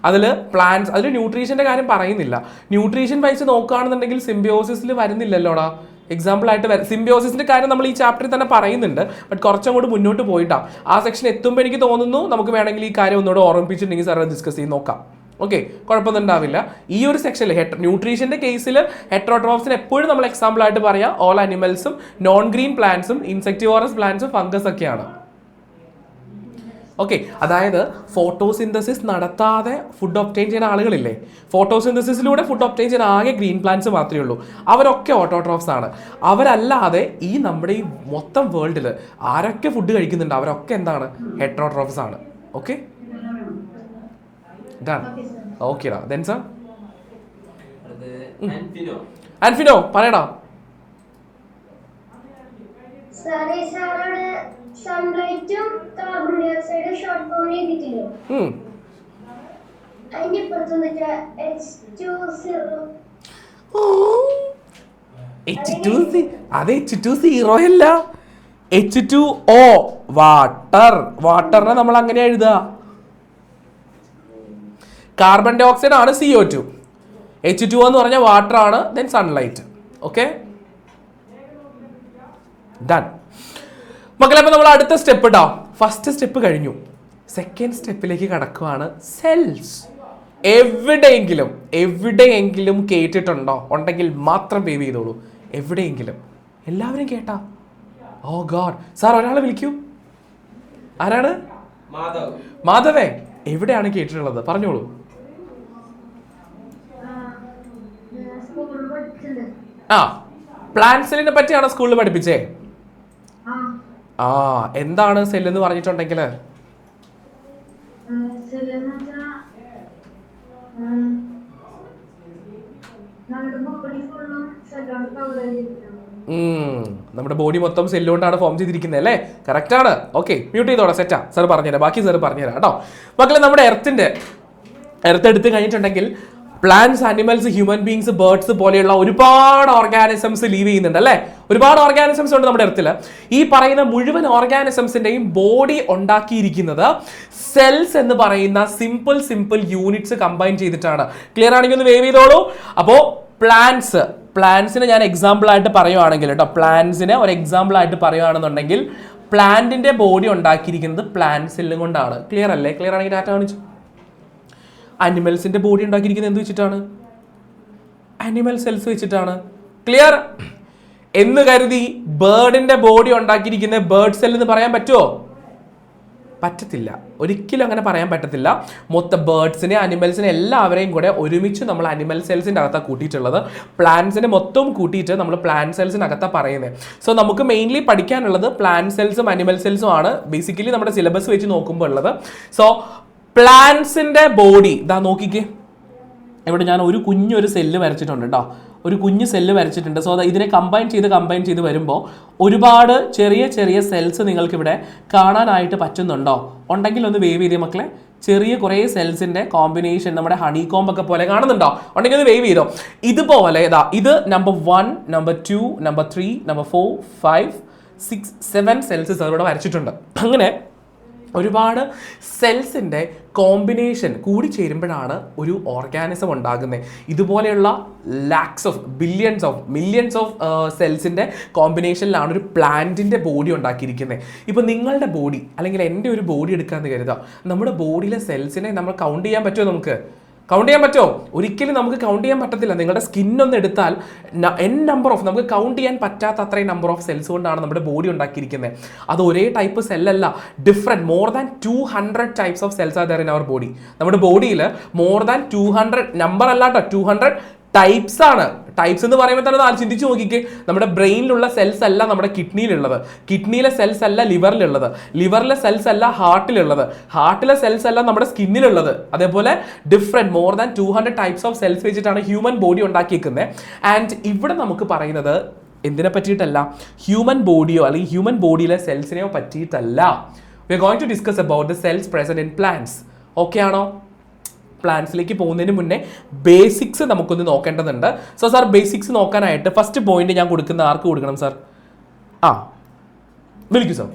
അതിൽ പ്ലാന്റ്സ്, അതിൽ ന്യൂട്രീഷൻ്റെ കാര്യം പറയുന്നില്ല. ന്യൂട്രീഷൻ വൈസ് നോക്കുകയാണെന്നുണ്ടെങ്കിൽ സിംബിയോസിസിൽ വരുന്നില്ലല്ലോടാ. എക്സാമ്പിൾ ആയിട്ട് സിംബിയോസിസിന്റെ കാര്യം നമ്മൾ ഈ ചാപ്റ്ററിൽ തന്നെ പറയുന്നുണ്ട്, ബട്ട് കുറച്ചങ്ങോട്ട് മുന്നോട്ട് പോയിട്ടാണ്. ആ സെക്ഷൻ എത്തുമ്പോൾ എനിക്ക് തോന്നുന്നു നമുക്ക് വേണമെങ്കിൽ ഈ കാര്യം ഒന്നുകൂടെ ഓർമ്മിപ്പിച്ചിട്ടുണ്ടെങ്കിൽ സാർ ഡിസ്കസ് ചെയ്ത് നോക്കാം. ഓക്കെ, കുഴപ്പമൊന്നും ഉണ്ടാവില്ല. ഈ ഒരു സെക്ഷനിൽ ന്യൂട്രീഷൻ്റെ കേസിൽ ഹെറ്ററോട്രോഫ്സിന് എപ്പോഴും നമ്മൾ എക്സാമ്പിൾ ആയിട്ട് പറയാം ഓൾ അനിമൽസും നോൺ ഗ്രീൻ പ്ലാന്റ്സും ഇൻസെക്ടിവോറസ് പ്ലാന്റ്സും ഫംഗസ് ഒക്കെയാണ്. ഓക്കെ, അതായത് ഫോട്ടോസിന്തസിസ് നടത്താതെ ഫുഡ് ഒബ്റ്റെയിൻ ചെയ്യുന്ന ആളുകളില്ലേ, ഫോട്ടോസിന്തസിസിലൂടെ ഫുഡ് ഒബ്റ്റെയിൻ ചെയ്യുന്ന ആകെ ഗ്രീൻ പ്ലാന്റ്സ് മാത്രമേ ഉള്ളൂ. അവരൊക്കെ ഓട്ടോട്രോഫ്സ് ആണ്. അവരല്ലാതെ ഈ നമ്മുടെ ഈ മൊത്തം വേൾഡിൽ ആരൊക്കെ ഫുഡ് കഴിക്കുന്നുണ്ട് അവരൊക്കെ എന്താണ്? ഹെറ്ററോട്രോഫ്സ് ആണ്. ഓക്കെ, ഓക്കെടാ. ദെൻ സാർ ആൻഫിനോ പറയടാ. സൺലൈറ്റും കാർബൺ ഡൈ ഓക്സൈഡും ഷോർട്ട് ഫോം ചെയ്തിട്ടില്ലേ? അതിന്റെ ഇപ്പുറത്ത് അത് H2CO അല്ല, H2O, വാട്ടർ. വാട്ടറിനെ നമ്മൾ അങ്ങനെ എഴുതുക. കാർബൺ ഡൈ ഓക്സൈഡ് ആണ് CO2, H2O എന്ന് പറഞ്ഞാൽ വാട്ടർ ആണ്, ദെൻ സൺലൈറ്റ്. ഓക്കെ, ഡൺ മക്കളെ. അപ്പോൾ നമ്മൾ അടുത്ത സ്റ്റെപ്പ് ഇട്ടോ, ഫസ്റ്റ് സ്റ്റെപ്പ് കഴിഞ്ഞു, സെക്കൻഡ് സ്റ്റെപ്പിലേക്ക് കടക്കുവാണ്. സെൽസ് എവിടെയെങ്കിലും കേട്ടിട്ടുണ്ടോ? ഉണ്ടെങ്കിൽ മാത്രം പേവ് ചെയ്തോളൂ. എവിടെയെങ്കിലും. എല്ലാവരും കേട്ടാ? ഓ ഗോഡ്. സാർ ഒരാളെ വിളിക്കൂ. ആരാണ്? മാധവേ, എവിടെയാണ് കേട്ടിട്ടുള്ളത്? പറഞ്ഞോളൂ. ആ, പ്ലാന്റ് സെല്ലിനെ പറ്റിയാണ് സ്കൂളിൽ പഠിപ്പിച്ചേ? ആ, എന്താണ് സെൽ എന്ന് പറഞ്ഞിട്ടുണ്ടെങ്കിൽ? നമ്മുടെ ബോഡി മൊത്തം സെല്ലുകൊണ്ടാണ് ഫോം ചെയ്തിരിക്കുന്നത് അല്ലേ? കറക്റ്റ് ആണ്. ഓക്കെ, മ്യൂട്ട് ചെയ്തോളാം. സെറ്റാ, സാർ പറഞ്ഞുതരാം, ബാക്കി സാർ പറഞ്ഞുതരാം കേട്ടോ. മക്കളെ, നമ്മുടെ എർത്ത് എടുത്ത് കഴിഞ്ഞിട്ടുണ്ടെങ്കിൽ plants, animals, human beings, birds പോലെയുള്ള ഒരുപാട് ഓർഗാനിസംസ് ലീവ് ചെയ്യുന്നുണ്ട് അല്ലേ? ഒരുപാട് ഓർഗാനിസംസ് ഉണ്ട് നമ്മുടെ എർത്തിൽ. ഈ പറയുന്ന മുഴുവൻ ഓർഗാനിസംസിന്റെയും ബോഡി ഉണ്ടാക്കിയിരിക്കുന്നത് സെൽസ് എന്ന് പറയുന്ന സിമ്പിൾ യൂണിറ്റ്സ് കമ്പൈൻ ചെയ്തിട്ടാണ്. ക്ലിയർ ആണെങ്കിൽ ഒന്ന് വേവ് ചെയ്തോളൂ. അപ്പോൾ പ്ലാന്റ്സിനെ ഞാൻ എക്സാമ്പിൾ ആയിട്ട് പറയുവാണെങ്കിൽ കേട്ടോ, പ്ലാന്റ്സിനെ ഒരു എക്സാമ്പിൾ ആയിട്ട് പറയുകയാണെന്നുണ്ടെങ്കിൽ പ്ലാന്റിന്റെ ബോഡി ഉണ്ടാക്കിയിരിക്കുന്നത് പ്ലാന്റ് സെല്ലും കൊണ്ടാണ്. ക്ലിയർ അല്ലേ? ക്ലിയർ ആണെങ്കിൽ ഡാറ്റ കാണിച്ചു. അനിമൽസിന്റെ ബോഡി ഉണ്ടാക്കിയിരിക്കുന്നത് എന്ത് വെച്ചിട്ടാണ്? അനിമൽ സെൽസ് വെച്ചിട്ടാണ്. ക്ലിയർ? എന്ന് കരുതി ബേർഡിന്റെ ബോഡി ഉണ്ടാക്കിയിരിക്കുന്ന ബേർഡ് സെൽ എന്ന് പറയാൻ പറ്റുമോ? പറ്റത്തില്ല, ഒരിക്കലും അങ്ങനെ പറയാൻ പറ്റത്തില്ല. മൊത്തം ബേർഡ്സിനെ അനിമൽസിനെ എല്ലാവരെയും കൂടെ ഒരുമിച്ച് നമ്മൾ അനിമൽ സെൽസിൻ്റെ അകത്താണ് കൂട്ടിയിട്ടുള്ളത്. പ്ലാന്റ്സിനെ മൊത്തം കൂട്ടിയിട്ട് നമ്മൾ പ്ലാന്റ് സെൽസിനകത്താണ് പറയുന്നത്. സോ നമുക്ക് മെയിൻലി പഠിക്കാനുള്ളത് പ്ലാന്റ് സെൽസും അനിമൽ സെൽസും ആണ് ബേസിക്കലി നമ്മുടെ സിലബസ് വെച്ച് നോക്കുമ്പോൾ ഉള്ളത്. സോ പ്ലാന്റ്സിൻ്റെ ബോഡി ഇതാ നോക്കിക്കേ, ഇവിടെ ഞാൻ ഒരു കുഞ്ഞൊരു സെല്ല് വരച്ചിട്ടുണ്ട് കേട്ടോ, ഒരു കുഞ്ഞു സെല്ല് വരച്ചിട്ടുണ്ട്. സോ ഇതിനെ കമ്പൈൻ ചെയ്ത് വരുമ്പോൾ ഒരുപാട് ചെറിയ ചെറിയ സെൽസ് നിങ്ങൾക്കിവിടെ കാണാനായിട്ട് പറ്റുന്നുണ്ടോ? ഉണ്ടെങ്കിൽ ഒന്ന് വേവ് ചെയ്തേ മക്കളെ. ചെറിയ കുറേ സെൽസിൻ്റെ കോമ്പിനേഷൻ നമ്മുടെ ഹണി കോമ്പൊക്കെ പോലെ കാണുന്നുണ്ടോ? ഉണ്ടെങ്കിൽ ഒന്ന് വേവ് ചെയ്തോ. ഇതുപോലെ ഇതാ, ഇത് number 1, number 2, number 3, number 4, 5, 6, 7 cells ഇവിടെ വരച്ചിട്ടുണ്ട്. അങ്ങനെ ഒരുപാട് സെൽസിൻ്റെ കോമ്പിനേഷൻ കൂടി ചേരുമ്പോഴാണ് ഒരു ഓർഗാനിസം ഉണ്ടാകുന്നത്. ഇതുപോലെയുള്ള lakhs of billions of millions of സെൽസിൻ്റെ കോമ്പിനേഷനിലാണ് ഒരു പ്ലാന്റിൻ്റെ ബോഡി ഉണ്ടാക്കിയിരിക്കുന്നത്. ഇപ്പോൾ നിങ്ങളുടെ ബോഡി അല്ലെങ്കിൽ എൻ്റെ ഒരു ബോഡി എടുക്കാമെന്ന് കരുതാം. നമ്മുടെ ബോഡിയിലെ സെൽസിനെ നമ്മൾ കൗണ്ട് ചെയ്യാൻ പറ്റുമോ? നമുക്ക് കൗണ്ട് ചെയ്യാൻ പറ്റുമോ? ഒരിക്കലും നമുക്ക് കൗണ്ട് ചെയ്യാൻ പറ്റത്തില്ല. നിങ്ങളുടെ സ്കിന്നൊന്ന് എടുത്താൽ നമ്പർ ഓഫ് നമുക്ക് കൗണ്ട് ചെയ്യാൻ പറ്റാത്ത അത്രയും നമ്പർ ഓഫ് സെൽസ് കൊണ്ടാണ് നമ്മുടെ ബോഡി ഉണ്ടാക്കിയിരിക്കുന്നത്. അത് ഒരേ ടൈപ്പ് സെല്ലല്ല, different more than 200 types of cells are there in our body. നമ്മുടെ ബോഡിയിൽ മോർ ദാൻ 200 നമ്പർ അല്ല കേട്ടോ, 200 ടൈപ്സ് ആണ്. ടൈപ്സ് എന്ന് പറയുമ്പോൾ തന്നെ നാല് ചിന്തിച്ച് നോക്കിക്കേ. നമ്മുടെ ബ്രെയിനിലുള്ള സെൽസ് അല്ല നമ്മുടെ കിഡ്നിയിലുള്ളത്, കിഡ്നിയിലെ സെൽസ് അല്ല ലിവറിലുള്ളത്, ലിവറിലെ സെൽസ് അല്ല ഹാർട്ടിലുള്ളത്, ഹാർട്ടിലെ സെൽസ് അല്ല നമ്മുടെ സ്കിന്നിലുള്ളത്. അതേപോലെ different more than 200 types of cells വെച്ചിട്ടാണ് ഹ്യൂമൻ ബോഡി ഉണ്ടാക്കിയിരിക്കുന്നത്. ആൻഡ് ഇവിടെ നമുക്ക് പറയുന്നത് എന്തിനെ പറ്റിയിട്ടല്ല, ഹ്യൂമൻ ബോഡിയോ അല്ലെങ്കിൽ ഹ്യൂമൻ ബോഡിയിലെ സെൽസിനെയോ പറ്റിയിട്ടല്ല. We are going to discuss about the cells present in plants. Okay ആണോ? പ്ലാന്റ്സിലേക്ക് പോകുന്നതിന് മുന്നേ ബേസിക്സ് നമുക്കൊന്ന് നോക്കേണ്ടതുണ്ട്. സോ സാർ ബേസിക്സ് നോക്കാനായിട്ട് ഫസ്റ്റ് പോയിന്റ് ഞാൻ കൊടുക്കുന്ന ആർക്ക് കൊടുക്കണം സാർ? ആ വിളിക്കൂ സാർ.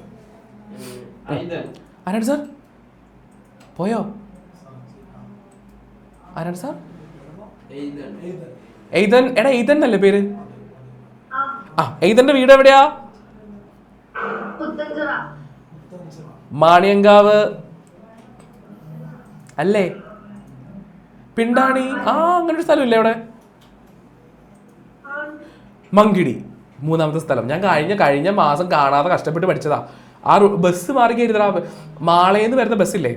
ആരാണ് സാർ? പോയോ? ആരാണ് സാർ? എയ്തൻ. എടാ എയ്തൻ എന്നല്ലേ പേര്? ആ എയ്തന്റെ വീട് എവിടെയാ? മാണിയങ്കാവ് അല്ലേ? പിണ്ടാണി. ആ അങ്ങനെ ഒരു സ്ഥലമില്ലേ അവിടെ? മങ്കിടി മൂന്നാമത്തെ സ്ഥലം. ഞാൻ കഴിഞ്ഞ മാസം കാണാതെ കഷ്ടപ്പെട്ട് പഠിച്ചതാ. ആ ബസ് മാറി കയറിയതാ. മാളേന്ന് വരുന്ന ബസ്സില്ലേ,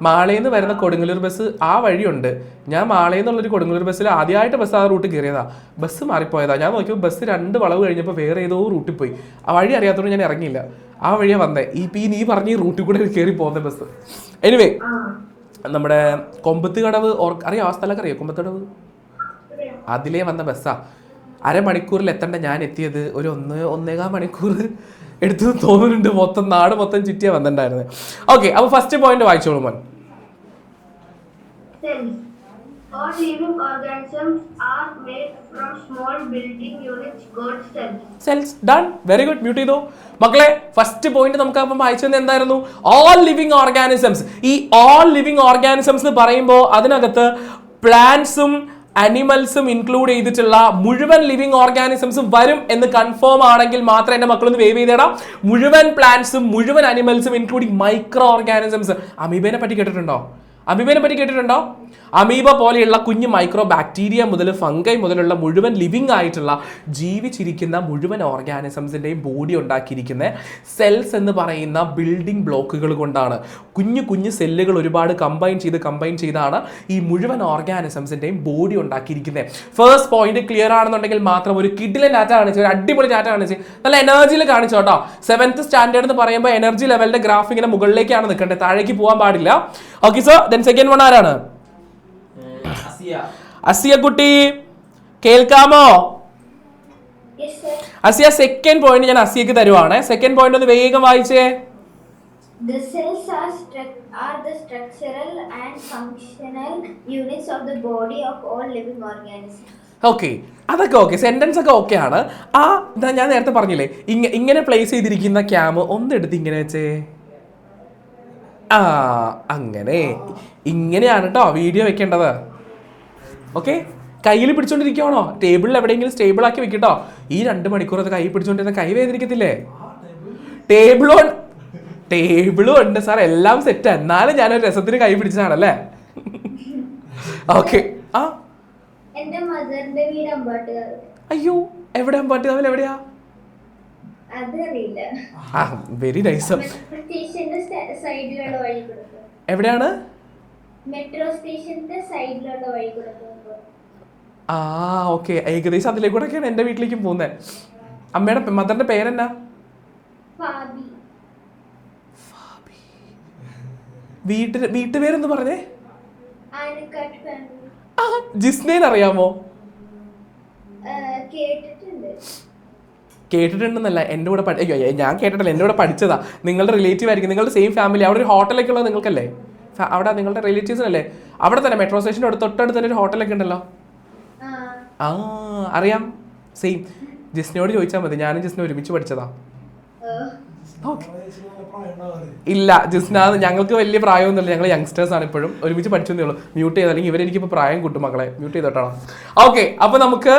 മാളേന്ന് വരുന്ന കൊടുങ്ങല്ലൂർ ബസ് ആ വഴിയുണ്ട്. ഞാൻ മാളേന്നുള്ളൊരു കൊടുങ്ങല്ലൂർ ബസ്സിൽ ആദ്യമായിട്ട് ബസ് ആ റൂട്ട് കയറിയതാ. ബസ് മാറിപ്പോയതാ. ഞാൻ നോക്കിയപ്പോൾ ബസ് 2 വളവ് കഴിഞ്ഞപ്പോൾ വേറെ ഏതോ റൂട്ടിൽ പോയി. ആ വഴി അറിയാത്തതുകൊണ്ട് ഞാൻ ഇറങ്ങിയില്ല. ആ വഴിയാ വന്നേ. നീ പറഞ്ഞ ഈ റൂട്ടിൽ കൂടെ കയറി പോകുന്ന ബസ്. എനിവേ നമ്മുടെ കൊമ്പത്ത് കടവ് അറിയാം, ആ സ്ഥലമൊക്കെ അറിയാം. കൊമ്പത്ത് കടവ് അതിലേ വന്ന ബസ്സാ. അരമണിക്കൂറിൽ എത്തേണ്ട ഞാൻ എത്തിയത് ഒരു 1.25 മണിക്കൂർ എടുത്തു തോന്നുന്നുണ്ട്. നാട് മൊത്തം ചുറ്റിയാ വന്നിട്ടുണ്ടായിരുന്നത്. ഓക്കെ, അപ്പൊ ഫസ്റ്റ് പോയിന്റ് വായിച്ചോളൂ മോൻ. All living organisms are made from small building units called cells. Cells done. Very good. Mute ചെയ്തോ മക്കളെ. ഫസ്റ്റ് പോയിന്റ് നമുക്ക് അപ്പം വായിച്ചത് എന്തായിരുന്നു? All living organisms. ഈ ഓൾ ലിവിങ് ഓർഗാനിസംസ് എന്ന് പറയുമ്പോൾ അതിനകത്ത് പ്ലാന്റ്സും അനിമൽസും ഇൻക്ലൂഡ് ചെയ്തിട്ടുള്ള മുഴുവൻ ലിവിങ് ഓർഗാനിസംസും വരും എന്ന് കൺഫേം ആണെങ്കിൽ മാത്രം എൻ്റെ മക്കളൊന്ന് വേവ് ചെയ്തേടാം. മുഴുവൻ പ്ലാന്റ്സും മുഴുവൻ അനിമൽസും ഇൻക്ലൂഡിങ് മൈക്രോ ഓർഗാനിസംസ്. അമീബേനെ പറ്റി കേട്ടിട്ടുണ്ടോ? അമീബ പോലെയുള്ള കുഞ്ഞു മൈക്രോ ബാക്ടീരിയ മുതൽ ഫംഗൈ മുതലുള്ള മുഴുവൻ ലിവിങ് ആയിട്ടുള്ള ജീവിച്ചിരിക്കുന്ന മുഴുവൻ ഓർഗാനിസംസിൻ്റെയും ബോഡി ഉണ്ടാക്കിയിരിക്കുന്ന സെൽസ് എന്ന് പറയുന്ന ബിൽഡിംഗ് ബ്ലോക്കുകൾ കൊണ്ടാണ്. കുഞ്ഞു സെല്ലുകൾ ഒരുപാട് കമ്പൈൻ ചെയ്താണ് ഈ മുഴുവൻ ഓർഗാനിസംസിൻ്റെയും ബോഡി ഉണ്ടാക്കിയിരിക്കുന്നത്. ഫസ്റ്റ് പോയിന്റ് ക്ലിയർ ആണെന്നുണ്ടെങ്കിൽ മാത്രം ഒരു കിഡിലെ ഡാറ്റ കാണിച്ചു, ഒരു അടിപൊളി ഡാറ്റ കാണിച്ച് നല്ല എനർജിയിൽ കാണിച്ചു കേട്ടോ. 7th സ്റ്റാൻഡേർഡ് എന്ന് പറയുമ്പോൾ എനർജി ലെവലിന്റെ ഗ്രാഫ് ഇങ്ങനെ മുകളിലേക്കാണ് നിൽക്കേണ്ടത്, താഴേക്ക് പോകാൻ പാടില്ല. Okay so then second one ആരാണ്? അസിയ കുട്ടി കേൾക്കാമോ? അസിയ സെക്കൻഡ് പോയിന്റ് ഞാൻ അസിയക്ക് തരുവാണ്. സെക്കൻഡ് പോയിന്റ് ഒന്ന് വേഗം വായിച്ചേ. The cells are the structural and functional units of the body of all living organisms. Okay, അതൊക്കെ ഓക്കെ, സെന്റൻസ് ഒക്കെ ഓക്കെ ആണ്. ഞാൻ നേരത്തെ പറഞ്ഞില്ലേ ഇങ്ങനെ പ്ലേസ് ചെയ്തിരിക്കുന്ന ക്യാം ഒന്നെടുത്ത് ഇങ്ങനെ വെച്ചേ. ഇങ്ങനെയാണ് കേട്ടോ വീഡിയോ വെക്കേണ്ടത്. ഓക്കെ, കയ്യിൽ പിടിച്ചോണ്ടിരിക്കുവാണോ? ടേബിളിൽ എവിടെയെങ്കിലും സ്റ്റേബിൾ ആക്കി വെക്കട്ടോ. ഈ 2 മണിക്കൂർ അത് കൈ പിടിച്ചോണ്ടിരുന്ന കൈ വേദനിക്കത്തില്ലേ? ടേബിളും ഉണ്ട് സാർ, എല്ലാം സെറ്റ്. എന്നാലും ഞാനൊരു രസത്തിന് കൈ പിടിച്ചതാണല്ലേ. ഓക്കെ, എന്റെ മദറിന്റെ വീട് അമ്പാട്ടുകാവ്. അയ്യോ, എവിടെ അമ്പാട്ടുകാവിൽ എവിടെയാ? അതറിയില്ല. ആ, വെരി നൈസ്. മെട്രോ സ്റ്റേഷന്റെ സൈഡിലുള്ള വഴി കൊടുക്കും. എവിടെയാണ്? മെട്രോ സ്റ്റേഷന്റെ സൈഡിലുള്ള വഴി കൊടുക്കും. ആ, ഓക്കെ. ഏകദേശം അതിലേക്കൂടെയൊക്കെയാണ് എൻ്റെ വീട്ടിലേക്കും പോകുന്നത്. അമ്മയുടെ മദറിന്റെ പേരെന്നാ? ഫാബി. വീട്ടുപേരെന്ന് പറഞ്ഞേ? ആനക്കാട്ട് ഫാമിലി. ആ, ജിസ്നേൻ അറിയാമോ? കേട്ടിട്ടുണ്ട്. കേട്ടിട്ടുണ്ടെന്നല്ല, എൻ്റെ കൂടെ അയ്യോ ഞാൻ കേട്ടിട്ടില്ല, എൻ്റെ കൂടെ പഠിച്ചതാ. നിങ്ങളുടെ റിലേറ്റീവ് ആയിരിക്കും, നിങ്ങളുടെ സെയിം ഫാമിലി. അവിടെ ഒരു ഹോട്ടലൊക്കെ ഉള്ളത് നിങ്ങൾക്കല്ലേ? അവിടെ നിങ്ങളുടെ റിലേറ്റീവ്സിനല്ലേ? അവിടെ തന്നെ മെട്രോ സ്റ്റേഷൻ്റെ തൊട്ടടുത്ത് തന്നെ ഒരു ഹോട്ടലൊക്കെ ഉണ്ടല്ലോ. ആ, അറിയാം. സെയിം. ജിസ്നയോട് ചോദിച്ചാൽ മതി, ഞാനും ജിസ്ന ഒരുമിച്ച് പഠിച്ചതാ. ഇല്ല ജിസ്ന, ഞങ്ങൾക്ക് വലിയ പ്രായമൊന്നുമില്ല, ഞങ്ങൾ യങ്സ്റ്റേഴ്സ് ആണ്, ഇപ്പോഴും ഒരുമിച്ച് പഠിച്ചതേ ഉള്ളൂ. മ്യൂട്ട് ചെയ്ത്, അല്ലെങ്കിൽ ഇവരെനിക്കിപ്പോൾ പ്രായം കൂട്ടും മക്കളെ, മ്യൂട്ട് ചെയ്തോട്ടാണ്. ഓക്കെ, അപ്പോൾ നമുക്ക്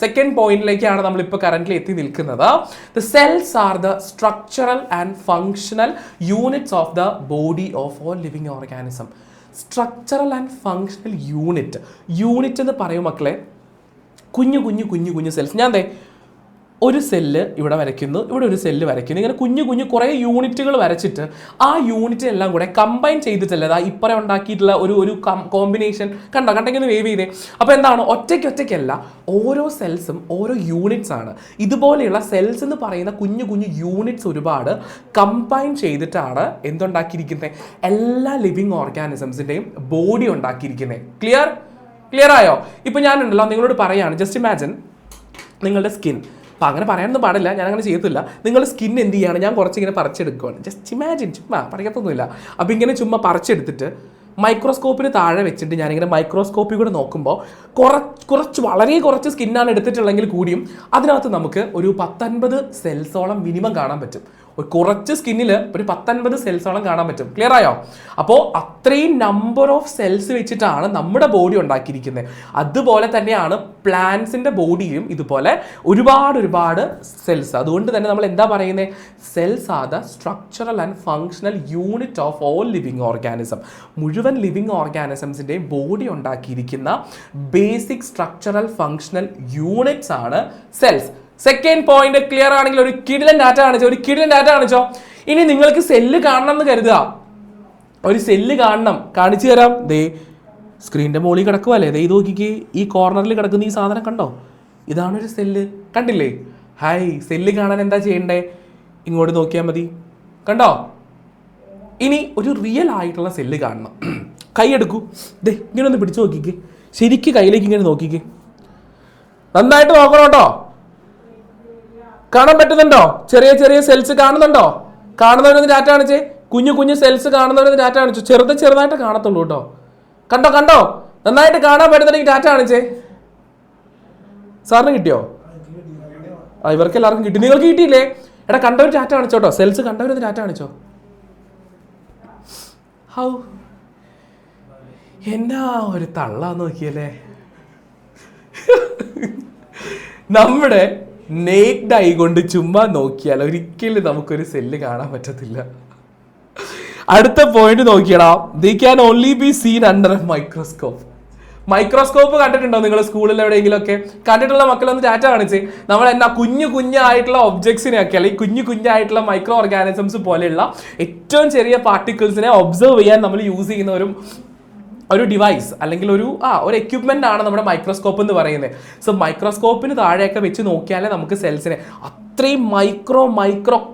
സെക്കൻഡ് പോയിന്റിലേക്കാണ് നമ്മളിപ്പോൾ കറന്റ്ലി എത്തി നിൽക്കുന്നത്. The cells are the structural and functional units of the body of all living organism. Structural and functional unit എന്ന് പറയും മക്കളെ, കുഞ്ഞു കുഞ്ഞു കുഞ്ഞു കുഞ്ഞു സെൽസ്. ഞാൻ ഒരു സെല്ല് ഇവിടെ വരയ്ക്കുന്നു, ഇവിടെ ഒരു സെല്ല് വരയ്ക്കുന്നു, ഇങ്ങനെ കുഞ്ഞു കുഞ്ഞു കുറേ യൂണിറ്റുകൾ വരച്ചിട്ട് ആ യൂണിറ്റിനെല്ലാം കൂടെ കമ്പൈൻ ചെയ്തിട്ടല്ലേ ഇപ്പറ ഉണ്ടാക്കിയിട്ടുള്ള ഒരു കോമ്പിനേഷൻ കണ്ടെങ്കിൽ വേവ് ചെയ്തേ. അപ്പോൾ എന്താണ്, ഒറ്റയ്ക്കല്ല, ഓരോ സെൽസും ഓരോ യൂണിറ്റ്സ് ആണ്. ഇതുപോലെയുള്ള സെൽസ് എന്ന് പറയുന്ന കുഞ്ഞു കുഞ്ഞു യൂണിറ്റ്സ് ഒരുപാട് കമ്പൈൻ ചെയ്തിട്ടാണ് എന്തുണ്ടാക്കിയിരിക്കുന്നത്, എല്ലാ ലിവിങ് ഓർഗാനിസംസിൻ്റെയും ബോഡി ഉണ്ടാക്കിയിരിക്കുന്നത്. ക്ലിയർ ആയോ? ഇപ്പം ഞാനുണ്ടല്ലോ നിങ്ങളോട് പറയാണ്, ജസ്റ്റ് ഇമാജിൻ നിങ്ങളുടെ സ്കിൻ. അപ്പം അങ്ങനെ പറയാനൊന്നും പാടില്ല, ഞാൻ അങ്ങനെ ചെയ്യത്തില്ല. നിങ്ങളുടെ സ്കിൻ എന്ത് ചെയ്യാണ്, ഞാൻ കുറച്ചിങ്ങനെ പറിച്ചെടുക്കുകയാണ്. ജസ്റ്റ് ഇമാജിൻ, ചുമ്മാ പറയാത്തൊന്നുമില്ല. അപ്പോൾ ഇങ്ങനെ ചുമ്മാ പറിച്ചെടുത്തിട്ട് മൈക്രോസ്കോപ്പിന് താഴെ വെച്ചിട്ട് ഞാനിങ്ങനെ മൈക്രോസ്കോപ്പിൽ കൂടെ നോക്കുമ്പോൾ വളരെ കുറച്ച് സ്കിന്നാണ് എടുത്തിട്ടുള്ളെങ്കിൽ കൂടിയും അതിനകത്ത് നമുക്ക് ഒരു 19 സെൽസോളം മിനിമം കാണാൻ പറ്റും. കുറച്ച് സ്കിന്നിൽ ഒരു 19 സെൽസോളം കാണാൻ പറ്റും. ക്ലിയർ ആയോ? അപ്പോൾ അത്രയും നമ്പർ ഓഫ് സെൽസ് വെച്ചിട്ടാണ് നമ്മുടെ ബോഡി ഉണ്ടാക്കിയിരിക്കുന്നത്. അതുപോലെ തന്നെയാണ് പ്ലാന്റ്സിൻ്റെ ബോഡിയും ഇതുപോലെ ഒരുപാട് സെൽസ്. അതുകൊണ്ട് തന്നെ നമ്മൾ എന്താ പറയുന്നത്, cells are the structural and functional unit of all living organism. മുഴുവൻ ലിവിങ് ഓർഗാനിസംസിൻ്റെയും ബോഡി ഉണ്ടാക്കിയിരിക്കുന്ന ബേസിക് സ്ട്രക്ചറൽ ഫങ്ഷണൽ യൂണിറ്റ്സ് ആണ് സെൽസ്. സെക്കൻഡ് പോയിന്റ് ക്ലിയർ ആണെങ്കിൽ ഒരു കിടിലൻ ഡാറ്റ കാണിച്ചോ. ഇനി നിങ്ങൾക്ക് സെല്ല് കാണണം എന്ന് കരുതുക, ഒരു സെല്ല് കാണിച്ചു തരാം. സ്ക്രീനിന്റെ മുകളിൽ കിടക്കുവല്ലേ, ഇത് നോക്കിക്കേ, ഈ കോർണറിൽ കിടക്കുന്ന ഈ സാധനം കണ്ടോ, ഇതാണൊരു സെല്ല്. കണ്ടില്ലേ? ഹായ്, സെല്ല് കാണാൻ എന്താ ചെയ്യണ്ടേ, ഇങ്ങോട്ട് നോക്കിയാൽ മതി. കണ്ടോ? ഇനി ഒരു റിയൽ ആയിട്ടുള്ള സെല്ല് കാണണം. കൈ എടുക്കൂ, ഇങ്ങനെ ഒന്ന് പിടിച്ചു നോക്കിക്കേ, ശരിക്കും കയ്യിലേക്ക് ഇങ്ങനെ നോക്കിക്കേ, നന്നായിട്ട് നോക്കണം കേട്ടോ. കാണാൻ പറ്റുന്നുണ്ടോ? ചെറിയ സെൽസ് കാണുന്നുണ്ടോ? കാണുന്നവരൊന്ന് ഡാറ്റ കാണിച്ചേ. കുഞ്ഞു സെൽസ് കാണുന്നവരൊന്ന് ഡാറ്റ കാണിച്ചു. ചെറുതായിട്ട് കാണത്തുള്ളൂ കേട്ടോ. കണ്ടോ? നന്നായിട്ട് കാണാൻ പറ്റുന്നുണ്ടെങ്കിൽ ഡാറ്റ കാണിച്ചേ. സാറിന് കിട്ടിയോ? ഇവർക്ക് എല്ലാവർക്കും കിട്ടി. നിങ്ങൾക്ക് കിട്ടിയില്ലേ? എടാ, കണ്ടവർ ഡാറ്റ കാണിച്ചോട്ടോ. സെൽസ് കണ്ടവരൊന്ന് ഡാറ്റ കാണിച്ചോ. ഹൗ എന്നാ ഒരു തള്ളാന്ന് നോക്കിയല്ലേ. നമ്മുടെ നേക്ഡ് ഐ കൊണ്ട് ചുമ്മാ നോക്കിയാൽ ഒരിക്കലും നമുക്കൊരു സെല്ല് കാണാൻ പറ്റത്തില്ല. അടുത്ത പോയിന്റ് നോക്കിയടാ, they can only be seen under a microscope. Microscope കണ്ടിട്ടുണ്ടോ നിങ്ങൾ സ്കൂളിൽ എവിടെയെങ്കിലും ഒക്കെ? കണ്ടിട്ടുള്ള മക്കളൊന്ന് ഡാറ്റ കാണിച്ച്. നമ്മൾ എന്നാ കുഞ്ഞായിട്ടുള്ള ഒബ്ജക്ട്സിനെയൊക്കെ അല്ലെങ്കിൽ കുഞ്ഞായിട്ടുള്ള മൈക്രോ ഓർഗാനിസംസ് പോലെയുള്ള ഏറ്റവും ചെറിയ പാർട്ടിക്കിൾസിനെ ഒബ്സർവ് ചെയ്യാൻ നമ്മൾ യൂസ് ചെയ്യുന്ന ഒരു ഡിവൈസ് അല്ലെങ്കിൽ ഒരു എക്യുപ്മെന്റ് ആണ് നമ്മുടെ മൈക്രോസ്കോപ്പ് എന്ന് പറയുന്നത്. സോ മൈക്രോസ്കോപ്പിന് താഴെയൊക്കെ വെച്ച് നോക്കിയാലേ നമുക്ക് സെൽസിനെ, അത്രയും മൈക്രോ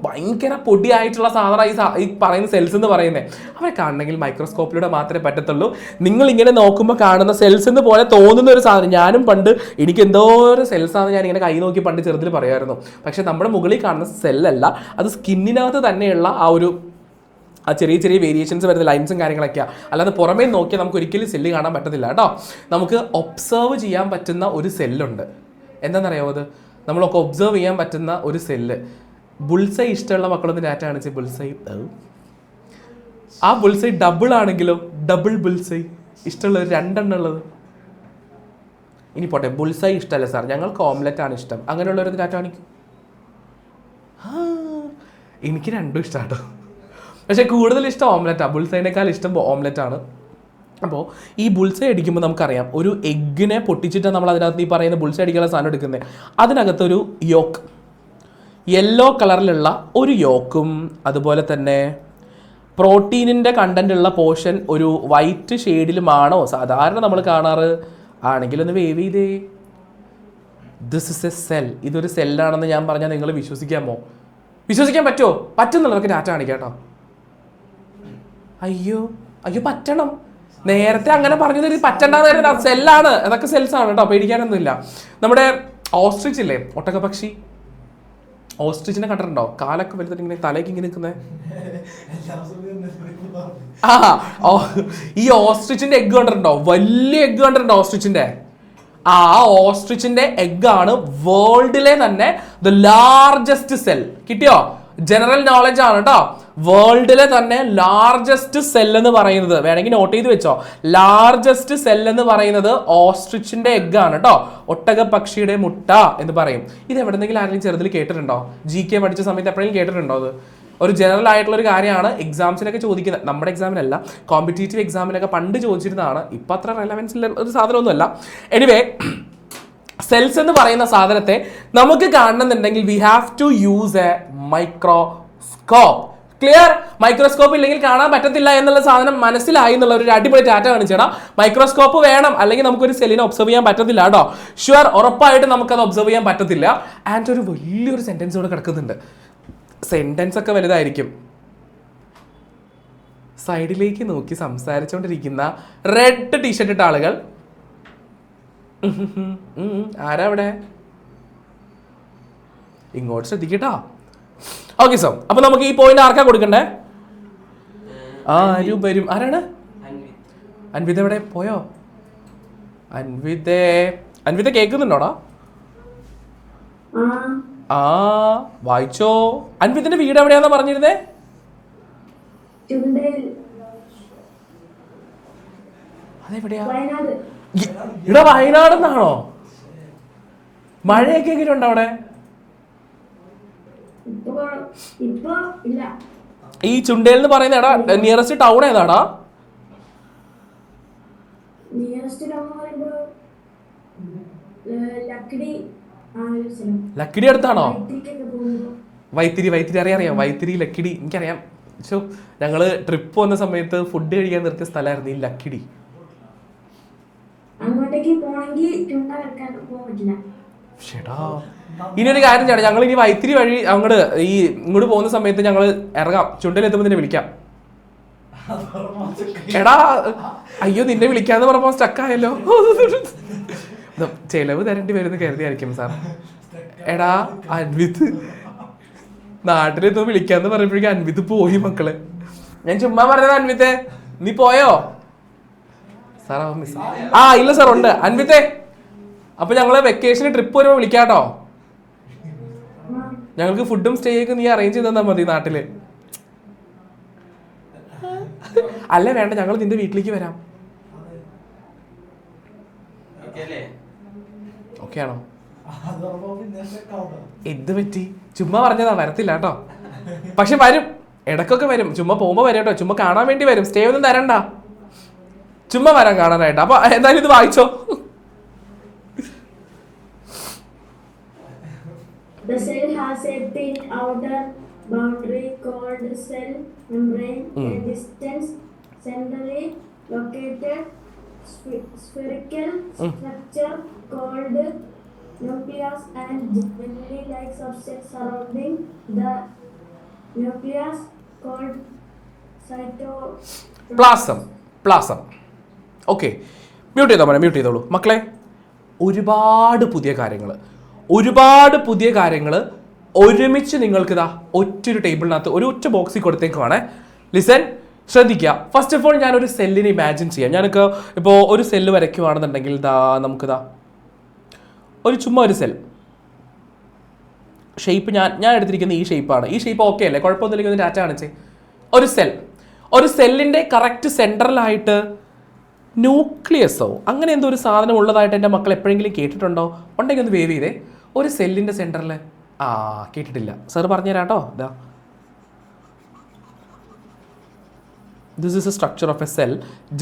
ഭയങ്കര പൊടിയായിട്ടുള്ള സാധനം ഈ പറയുന്ന സെൽസ് എന്ന് പറയുന്നത്, അവരെ കാണണമെങ്കിൽ മൈക്രോസ്കോപ്പിലൂടെ മാത്രമേ പറ്റത്തുള്ളൂ. നിങ്ങൾ ഇങ്ങനെ നോക്കുമ്പോൾ കാണുന്ന സെൽസ് എന്ന് പോലെ തോന്നുന്ന ഒരു സാധനം, ഞാനും പണ്ട് എനിക്ക് എന്തോരം സെൽസാണ് ഞാൻ ഇങ്ങനെ കൈ നോക്കി പണ്ട് ചെറുതിൽ പറയുമായിരുന്നു. പക്ഷെ നമ്മുടെ മുകളിൽ കാണുന്ന സെല്ലല്ല, അത് സ്കിന്നിനകത്ത് തന്നെയുള്ള ആ ചെറിയ വേരിയേഷൻസ് വരുന്ന ലൈൻസും കാര്യങ്ങളൊക്കെയാണ്. അല്ലാതെ പുറമേ നോക്കിയാൽ നമുക്ക് ഒരിക്കലും സെല്ല് കാണാൻ പറ്റത്തില്ല കേട്ടോ. നമുക്ക് ഒബ്സർവ് ചെയ്യാൻ പറ്റുന്ന ഒരു സെല്ലുണ്ട്. എന്താണെന്നറിയാമോ? അത് നമ്മളൊക്കെ ഒബ്സർവ് ചെയ്യാൻ പറ്റുന്ന ഒരു സെല്ല്. ബുൾസൈ ഇഷ്ടമുള്ള മക്കളൊന്ന് ഡാറ്റ കാണിച്ച്. ബുൾസൈ, ആ ബുൾസൈ ഡബിൾ ആണെങ്കിലോ, ഡബിൾ ബുൾസൈ ഇഷ്ടമുള്ളത് 2 എണ്ണം ഉള്ളത്. ഇനി പോട്ടെ, ബുൾസൈ ഇഷ്ടമല്ല സാർ, ഞങ്ങൾക്ക് ഓംലെറ്റ് ആണ് ഇഷ്ടം, അങ്ങനെയുള്ളവരൊന്ന് ഡാറ്റ കാണിക്കും. എനിക്ക് രണ്ടും ഇഷ്ടമാട്ടോ. പക്ഷെ കൂടുതൽ ഇഷ്ടം ഓംലെറ്റാണ്. ബുൾസൈനേക്കാൾ ഇഷ്ടം ഓംലെറ്റ് ആണ്. അപ്പോൾ ഈ ബുൾസൈ അടിക്കുമ്പോൾ നമുക്കറിയാം ഒരു എഗ്ഗിനെ പൊട്ടിച്ചിട്ട് നമ്മൾ അതിനകത്ത് ഈ പറയുന്ന ബുൾസൈ അടിക്കാനുള്ള സാധനം എടുക്കുന്നത്. അതിനകത്തൊരു യോക്ക്, യെല്ലോ കളറിലുള്ള ഒരു യോക്കും അതുപോലെ തന്നെ പ്രോട്ടീനിൻ്റെ കണ്ടൻ്റ് ഉള്ള പോർഷൻ ഒരു വൈറ്റ് ഷെയ്ഡിലുമാണോ സാധാരണ നമ്മൾ കാണാറ്? ആണെങ്കിലൊന്ന് വേവ് ചെയ്തേ. This is A cell. ഇതൊരു സെല്ലാണെന്ന് ഞാൻ പറഞ്ഞാൽ നിങ്ങൾ വിശ്വസിക്കാമോ? വിശ്വസിക്കാൻ പറ്റുമോ? പറ്റുന്നുള്ളവർക്ക് ഡാറ്റ കാണിക്കാം കേട്ടോ. അയ്യോ അയ്യോ പറ്റണം. നേരത്തെ അങ്ങനെ പറഞ്ഞത് പറ്റണ്ടെന്ന്. സെല്ലാണ്, അതൊക്കെ സെൽസ് ആണ് കേട്ടോ, പേടിക്കാനൊന്നുമില്ല. നമ്മുടെ ഓസ്ട്രിച്ച് ഇല്ലേ, ഒട്ടകപക്ഷി, ഓസ്ട്രിച്ചിനെ കണ്ടിട്ടുണ്ടോ? കാലൊക്കെ വലുതിട്ട് ഇങ്ങനെ തലയ്ക്ക് ഇങ്ങനെ നിൽക്കുന്നത്. ഈ ഓസ്ട്രിച്ചിന്റെ എഗ്ഗ് കണ്ടിട്ടുണ്ടോ? വലിയ എഗ്ഗ് കണ്ടിട്ടുണ്ടോ ഓസ്ട്രിച്ചിന്റെ? ആ ഓസ്ട്രിച്ചിന്റെ എഗ്ഗാണ് വേൾഡിലെ തന്നെ ദ ലാർജസ്റ്റ് സെൽ. കിട്ടിയോ? ജനറൽ നോളജ് ആണ് കേട്ടോ. വേൾഡിലെ തന്നെ ലാർജസ്റ്റ് സെൽ എന്ന് പറയുന്നത്, വേണമെങ്കിൽ നോട്ട് ചെയ്ത് വെച്ചോ, ലാർജസ്റ്റ് സെൽ എന്ന് പറയുന്നത് ഓസ്ട്രിച്ചിന്റെ എഗ്ഗ് ആണ് കേട്ടോ. ഒട്ടകപക്ഷിയുടെ മുട്ട എന്ന് പറയും. ഇത് എവിടെന്നെങ്കിലും ആരെങ്കിലും ചെറുതിൽ കേട്ടിട്ടുണ്ടോ? GK പഠിച്ച സമയത്ത് എപ്പോഴെങ്കിലും കേട്ടിട്ടുണ്ടോ? അത് ഒരു ജനറൽ ആയിട്ടുള്ള ഒരു കാര്യമാണ്. എക്സാംസിനൊക്കെ ചോദിക്കുന്നത്, നമ്മുടെ എക്സാമിനല്ല, കോമ്പറ്റേറ്റീവ് എക്സാമിനൊക്കെ പണ്ട് ചോദിച്ചിരുന്നതാണ്. ഇപ്പം അത്ര റെലവൻസ് ഉള്ള ഒരു സാധനമൊന്നുമല്ല. എനിവേ, സെൽസ് എന്ന് പറയുന്ന സാധനത്തെ നമുക്ക് കാണണമെന്നുണ്ടെങ്കിൽ we have to use a microscope. Clear? Microscope ഇല്ലെങ്കിൽ കാണാൻ പറ്റത്തില്ല എന്നുള്ള സാധനം മനസ്സിലായി എന്നുള്ള ഒരു അടിപൊളി ഡാറ്റ കാണിച്ചേടാ. മൈക്രോസ്കോപ്പ് വേണം, അല്ലെങ്കിൽ നമുക്കൊരു സെല്ലിനെ ഒബ്സർവ് ചെയ്യാൻ പറ്റത്തില്ല കേട്ടോ. ഷുവർ, ഉറപ്പായിട്ട് നമുക്കത് ഒബ്സർവ് ചെയ്യാൻ പറ്റത്തില്ല. ആൻഡ് ഒരു വലിയൊരു സെന്റൻസ് ഇവിടെ കിടക്കുന്നുണ്ട്. സെന്റൻസ് ഒക്കെ വലുതായിരിക്കും. സൈഡിലേക്ക് നോക്കി സംസാരിച്ചുകൊണ്ടിരിക്കുന്ന റെഡ് ടീഷർട്ട് ഇട്ട ആളുകൾ ആരാ അവിടെ? ഇങ്ങോട്ട് ശ്രദ്ധിക്കട്ടോ. ഓക്കെ സോ, അപ്പൊ നമുക്ക് ഈ പോയിന്റ് ആർക്കാ കൊടുക്കണ്ടേ? ആരും വരും. ആരാണ്? അൻവിത എവിടെ പോയോ? അൻവിത കേൾക്കുന്നുണ്ടോടാ? ആ വായിച്ചോ. അൻവിത്തിന്റെ വീട് എവിടെയാന്നാ പറഞ്ഞിരുന്നേ? അതെവിടെയാ? ഇവിടെ വയനാട് എന്നാണോ? മഴയൊക്കെ എങ്ങനെയുണ്ട് അവിടെ? ഈ ചുണ്ടേൽ എന്ന് പറയുന്ന എടാ നിയറസ്റ്റ് ടൗൺ ഏതാടാ? ലക്കിടി അടുത്താണോ? വൈത്തിരി അറിയാം. വൈത്തിരി ലക്കിടി എനിക്കറിയാം. പക്ഷേ ഞങ്ങള് ട്രിപ്പ് വന്ന സമയത്ത് ഫുഡ് കഴിക്കാൻ നിർത്തിയ സ്ഥലമായിരുന്നു ഈ ലക്കിടി. ഇനി ഒരു കാര്യം ചെയ്യണം, ഞങ്ങൾ ഇനി വൈത്തിരി വഴി ഇങ്ങോട്ട് പോകുന്ന സമയത്ത് ഞങ്ങൾ ഇറങ്ങാം. ചുണ്ടലെത്തുമ്പോൾ നിന്നെ വിളിക്കാം. എടാ അയ്യോ, നിന്നെ വിളിക്കാന്ന് പറഞ്ഞപ്പോ സ്റ്റക്കായല്ലോ. ചെലവ് തരേണ്ടി വരുന്ന കരുതിയായിരിക്കും സാർ. എടാ അൻവിത് നാട്ടിലെത്തുമ്പോ വിളിക്കാന്ന് പറയുമ്പോഴേക്കും അൻവിത് പോയി മക്കളെ. ഞാൻ ചുമ്മാ പറഞ്ഞത് അൻവിത്തെ, നീ പോയോ? Sir miss. ആ ഇല്ല സാർ ഉണ്ട് അൻവിത്തെ. അപ്പൊ ഞങ്ങള് വെക്കേഷന് ട്രിപ്പ് വരുമ്പോ വിളിക്കാട്ടോ. ഞങ്ങൾക്ക് ഫുഡും സ്റ്റേ ഒക്കെ നീ അറേഞ്ച് ചെയ്ത് തന്നാ മതി നാട്ടില്. അല്ല വേണ്ട, ഞങ്ങൾ നിന്റെ വീട്ടിലേക്ക് വരാം. ഓക്കെ ആണോ? എന്ത് പറ്റി? ചുമ്മാ പറഞ്ഞതാ, വരത്തില്ല കേട്ടോ. പക്ഷെ വരും, ഇടക്കൊക്കെ വരും. ചുമ്മാ പോകുമ്പോ വരും കേട്ടോ. ചുമ്മാ കാണാൻ വേണ്ടി വരും. സ്റ്റേ ഒന്നും തരണ്ട, ചുമ്മാ വരാൻ കാണാനായിട്ട്. അപ്പൊ എന്തായാലും ഇത് വായിച്ചോ. The cell has a thin outer boundary called cell membrane, a distant centrally located spherical structure called nucleus and jelly-like substance surrounding the nucleus called cytoplasm. Okay, mute ചെയ്തോളൂ മക്കളെ. ഒരുപാട് പുതിയ കാര്യങ്ങൾ ഒരുമിച്ച് നിങ്ങൾക്ക് ഇതാ ഒറ്റൊരു ടേബിളിനകത്ത് ഒറ്റ ബോക്സിൽ കൊടുത്തേക്കുവാണേ. ലിസൺ, ശ്രദ്ധിക്കുക. ഫസ്റ്റ് ഓഫ് ഓൾ ഞാനൊരു സെല്ലിനെ ഇമാജിൻ ചെയ്യാം. ഞാനൊക്കെ ഇപ്പോൾ ഒരു സെല്ല് വരയ്ക്കുവാണെന്നുണ്ടെങ്കിൽ നമുക്കിതാ ചുമ്മാ ഒരു സെൽ ഷേപ്പ് ഞാൻ എടുത്തിരിക്കുന്ന ഈ ഷേപ്പാണ്. ഈ ഷേപ്പ് ഓക്കെ അല്ലേ? കുഴപ്പമൊന്നുമില്ലെങ്കിൽ ഡാറ്റ കാണിച്ചേ. ഒരു സെല്ലിൻ്റെ കറക്റ്റ് സെൻട്രലായിട്ട് ന്യൂക്ലിയസോ അങ്ങനെ എന്തോ ഒരു സാധനം ഉള്ളതായിട്ട് എൻ്റെ മക്കൾ എപ്പോഴെങ്കിലും കേട്ടിട്ടുണ്ടോ? ഉണ്ടെങ്കിൽ ഒന്ന് വേവ് ചെയ്തേ. ഒരു സെല്ലിൻ്റെ സെൻറ്ററിൽ കേട്ടിട്ടില്ല. സാർ പറഞ്ഞുതരാം കേട്ടോ. ഇതാ this is A structure of A cell.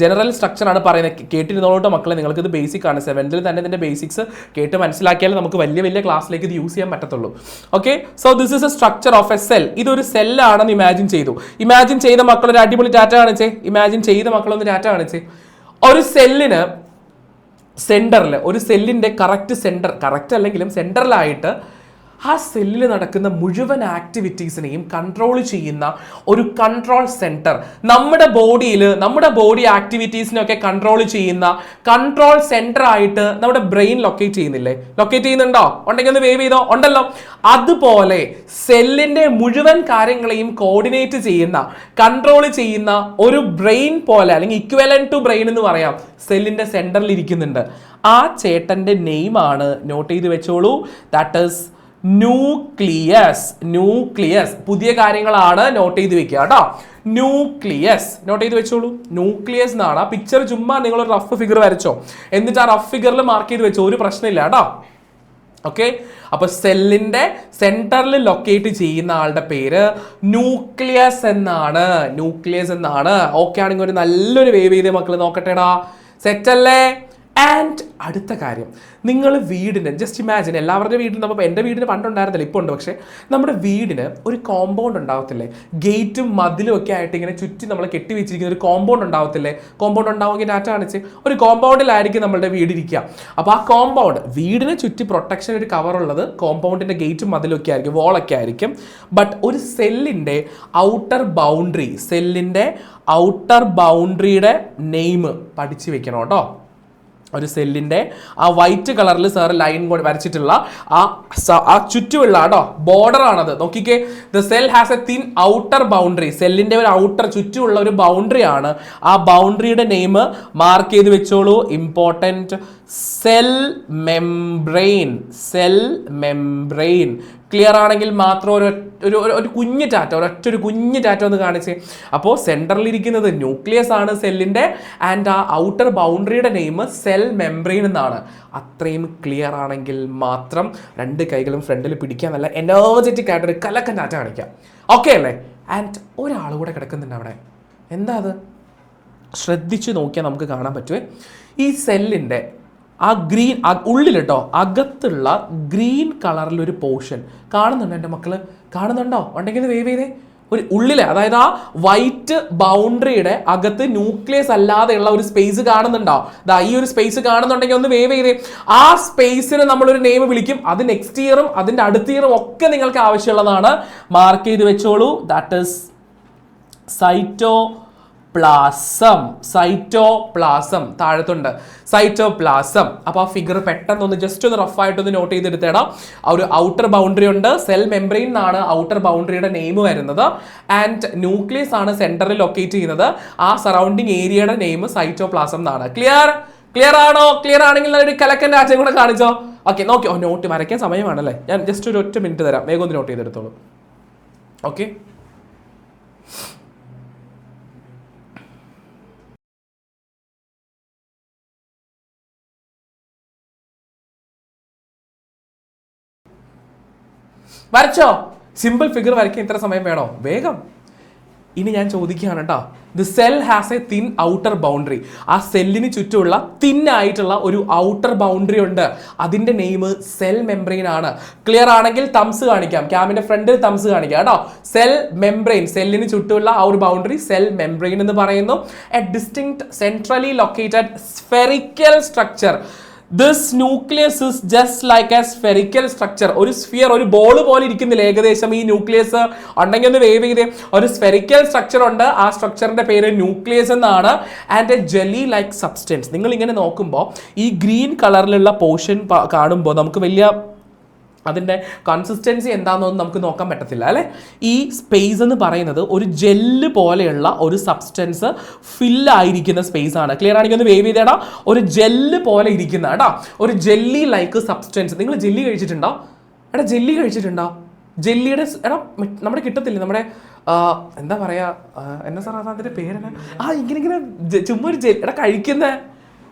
General structure ആണ് പറയുന്നത്. കേട്ടിരുന്നോളൂട്ടോ മക്കളെ, നിങ്ങൾക്ക് ഇത് ബേസിക് ആണ്. 7th തന്നെ ഇതിൻ്റെ ബേസിക്സ് കേട്ട് മനസ്സിലാക്കിയാലേ നമുക്ക് വലിയ വലിയ ക്ലാസ്സിലേക്ക് ഇത് യൂസ് ചെയ്യാൻ പറ്റത്തുള്ളൂ. Okay, so this is A structure of A cell. ഇതൊരു സെല്ലാണെന്ന് ഇമാജിൻ ചെയ്തു. ഇമാജിൻ ചെയ്ത മക്കളൊരു അടിപൊളി ഡാറ്റ കാണിച്ചേ. ഇമാജിൻ ചെയ്ത മക്കളൊന്ന് ഡാറ്റ കാണിച്ചേ. ഒരു സെല്ലിന് സെൻറ്ററിൽ, ഒരു സെല്ലിൻ്റെ കറക്റ്റ് അല്ലെങ്കിലും സെൻറ്ററിലായിട്ട് ആ സെല്ലിൽ നടക്കുന്ന മുഴുവൻ ആക്ടിവിറ്റീസിനെയും കൺട്രോൾ ചെയ്യുന്ന ഒരു കൺട്രോൾ സെൻറ്റർ, നമ്മുടെ ബോഡിയിൽ നമ്മുടെ ബോഡി ആക്ടിവിറ്റീസിനെയൊക്കെ കൺട്രോൾ ചെയ്യുന്ന കൺട്രോൾ സെൻറ്റർ ആയിട്ട് നമ്മുടെ ബ്രെയിൻ ലൊക്കേറ്റ് ചെയ്യുന്നില്ലേ? ലൊക്കേറ്റ് ചെയ്യുന്നുണ്ടോ? ഉണ്ടെങ്കിൽ ഒന്ന് വേവ് ചെയ്തോ. ഉണ്ടല്ലോ. അതുപോലെ സെല്ലിൻ്റെ മുഴുവൻ കാര്യങ്ങളെയും കോർഡിനേറ്റ് ചെയ്യുന്ന, കൺട്രോൾ ചെയ്യുന്ന ഒരു ബ്രെയിൻ പോലെ, അല്ലെങ്കിൽ ഇക്വലന്റ് ടു ബ്രെയിൻ എന്ന് പറയാം, സെല്ലിൻ്റെ സെൻറ്ററിൽ ഇരിക്കുന്നുണ്ട്. ആ ചേട്ടൻ്റെ നെയിമാണ്, നോട്ട് ചെയ്ത് വെച്ചോളൂ, ദാറ്റ് ഈസ് ന്യൂക്ലിയസ്. പുതിയ കാര്യങ്ങളാണ്, നോട്ട് ചെയ്ത് വെക്കുക കേട്ടോ. ന്യൂക്ലിയസ് നോട്ട് ചെയ്ത് വെച്ചോളൂ. ന്യൂക്ലിയസ് എന്നാണ്. ആ പിക്ചർ ചുമ്മാ നിങ്ങൾ ഒരു റഫ് ഫിഗർ വരച്ചോ, എന്നിട്ട് ആ റഫ് ഫിഗറിൽ മാർക്ക് ചെയ്ത് വെച്ചോ, ഒരു പ്രശ്നമില്ല കേട്ടോ. ഓക്കെ, അപ്പൊ സെല്ലിന്റെ സെന്ററിൽ ലൊക്കേറ്റ് ചെയ്യുന്ന ആളുടെ പേര് ന്യൂക്ലിയസ് എന്നാണ്. ഓക്കെ ആണെങ്കിൽ ഒരു നല്ലൊരു വേവ് ചെയ്തേ മക്കൾ, നോക്കട്ടെടാ. സെറ്റ് അല്ലേ? ആൻഡ് അടുത്ത കാര്യം, നിങ്ങൾ വീടിന് ജസ്റ്റ് ഇമാജിൻ, എല്ലാവരുടെ വീടിന്, നമ്മൾ എൻ്റെ വീടിന് പണ്ടുണ്ടായിരുന്നില്ല, ഇപ്പോൾ ഉണ്ട്. പക്ഷേ നമ്മുടെ വീടിന് ഒരു കോമ്പൗണ്ട് ഉണ്ടാവത്തില്ലേ? ഗേറ്റും മതിലും ഒക്കെ ആയിട്ട് ഇങ്ങനെ ചുറ്റി നമ്മൾ കെട്ടി വെച്ചിരിക്കുന്ന ഒരു കോമ്പൗണ്ട് ഉണ്ടാവത്തില്ലേ? കോമ്പൗണ്ട് ഉണ്ടാവുമെങ്കിൽ ഡാറ്റ കാണിച്ച്. ഒരു കോമ്പൗണ്ടിലായിരിക്കും നമ്മളുടെ വീടിരിക്കുക. അപ്പോൾ ആ കോമ്പൗണ്ട്, വീടിന് ചുറ്റി പ്രൊട്ടക്ഷൻ ഒരു കവറുള്ളത് കോമ്പൗണ്ടിൻ്റെ ഗേറ്റും മതിലും ഒക്കെ ആയിരിക്കും, വോളൊക്കെ ആയിരിക്കും. ബട്ട് ഒരു സെല്ലിൻ്റെ ഔട്ടർ ബൗണ്ടറിയുടെ നെയിം പഠിച്ചു വെക്കണം കേട്ടോ. ഒരു സെല്ലിൻ്റെ ആ വൈറ്റ് കളറിൽ സാർ ലൈൻ കൊണ്ട് വരച്ചിട്ടുള്ള ആ ചുറ്റുമുള്ള കേട്ടോ ബോർഡർ ആണത്. നോക്കിക്കേ, the cell has a thin outer boundary. സെല്ലിൻ്റെ ഒരു ഔട്ടർ ചുറ്റുമുള്ള ഒരു ബൗണ്ടറി ആണ്. ആ ബൗണ്ടറിയുടെ നെയിം മാർക്ക് ചെയ്ത് വെച്ചോളൂ, ഇമ്പോർട്ടൻറ്റ്. Cell membrane. ക്ലിയർ ആണെങ്കിൽ മാത്രം ഒരു കുഞ്ഞു ടാറ്റ, ഒരൊറ്റൊരു കുഞ്ഞു ടാറ്റ ഒന്ന് കാണിച്ച്. അപ്പോൾ സെൻറ്ററിലിരിക്കുന്നത് ന്യൂക്ലിയസ് ആണ് സെല്ലിൻ്റെ, ആൻഡ് ആ ഔട്ടർ ബൗണ്ടറിയുടെ നെയിം സെൽ മെംബ്രെയിൻ എന്നാണ്. അത്രയും ക്ലിയർ ആണെങ്കിൽ മാത്രം രണ്ട് കൈകളും ഫ്രണ്ടിൽ പിടിക്കാൻ നല്ല എനർജറ്റിക് ആയിട്ടൊരു കലക്കൻ ടാറ്റ കാണിക്കാം. ഓക്കെ അല്ലേ? ആൻഡ് ഒരാൾ കൂടെ കിടക്കുന്നുണ്ട് അവിടെ. എന്താ അത്? ശ്രദ്ധിച്ചു നോക്കിയാൽ നമുക്ക് കാണാൻ പറ്റുമേ, ഈ സെല്ലിൻ്റെ ആ ഗ്രീൻ ഉള്ളിൽ കേട്ടോ, അകത്തുള്ള ഗ്രീൻ കളറിലൊരു പോർഷൻ കാണുന്നുണ്ടോ എൻ്റെ മക്കൾ? കാണുന്നുണ്ടോ? ഉണ്ടെങ്കിൽ വേവ് ചെയ്തേ. ഒരു ഉള്ളിലെ, അതായത് ആ വൈറ്റ് ബൗണ്ടറിയുടെ അകത്ത് ന്യൂക്ലിയസ് അല്ലാതെയുള്ള ഒരു സ്പേസ് കാണുന്നുണ്ടോ? ഈ ഒരു സ്പേസ് കാണുന്നുണ്ടെങ്കിൽ ഒന്ന് വേവ് ചെയ്തേ. ആ സ്പേസിന് നമ്മളൊരു നെയിം വിളിക്കും. അത് നെക്സ്റ്റ് ഇയറും അതിൻ്റെ അടുത്ത ഇയറും ഒക്കെ നിങ്ങൾക്ക് ആവശ്യമുള്ളതാണ്. മാർക്ക് ചെയ്ത് വെച്ചോളൂ. That is cytoplasm. താഴത്തുണ്ട് സൈറ്റോപ്ലാസം. അപ്പോൾ ആ ഫിഗർ പെട്ടെന്നൊന്ന് ജസ്റ്റ് ഒന്ന് റഫായിട്ടൊന്ന് നോട്ട് ചെയ്തെടുത്തേടാം. ആ ഒരു ഔട്ടർ ബൗണ്ടറി ഉണ്ട്, സെൽ മെംബ്രെയിൻ എന്നാണ് ഔട്ടർ ബൗണ്ടറിയുടെ നെയിം വരുന്നത്. ആൻഡ് ന്യൂക്ലിയസ് ആണ് സെന്ററിൽ ലൊക്കേറ്റ് ചെയ്യുന്നത്. ആ സറൗണ്ടിങ് ഏരിയയുടെ നെയിം സൈറ്റോപ്ലാസം എന്നാണ്. ക്ലിയർ ആണോ? ക്ലിയർ ആണെങ്കിൽ ഒരു കലക്കൻ്റെ ആശയം കൂടെ കാണിച്ചോ. ഓക്കെ, നോക്കി. നോട്ട് വരയ്ക്കാൻ സമയമാണല്ലേ, ഞാൻ ജസ്റ്റ് ഒരു 1 മിനിറ്റ് തരാം, വേഗം ഒന്ന് നോട്ട് ചെയ്തെടുത്തോളൂ. ഓക്കെ, വരച്ചോ? സിമ്പിൾ ഫിഗർ വരയ്ക്കാൻ ഇത്ര സമയം വേണോ? വേഗം. ഇനി ഞാൻ ചോദിക്കുകയാണ് കേട്ടോ, the cell has a thin outer boundary. ആ സെല്ലിന് ചുറ്റുമുള്ള തിൻ ആയിട്ടുള്ള ഒരു ഔട്ടർ ബൗണ്ടറി ഉണ്ട്. അതിൻ്റെ നെയിം സെൽ മെംബ്രെയിൻ ആണ്. ക്ലിയർ ആണെങ്കിൽ തംസ് കാണിക്കാം, ക്യാമിൻ്റെ ഫ്രണ്ടിൽ തംസ് കാണിക്കാം കേട്ടോ. സെൽ മെംബ്രെയിൻ, സെല്ലിന് ചുറ്റുമുള്ള ആ ഒരു ബൗണ്ടറി സെൽ മെംബ്രെയിൻ എന്ന് പറയുന്നു. A distinct centrally located spherical structure. This nucleus is just like a spherical structure. ഒരു സ്ഫിയർ, ഒരു ബോൾ പോലെ ഇരിക്കുന്നില്ല ഏകദേശം ഈ ന്യൂക്ലിയസ്? ഉണ്ടെങ്കിൽ ഒന്ന് വേവ് ചെയ്തേ. ഒരു സ്ഫെറിക്കൽ സ്ട്രക്ചർ ഉണ്ട്, ആ സ്ട്രക്ചറിന്റെ പേര് ന്യൂക്ലിയസ് എന്നാണ്. And A jelly like substance. നിങ്ങൾ ഇങ്ങനെ നോക്കുമ്പോൾ ഈ ഗ്രീൻ കളറിലുള്ള പോർഷൻ കാണുമ്പോൾ നമുക്ക് വലിയ അതിൻ്റെ കൺസിസ്റ്റൻസി എന്താണെന്നൊന്നും നമുക്ക് നോക്കാൻ പറ്റത്തില്ല അല്ലേ. ഈ സ്പേസ് എന്ന് പറയുന്നത് ഒരു ജെല്ല് പോലെയുള്ള ഒരു സബ്സ്റ്റൻസ് ഫില്ലായിരിക്കുന്ന സ്പേസ് ആണ്. ക്ലിയർ ആണെങ്കിൽ ഒന്ന് വേവ് ചെയ്തേടാ. ഒരു ജെല്ല് പോലെ ഇരിക്കുന്ന കേട്ടോ, ഒരു ജെല്ലി ലൈക്ക് സബ്സ്റ്റൻസ്. നിങ്ങൾ ജെല്ലി കഴിച്ചിട്ടുണ്ടോ? ജെല്ലി കഴിച്ചിട്ടുണ്ടോ? ജെല്ലിയുടെ നമ്മുടെ കിട്ടത്തില്ലേ, നമ്മുടെ എന്താ പറയുക, എന്നാ സാർ അതിൻ്റെ പേരെന്നാ? ഇങ്ങനെ ചുമ്മാ ഒരു ജെല്ലി കഴിക്കുന്ന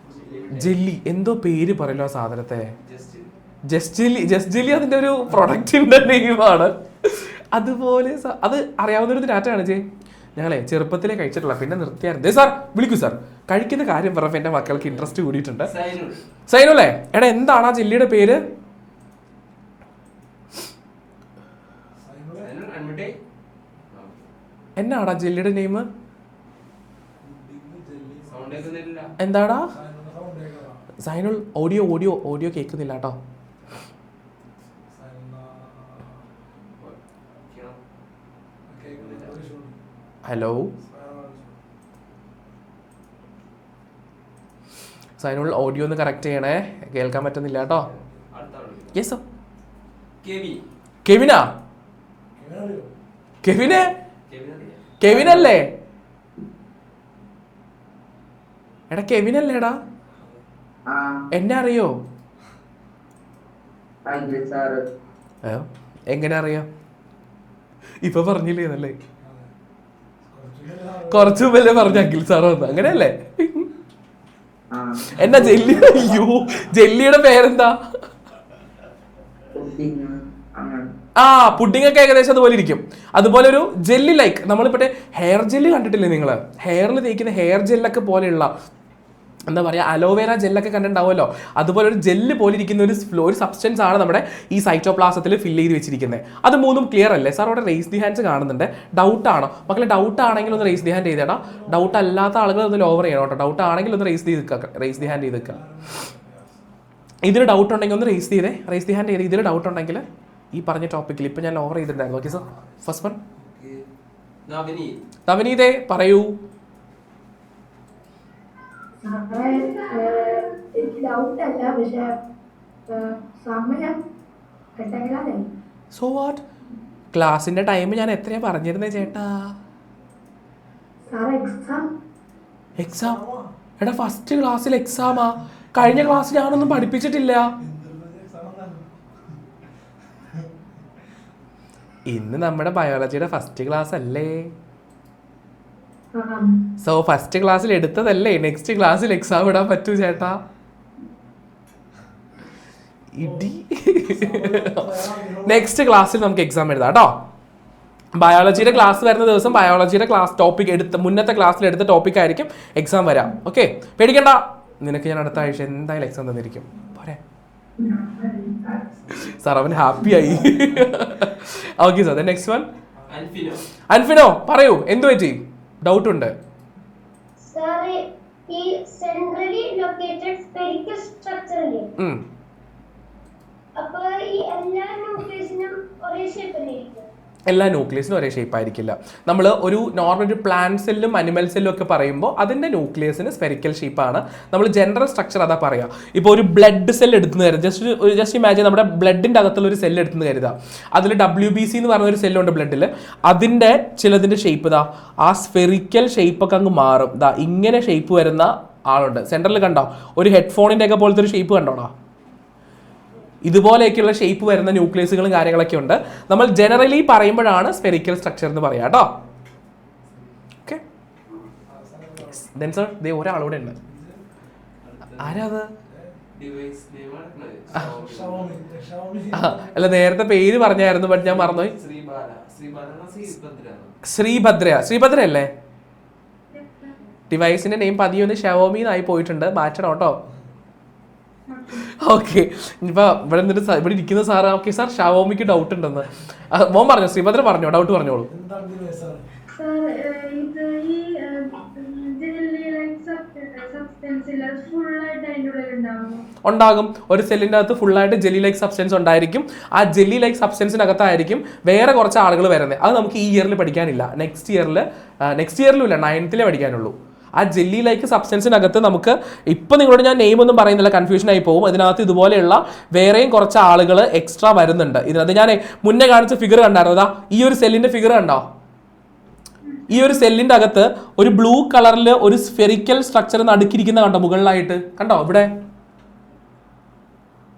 ജെല്ലി, എന്തോ പേര് പറയല്ലോ ആ സാധനത്തെ. ജസ്റ്റ് ജെല്ലി അതിൻ്റെ ഒരു പ്രൊഡക്റ്റിൻ്റെ നെയിമാണ്. അതുപോലെ അത് അറിയാവുന്നൊരു ഡാറ്റ കാണിച്ചേ. ഞങ്ങളെ ചെറുപ്പത്തിലേ കഴിച്ചിട്ടുള്ള, പിന്നെ നിർത്തിയായിരുന്നു. സാർ വിളിക്കൂ സാർ. കഴിക്കുന്ന കാര്യം പറഞ്ഞപ്പോൾ എൻ്റെ മക്കൾക്ക് ഇൻട്രസ്റ്റ് കൂടിയിട്ടുണ്ട്. സൈനു അല്ലേ? എടാ എന്താണ് ആ ജില്ലയുടെ പേര്? എന്നാടാ ജില്ലയുടെ നെയിം? എന്താടാ സൈനുൾ? ഓഡിയോ ഓഡിയോ ഓഡിയോ കേൾക്കുന്നില്ല കേട്ടോ. ഹലോ സൈനുൾ, ഓഡിയോ ഒന്ന് കറക്റ്റ് ചെയ്യണേ, കേൾക്കാൻ പറ്റുന്നില്ല കേട്ടോ. Yes sir. കെവിനാ? കെവിനെ? കെവിനല്ലേ? എടാ കെവിനല്ലേടാ? എന്നെ അറിയോ? എങ്ങനെ അറിയാം? ഇപ്പൊ പറഞ്ഞില്ലേ എന്നല്ലേ? കുറച്ചു മുമ്പല്ലേ പറഞ്ഞ അഖിൽ സാർ വന്നു, അങ്ങനെയല്ലേ? എന്നാ ജെല്ലി? അയ്യോ, ജെല്ലിയുടെ പേരെന്താ? ആ പുഡിംഗ് ഒക്കെ ഏകദേശം അതുപോലെ ഇരിക്കും. അതുപോലെ ഒരു ജെല്ലി ലൈക്ക്, നമ്മളിപ്പോട്ടെ ഹെയർ ജെല്ല് കണ്ടിട്ടില്ലേ നിങ്ങൾ? ഹെയറിൽ തേക്കുന്ന ഹെയർ ജെല്ലൊക്കെ പോലെയുള്ള എന്താ പറയുക, അലോവേര ജെല്ലൊക്കെ കണ്ടിട്ടുണ്ടാവുമല്ലോ, അതുപോലെ ഒരു ജെല്ല് പോലെ ഇരിക്കുന്ന ഒരു സബ്സ്റ്റൻസ് ആണ് നമ്മുടെ ഈ സൈറ്റോപ്ലാസത്തിൽ ഫില്ല് ചെയ്ത് വെച്ചിരിക്കുന്നത്. അത് മൂന്നും ക്ലിയർ അല്ലേ സാർ? അവിടെ റേസ് ദി ഹാൻഡ്സ് കാണുന്നുണ്ട്. ഡൗട്ട് ആണോ മക്കളെ? ഡൗട്ട് ആണെങ്കിൽ ഒന്ന് റേസ് ദി ഹാൻഡ് ചെയ്തേടാ. ഡൗട്ട് അല്ലാത്ത ആളുകൾ ഒന്ന് ലോവർ ചെയ്യണം കേട്ടോ. ഡൗട്ട് ആണെങ്കിൽ ഒന്ന് റേസ് ദി ഹാൻഡ് ചെയ്ത് വെക്കുക. ഇതിൽ ഡൗട്ട് ഉണ്ടെങ്കിൽ ഒന്ന് റേസ് ദി ഹാൻഡ് ചെയ്ത്. ഇതിൽ ഡൗട്ട് ഉണ്ടെങ്കിൽ ഈ പറഞ്ഞ ടോപ്പിക്കിൽ ഇപ്പം ഞാൻ ഓവർ ചെയ്തിട്ടുണ്ടായിരുന്നു. Okay sir. ഫസ്റ്റ് വൺ നവനീതേ പറയൂ. എനിക്ക് ഡൗട്ടല്ല, പക്ഷെ സമയം കെട്ടങ്ങലായി. So what? ക്ലാസിന്റെ ടൈം ഞാൻ എത്രയാ പറഞ്ഞിരുന്നേ ചേട്ടാ? എക്സാം? എടാ ഫസ്റ്റ് ക്ലാസ്സിൽ എക്സാമാ? കഴിഞ്ഞ ക്ലാസ് ഞാനൊന്നും പഠിപ്പിച്ചിട്ടില്ല. ഇന്ന് നമ്മുടെ ബയോളജിയുടെ ഫസ്റ്റ് ക്ലാസ് അല്ലേ? സോ ഫസ്റ്റ് ക്ലാസ്സിൽ എടുത്തതല്ലേ നെക്സ്റ്റ് ക്ലാസ്സിൽ എക്സാം ഇടാൻ പറ്റൂ ചേട്ടാ? ഇടി. നെക്സ്റ്റ് ക്ലാസ്സിൽ നമുക്ക് എക്സാം എഴുതാം കേട്ടോ. ബയോളജിയുടെ ക്ലാസ് വരുന്ന ദിവസം ബയോളജിയുടെ ക്ലാസ് ടോപ്പിക് മുന്നത്തെ ക്ലാസ്സിൽ എടുത്ത ടോപ്പിക് ആയിരിക്കും എക്സാം വരാം. ഓക്കെ, പേടിക്കണ്ട. നിനക്ക് ഞാൻ അടുത്ത ആഴ്ച എന്തായാലും എക്സാം തന്നിരിക്കും. പോരെ സാർ? അവൻ ഹാപ്പിയായി. Okay sir. നെക്സ്റ്റ് വൺ അൻഫിനോ പറയൂ, എന്തു പറ്റി? ഡൗട്ട് ഉണ്ട്. ഈ സെൻട്രലി ലൊക്കേറ്റഡ് സ്ഫെറിക്കൽ സ്ട്രക്ചർ അല്ലേ, അപ്പൊ ഈ എല്ലാ ന്യൂക്ലിയസിനും ഒരേ ഷേപ്പ് തന്നെ ഇരിക്കും? എല്ലാ ന്യൂക്ലിയസിനും ഒരേ ഷേപ്പ് ആയിരിക്കില്ല. നമ്മൾ ഒരു നോർമൽ ഒരു പ്ലാന്റ് സെല്ലും അനിമൽ സെല്ലും ഒക്കെ പറയുമ്പോൾ അതിൻ്റെ ന്യൂക്ലിയസിന് സ്ഫെറിക്കൽ ഷേപ്പാണ്. നമ്മൾ ജനറൽ സ്ട്രക്ചർ അതാ പറയുക. ഇപ്പോൾ ഒരു ബ്ലഡ് സെൽ എടുത്തുനിന്ന് കരുതുക. ജസ്റ്റ് ഇമാജിൻ നമ്മുടെ ബ്ലഡിൻ്റെ അകത്തുള്ള ഒരു സെല്ല് എടുത്തുനിന്ന് കരുതുക. അതിൽ WBC എന്ന് പറഞ്ഞൊരു സെല്ലുണ്ട് ബ്ലഡിൽ. അതിൻ്റെ ചിലതിൻ്റെ ഷേപ്പ് ഇതാ ആ സ്ഫെറിക്കൽ ഷേപ്പൊക്കെ അങ്ങ് മാറും. ഇതാ ഇങ്ങനെ ഷേപ്പ് വരുന്ന ആളുണ്ട്. സെൻറ്ററിൽ കണ്ടോ ഒരു ഹെഡ്ഫോണിൻ്റെ ഒക്കെ പോലത്തെ ഒരു ഷേപ്പ് കണ്ടോടാ? ഇതുപോലെയൊക്കെയുള്ള ഷേപ്പ് വരുന്ന ന്യൂക്ലിയസുകളും കാര്യങ്ങളൊക്കെ ഉണ്ട്. നമ്മൾ ജനറലി പറയുമ്പോഴാണ് സ്ഫെറിക്കൽ സ്ട്രക്ചർ എന്ന് പറയാം കേട്ടോ. ഓക്കെ ദെൻ സർ ദേ ഒരാളൂടെ ഉണ്ട്. ആരാ അത്? അല്ല നേരത്തെ പേര് പറഞ്ഞായിരുന്നു, ബട്ട് ഞാൻ മറന്നുപോയി. ശ്രീഭദ്ര അല്ലേ? ഡിവൈസിന്റെ നെയിം പതിയൊന്ന് ഷവോമി എന്നായി പോയിട്ടുണ്ട്, മാറ്റണം കേട്ടോ. ഓക്കെ ഇനിയിപ്പോൾ ഇവിടെ ഇരിക്കുന്ന സാറ് ഓക്കെ സാർ ഷവോമിക്ക് ഡൗട്ട് ഉണ്ടെന്ന് മോൻ പറഞ്ഞു. ശ്രീഭദ്ര പറഞ്ഞോ, ഡൗട്ട് പറഞ്ഞോളൂ. ഉണ്ടാകും. ഒരു സെല്ലിൻ്റെ അകത്ത് ഫുള്ളായിട്ട് ജെല്ലി ലൈക്ക് സബ്സ്റ്റൻസ് ഉണ്ടായിരിക്കും. ആ ജെല്ലി ലൈക്ക് സബ്സ്റ്റൻസിനകത്തായിരിക്കും വേറെ കുറച്ച് ആളുകൾ വരുന്നത്. അത് നമുക്ക് ഈ ഇയറിൽ പഠിക്കാനില്ല. നെക്സ്റ്റ് ഇയറിലും ഇല്ല, 9th പഠിക്കാനുള്ളൂ. ആ ജെല്ലി ലൈക്ക് സബ്സ്റ്റൻസിനകത്ത് നമുക്ക് ഇപ്പം നിങ്ങളോട് ഞാൻ നെയിം ഒന്നും പറയുന്നില്ല, കൺഫ്യൂഷൻ ആയി പോകും. ഇതിനകത്ത് ഇതുപോലെയുള്ള വേറെയും കുറച്ച് ആളുകൾ എക്സ്ട്രാ വരുന്നുണ്ട്. ഇതിനകത്ത് ഞാൻ മുന്നേ കാണിച്ച ഫിഗർ കണ്ടായിരുന്നതാ, ഈ ഒരു സെല്ലിന്റെ ഫിഗർ കണ്ടോ? ഈ ഒരു സെല്ലിന്റെ അകത്ത് ഒരു ബ്ലൂ കളറിൽ ഒരു സ്ഫെറിക്കൽ സ്ട്രക്ചർ നടുക്കിരിക്കുന്ന കണ്ടോ മുകളിലായിട്ട്? കണ്ടോ ഇവിടെ?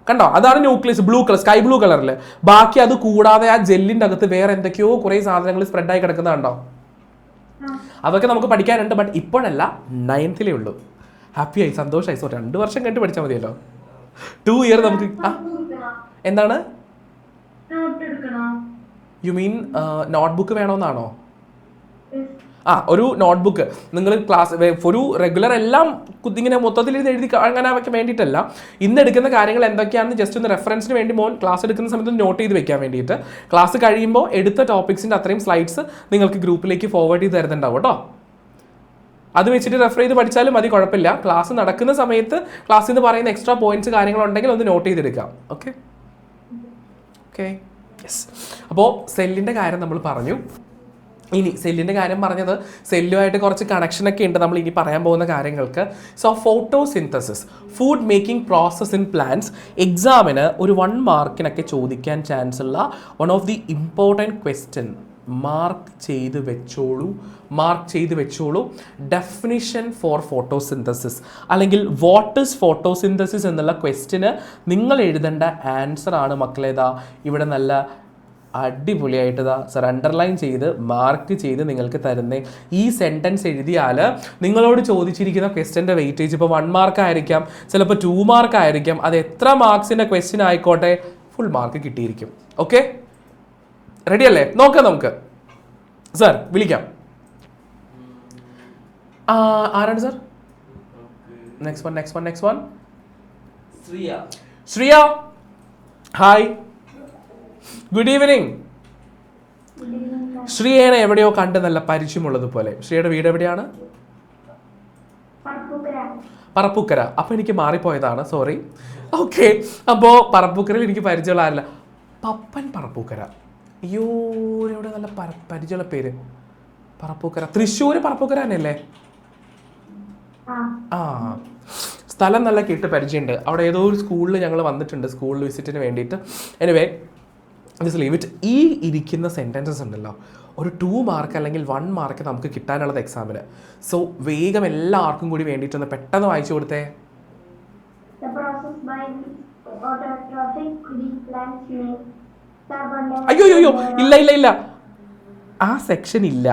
കണ്ടോ? അതാണ് nucleus, blue colour, sky blue കളറിൽ. ബാക്കി അത് കൂടാതെ ആ ജെല്ലിന്റെ അകത്ത് വേറെ എന്തൊക്കെയോ കുറേ സാധനങ്ങൾ സ്പ്രെഡായി കിടക്കുന്നത് കണ്ടോ? അതൊക്കെ നമുക്ക് പഠിക്കാനുണ്ട്, ബട്ട് ഇപ്പോഴല്ല, 9th ഉള്ളൂ. ഹാപ്പിയായി, സന്തോഷമായി. സോ 2 വർഷം കഴിഞ്ഞിട്ട് പഠിച്ചാൽ മതിയല്ലോ. 2 ഇയർ നമുക്ക്. എന്താണ് യു മീൻ നോട്ട്ബുക്ക് വേണമെന്നാണോ? ഒരു നോട്ട്ബുക്ക് നിങ്ങൾ ഒരു റെഗുലർ എല്ലാം ഇങ്ങനെ മൊത്തത്തിൽ ഇത് എഴുതി അങ്ങനെ വയ്ക്കാൻ വേണ്ടിയിട്ടല്ല, ഇന്ന് എടുക്കുന്ന കാര്യങ്ങൾ എന്തൊക്കെയാണെന്ന് ജസ്റ്റ് ഒന്ന് റെഫറൻസിന് വേണ്ടി മോൻ ക്ലാസ് എടുക്കുന്ന സമയത്ത് നോട്ട് ചെയ്ത് വെക്കാൻ വേണ്ടിയിട്ട്. ക്ലാസ് കഴിയുമ്പോൾ എടുത്ത ടോപ്പിക്സിൻ്റെ അത്രയും സ്ലൈഡ്സ് നിങ്ങൾക്ക് ഗ്രൂപ്പിലേക്ക് ഫോർവേഡ് ചെയ്ത് തരുന്നുണ്ടാവും കേട്ടോ. അത് വെച്ചിട്ട് റെഫർ ചെയ്ത് പഠിച്ചാലും മതി, കുഴപ്പമില്ല. ക്ലാസ് നടക്കുന്ന സമയത്ത് ക്ലാസ്സിൽ നിന്ന് പറയുന്ന എക്സ്ട്രാ പോയിന്റ്സ് കാര്യങ്ങളുണ്ടെങ്കിൽ ഒന്ന് നോട്ട് ചെയ്തെടുക്കാം. Okay okay yes. അപ്പോൾ സെല്ലിൻ്റെ കാര്യം നമ്മൾ പറഞ്ഞു. ഇനി സെല്ലിൻ്റെ കാര്യം പറഞ്ഞത് സെല്ലുമായിട്ട് കുറച്ച് കണക്ഷനൊക്കെ ഉണ്ട് നമ്മൾ ഇനി പറയാൻ പോകുന്ന കാര്യങ്ങൾക്ക്. So photosynthesis, food making process in plants, എക്സാമിന് ഒരു 1 മാർക്കിനൊക്കെ ചോദിക്കാൻ ചാൻസ് ഉള്ള one of the important question. Mark ചെയ്ത് വെച്ചോളൂ. ഡെഫിനിഷൻ ഫോർ ഫോട്ടോസിന്തസിസ് അല്ലെങ്കിൽ വാട്ട് ഈസ് ഫോട്ടോസിന്തസിസ് എന്നുള്ള ക്വസ്റ്റിന് നിങ്ങൾ എഴുതേണ്ട ആൻസർ ആണ് മക്കളേതാ ഇവിടെ നല്ല അടിപൊളിയായിട്ട് സർ അണ്ടർലൈൻ ചെയ്ത് മാർക്ക് ചെയ്ത് നിങ്ങൾക്ക് തരുന്നേ. ഈ സെൻറ്റൻസ് എഴുതിയാൽ നിങ്ങളോട് ചോദിച്ചിരിക്കുന്ന ക്വസ്റ്റ്യൻ്റെ വെയിറ്റേജ് ഇപ്പോൾ 1 മാർക്ക് ആയിരിക്കാം, ചിലപ്പോൾ 2 മാർക്ക് ആയിരിക്കാം. അത് എത്ര മാർക്സിൻ്റെ ക്വസ്റ്റ്യൻ ആയിക്കോട്ടെ, ഫുൾ മാർക്ക് കിട്ടിയിരിക്കും. ഓക്കെ, റെഡി അല്ലേ? നോക്കാം നമുക്ക്. സർ വിളിക്കാം. ആരാണ് sir? Next one Shriya. Hi, good evening. ശ്രീയേനെ എവിടെയോ കണ്ട് നല്ല പരിചയമുള്ളതുപോലെ. ശ്രീയുടെ വീട് എവിടെയാണ്? പറപ്പൂക്കര. അപ്പോൾ എനിക്ക് മാറിപ്പോയതാണ്, സോറി. ഓക്കെ, അപ്പോൾ പറപ്പൂക്കരയിൽ എനിക്ക് പരിചയമുള്ള ആരില്ല. പപ്പൻ പറപ്പൂക്കര. അയ്യോ, ഇവിടെ നല്ല പരിചയമുള്ള പേര്. പറപ്പൂക്കര, തൃശ്ശൂർ പറപ്പൂക്കര തന്നെയല്ലേ? ആ, സ്ഥലം നല്ല കേട്ട് പരിചയമുണ്ട്. അവിടെ ഏതോ ഒരു സ്കൂളിൽ ഞങ്ങൾ വന്നിട്ടുണ്ട് സ്കൂൾ വിസിറ്റിന് വേണ്ടിയിട്ട്. Anyway just leave it. ഈ ഇരിക്കുന്ന സെൻറ്റൻസസ് ഉണ്ടല്ലോ, ഒരു 2 മാർക്ക് അല്ലെങ്കിൽ 1 മാർക്ക് നമുക്ക് കിട്ടാനുള്ളത് എക്സാമിന്. സോ വേഗം എല്ലാവർക്കും കൂടി വേണ്ടിയിട്ടൊന്ന് പെട്ടെന്ന് വായിച്ചു കൊടുത്തേ. അയ്യോ ഇല്ല, ആ സെക്ഷൻ ഇല്ല,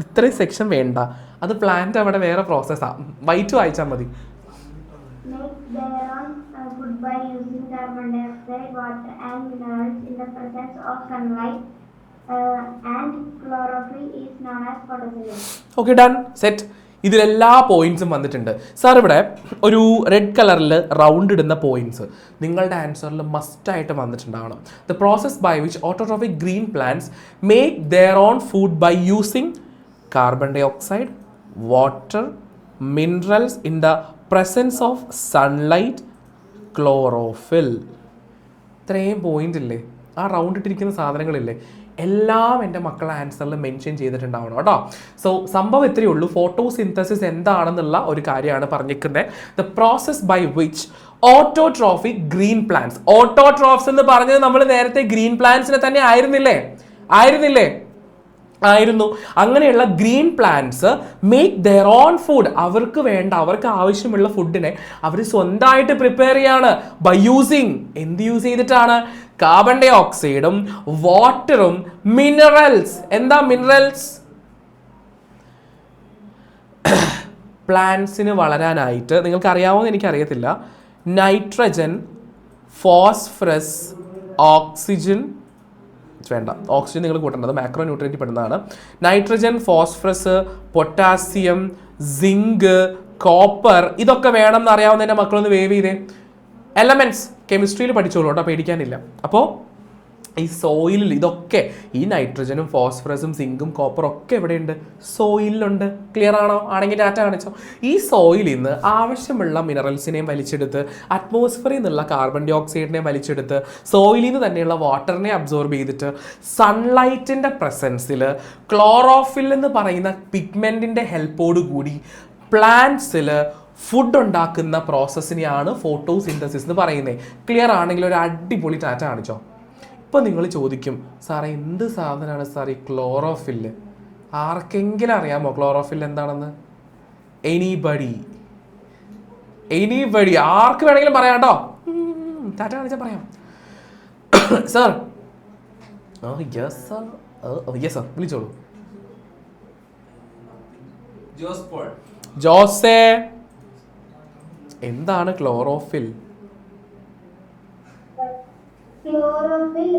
ഇത്രയും സെക്ഷൻ വേണ്ട. അത് പ്ലാന്റ് അവിടെ വേറെ പ്രോസസ്സാണ്. വൈറ്റ് വായിച്ചാൽ മതി. By using carbon dioxide, water and minerals in the presence of sunlight, and chlorophyll is known as photosynthesis. Okay, done, set. ഇതിലെല്ലാ പോയിന്റ്സും വന്നിട്ടുണ്ട്. സാർ ഇവിടെ ഒരു റെഡ് കളറിൽ റൗണ്ട് ഇടുന്ന പോയിന്റ്സ് നിങ്ങളുടെ ആൻസറിൽ മസ്റ്റായിട്ട് വന്നിട്ടുണ്ടാവണം. The process by which autotrophic green plants make their own food by using carbon dioxide, water, minerals in the presence of sunlight, chlorophyll. ഇത്രയും പോയിന്റ് ഇല്ലേ, ആ റൗണ്ട് ഇട്ടിരിക്കുന്ന സാധനങ്ങളില്ലേ, എല്ലാം എൻ്റെ മക്കളെ ആൻസറിൽ മെൻഷൻ ചെയ്തിട്ടുണ്ടാവണം കേട്ടോ. സോ സംഭവം ഇത്രയേ ഉള്ളൂ. ഫോട്ടോസിന്തസിസ് എന്താണെന്നുള്ള ഒരു കാര്യമാണ് പറഞ്ഞിരിക്കുന്നത്. The process by which autotrophic green plants. Autotrophs എന്ന് പറഞ്ഞത് നമ്മൾ നേരത്തെ ഗ്രീൻ പ്ലാന്റ്സിനെ തന്നെ ആയിരുന്നു. അങ്ങനെയുള്ള green plants make their own food. അവർക്ക് ആവശ്യമുള്ള ഫുഡിനെ അവർ സ്വന്തമായിട്ട് പ്രിപ്പയർ ചെയ്യാണ്. ബൈ യൂസിങ്, എന്ത് യൂസ് ചെയ്തിട്ടാണ്? കാർബൺ ഡൈ ഓക്സൈഡും വാട്ടറും മിനറൽസ്. എന്താ മിനറൽസ്? പ്ലാന്റ്സിന് വളരാനായിട്ട് നിങ്ങൾക്ക് അറിയാവുന്ന എനിക്കറിയത്തില്ല. നൈട്രജൻ, ഫോസ്ഫറസ്, ഓക്സിജൻ വേണ്ട, ഓക്സിജൻ നിങ്ങൾ കൂട്ടേണ്ടത് മാക്രോ ന്യൂട്രിയൻറ്റിൽ പെടുന്നതാണ്. Nitrogen, phosphorus, potassium, zinc, copper, ഇതൊക്കെ വേണം എന്ന് അറിയാവുന്നതിൻ്റെ മക്കളൊന്ന് വേവ് ചെയ്തേ. എലമെൻറ്റ്സ് കെമിസ്ട്രിയിൽ പഠിച്ചോളൂ കേട്ടോ, പേടിക്കാനില്ല. അപ്പോൾ ഈ സോയിലിൽ ഇതൊക്കെ, ഈ നൈട്രജനും ഫോസ്ഫറസും സിങ്കും കോപ്പറും ഒക്കെ എവിടെയുണ്ട്? സോയിലുണ്ട്. ക്ലിയർ ആണോ? ആണെങ്കിൽ ഡാറ്റ കാണിച്ചോ. ഈ സോയിലിൽ നിന്ന് ആവശ്യമുള്ള മിനറൽസിനെയും വലിച്ചെടുത്ത്, അറ്റ്മോസ്ഫിയറിൽ നിന്നുള്ള കാർബൺ ഡൈ ഓക്സൈഡിനെ വലിച്ചെടുത്ത്, സോയിലിൽ നിന്ന് തന്നെയുള്ള വാട്ടറിനെ അബ്സോർബ് ചെയ്തിട്ട്, സൺലൈറ്റിൻ്റെ പ്രസൻസിൽ ക്ലോറോഫിൽ എന്ന് പറയുന്ന പിഗ്മെൻറ്റിൻ്റെ ഹെൽപ്പോട് കൂടി പ്ലാന്റ്സിൽ ഫുഡ് ഉണ്ടാക്കുന്ന പ്രോസസ്സിനെയാണ് ഫോട്ടോസിന്തസിസ് എന്ന് പറയുന്നത്. ക്ലിയർ ആണെങ്കിൽ ഒരു അടിപൊളി ഡാറ്റ കാണിച്ചോ. ഇപ്പം നിങ്ങൾ ചോദിക്കും, സാറേ എന്ത് സാധനമാണ് സാർ ഈ ക്ലോറോഫില്ല്? ആർക്കെങ്കിലും അറിയാമോ ക്ലോറോഫിൽ എന്താണെന്ന്? എനിബഡി, ആർക്ക് വേണമെങ്കിലും പറയാം കേട്ടോ. ടാറ്റ കാണിച്ചാൽ പറയാം. സാർ യെസ് സാർ വിളിച്ചോളൂ. ജോസേ, എന്താണ് chlorophyll? Chlorophyll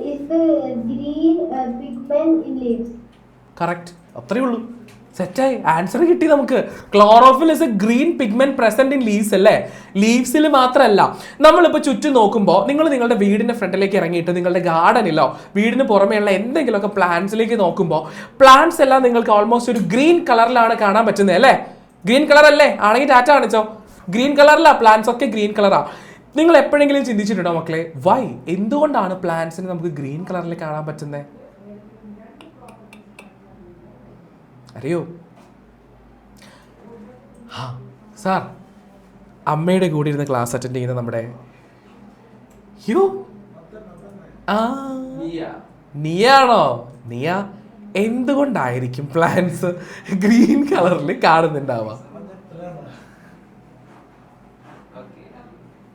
is the green pigment in leaves. Correct, അത്രയേ ഉള്ളൂ. സെറ്റായി, ആൻസർ കിട്ടി നമുക്ക്. Chlorophyll is A green pigment present in leaves അല്ലേ. ലീവ്സിൽ മാത്രമല്ല, നമ്മളിപ്പോൾ ചുറ്റും നോക്കുമ്പോൾ നിങ്ങൾ നിങ്ങളുടെ വീടിന്റെ ഫ്രണ്ടിലേക്ക് ഇറങ്ങിയിട്ട് നിങ്ങളുടെ ഗാർഡനിലോ വീടിന് പുറമെയുള്ള എന്തെങ്കിലുമൊക്കെ പ്ലാന്റ്സിലേക്ക് നോക്കുമ്പോൾ പ്ലാന്റ്സ് എല്ലാം നിങ്ങൾക്ക് ഓൾമോസ്റ്റ് ഒരു ഗ്രീൻ കളറിലാണ് കാണാൻ പറ്റുന്നത് അല്ലേ. ഗ്രീൻ കളർ അല്ലേ? ആണെങ്കിൽ ടാറ്റ കാണിച്ചോ. ഗ്രീൻ കളറിലാ പ്ലാന്റ്സ് ഒക്കെ ഗ്രീൻ കളറാ. നിങ്ങൾ എപ്പോഴെങ്കിലും ചിന്തിച്ചിട്ടുണ്ടോ മക്കളെ, വൈ, എന്തുകൊണ്ടാണ് പ്ലാന്റ്സിന് നമുക്ക് ഗ്രീൻ കളറിൽ കാണാൻ പറ്റുന്നത്? അറിയോ? സാർ, അമ്മയുടെ കൂടെ ഇരുന്ന് ക്ലാസ് അറ്റൻഡ് ചെയ്യുന്ന നമ്മുടെ നിയാണോ? നിയ, എന്തുകൊണ്ടായിരിക്കും പ്ലാന്റ്സ് ഗ്രീൻ കളറിൽ കാണുന്നുണ്ടാവുക?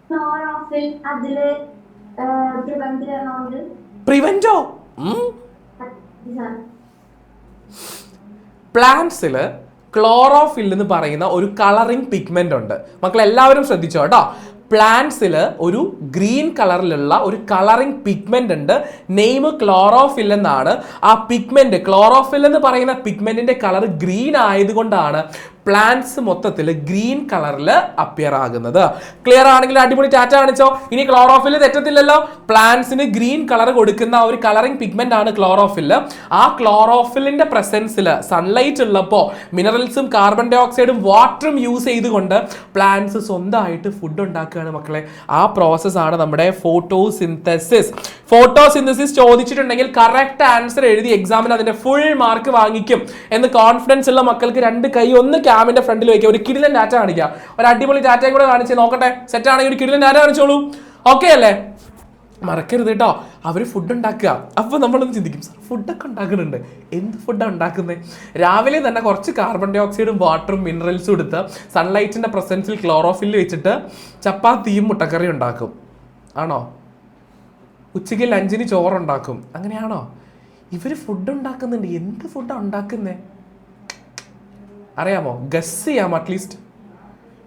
ക്ലോറോഫിൽ അതില് പ്രിവെന്റോ? പ്ലാന്റ്സിൽ ക്ലോറോഫിൽ എന്ന് പറയുന്ന ഒരു കളറിംഗ് പിഗ്മെന്റ് ഉണ്ട്. മക്കൾ എല്ലാവരും ശ്രദ്ധിച്ചോ കേട്ടോ. പ്ലാന്റ്സിൽ ഒരു ഗ്രീൻ കളറിലുള്ള ഒരു കളറിംഗ് പിഗ്മെന്റ് ഉണ്ട്. നെയിം ക്ലോറോഫിൽ എന്നാണ്. ആ പിഗ്മെന്റ്, ക്ലോറോഫിൽ എന്ന് പറയുന്ന പിഗ്മെന്റിന്റെ കളർ ഗ്രീൻ ആയതുകൊണ്ടാണ് പ്ലാന്റ്സ് മൊത്തത്തിൽ ഗ്രീൻ കളറിൽ അപ്പിയർ ആകുന്നത്. ക്ലിയർ ആണെങ്കിൽ അടിപൊളി ടാറ്റ കാണിച്ചോ. ഇനി ക്ലോറോഫിൽ തെറ്റത്തില്ലല്ലോ. പ്ലാന്റ്സിന് ഗ്രീൻ കളർ കൊടുക്കുന്ന ഒരു കളറിംഗ് പിഗ്മെന്റ് ആണ് ക്ലോറോഫിൽ. ആ ക്ലോറോഫിലിന്റെ പ്രസൻസിൽ സൺലൈറ്റ് ഉള്ളപ്പോൾ മിനറൽസും കാർബൺ ഡൈ ഓക്സൈഡും വാട്ടറും യൂസ് ചെയ്തുകൊണ്ട് പ്ലാന്റ്സ് സ്വന്തമായിട്ട് ഫുഡ് ഉണ്ടാക്കുകയാണ് മക്കളെ. ആ പ്രോസസ് ആണ് നമ്മുടെ ഫോട്ടോസിന്തസിസ്. ഫോട്ടോസിന്തസിസ് ചോദിച്ചിട്ടുണ്ടെങ്കിൽ കറക്റ്റ് ആൻസർ എഴുതി എക്സാമിന് അതിന്റെ ഫുൾ മാർക്ക് വാങ്ങിക്കും എന്ന് കോൺഫിഡൻസ് ഉള്ള മക്കൾക്ക് രണ്ട് കൈ ഒന്ന് ക്യാമിന്റെ ഫ്രണ്ടിൽ വയ്ക്കുക. ഒരു കിടിലൻ ഡാറ്റ കാണിക്കുക. ഒരു അടിപൊളി ഡാറ്റയും കൂടെ കാണിച്ച് നോക്കട്ടെ. സെറ്റ് ആണെങ്കിൽ ഒരു കിടിലൻ ഡാറ്റ കാണിച്ചോളൂ. ഓക്കെ അല്ലേ? മറക്കരുത് കേട്ടോ. അവർ ഫുഡ് ഉണ്ടാക്കുക. അപ്പോൾ നമ്മളൊന്ന് ചിന്തിക്കും, സാർ ഫുഡൊക്കെ ഉണ്ടാക്കുന്നുണ്ട്. എന്ത് ഫുഡാണ് ഉണ്ടാക്കുന്നത്? രാവിലെ തന്നെ കുറച്ച് കാർബൺ ഡൈ ഓക്സൈഡും വാട്ടറും മിനറൽസും എടുത്ത് സൺലൈറ്റിന്റെ പ്രസൻസിൽ ക്ലോറോഫിൽ വെച്ചിട്ട് ചപ്പാത്തിയും മുട്ടക്കറിയും ഉണ്ടാക്കും. ആണോ? ഉച്ചയ്ക്ക് ലഞ്ചിന് ചോറുണ്ടാക്കും. അങ്ങനെയാണോ? ഇവർ ഫുഡ് ഉണ്ടാക്കുന്നുണ്ട്. എന്ത് ഫുഡാണ് ഉണ്ടാക്കുന്നത് അറിയാമോ? ഗസ് ചെയ്യാം അറ്റ്ലീസ്റ്റ്.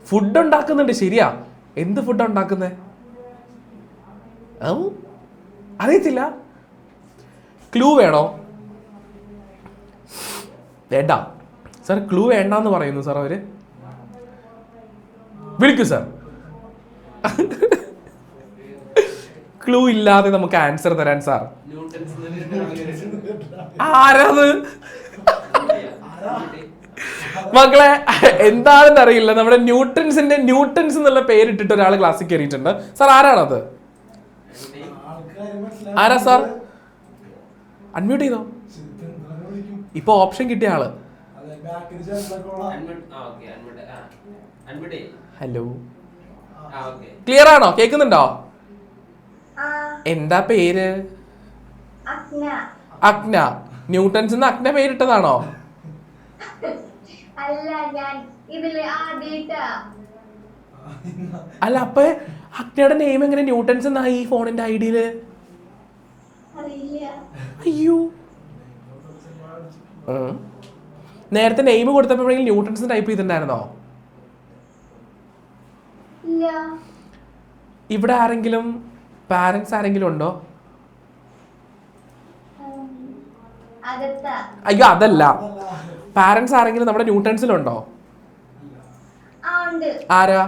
ഫുഡ് ഉണ്ടാക്കുന്നുണ്ട്, ശരിയാ. എന്ത് ഫുഡാണ് ഉണ്ടാക്കുന്നത്? അറിയത്തില്ല. ക്ലൂ വേണോ? വേണ്ട സാർ, ക്ലൂ വേണ്ടെന്ന് പറയുന്നു സാർ അവര്. വിളിക്കൂ സാർ. ക്ലൂ ഇല്ലാതെ നമുക്ക് ആൻസർ തരാൻ സാർ. ആരാത് മക്കളെ? എന്താണെന്ന് അറിയില്ല. നമ്മുടെ ന്യൂട്ടൻസ് എന്നുള്ള പേരിട്ടിട്ട് ഒരാൾ ക്ലാസ്സിൽ കയറിയിട്ടുണ്ട്. സാർ ആരാണത്? ആരാ സാർ? അൺമ്യൂട്ട് ചെയ്തോ. ഇപ്പൊ ഓപ്ഷൻ കിട്ടിയ ആള്. ഹലോ, ക്ലിയർ ആണോ? കേൾക്കുന്നുണ്ടോ? എന്താ പേര്? അഗ്ന. ന്യൂട്ടൻസ് അഗ്ന പേരിട്ടതാണോ? അല്ല, അപ്പൊ അഗ്നയുടെ നെയിം എങ്ങനെ ന്യൂട്ടൻസ് എന്നായി ഈ ഫോണിന്റെ ഐഡിയില്? അയ്യോ, നേരത്തെ നെയിം കൊടുത്തപ്പോഴെങ്കിലും ന്യൂട്ടൻസ് ടൈപ്പ് ചെയ്തിട്ടുണ്ടായിരുന്നോ? ഇവിടെ ആരെങ്കിലും പാരന്റ്സ് ആരെങ്കിലും ഉണ്ടോ? അയ്യോ, അതല്ല. പാരന്റ്സ് ആരെങ്കിലും നമ്മുടെ ന്യൂട്ടൻസിലുണ്ടോ? ആരാ?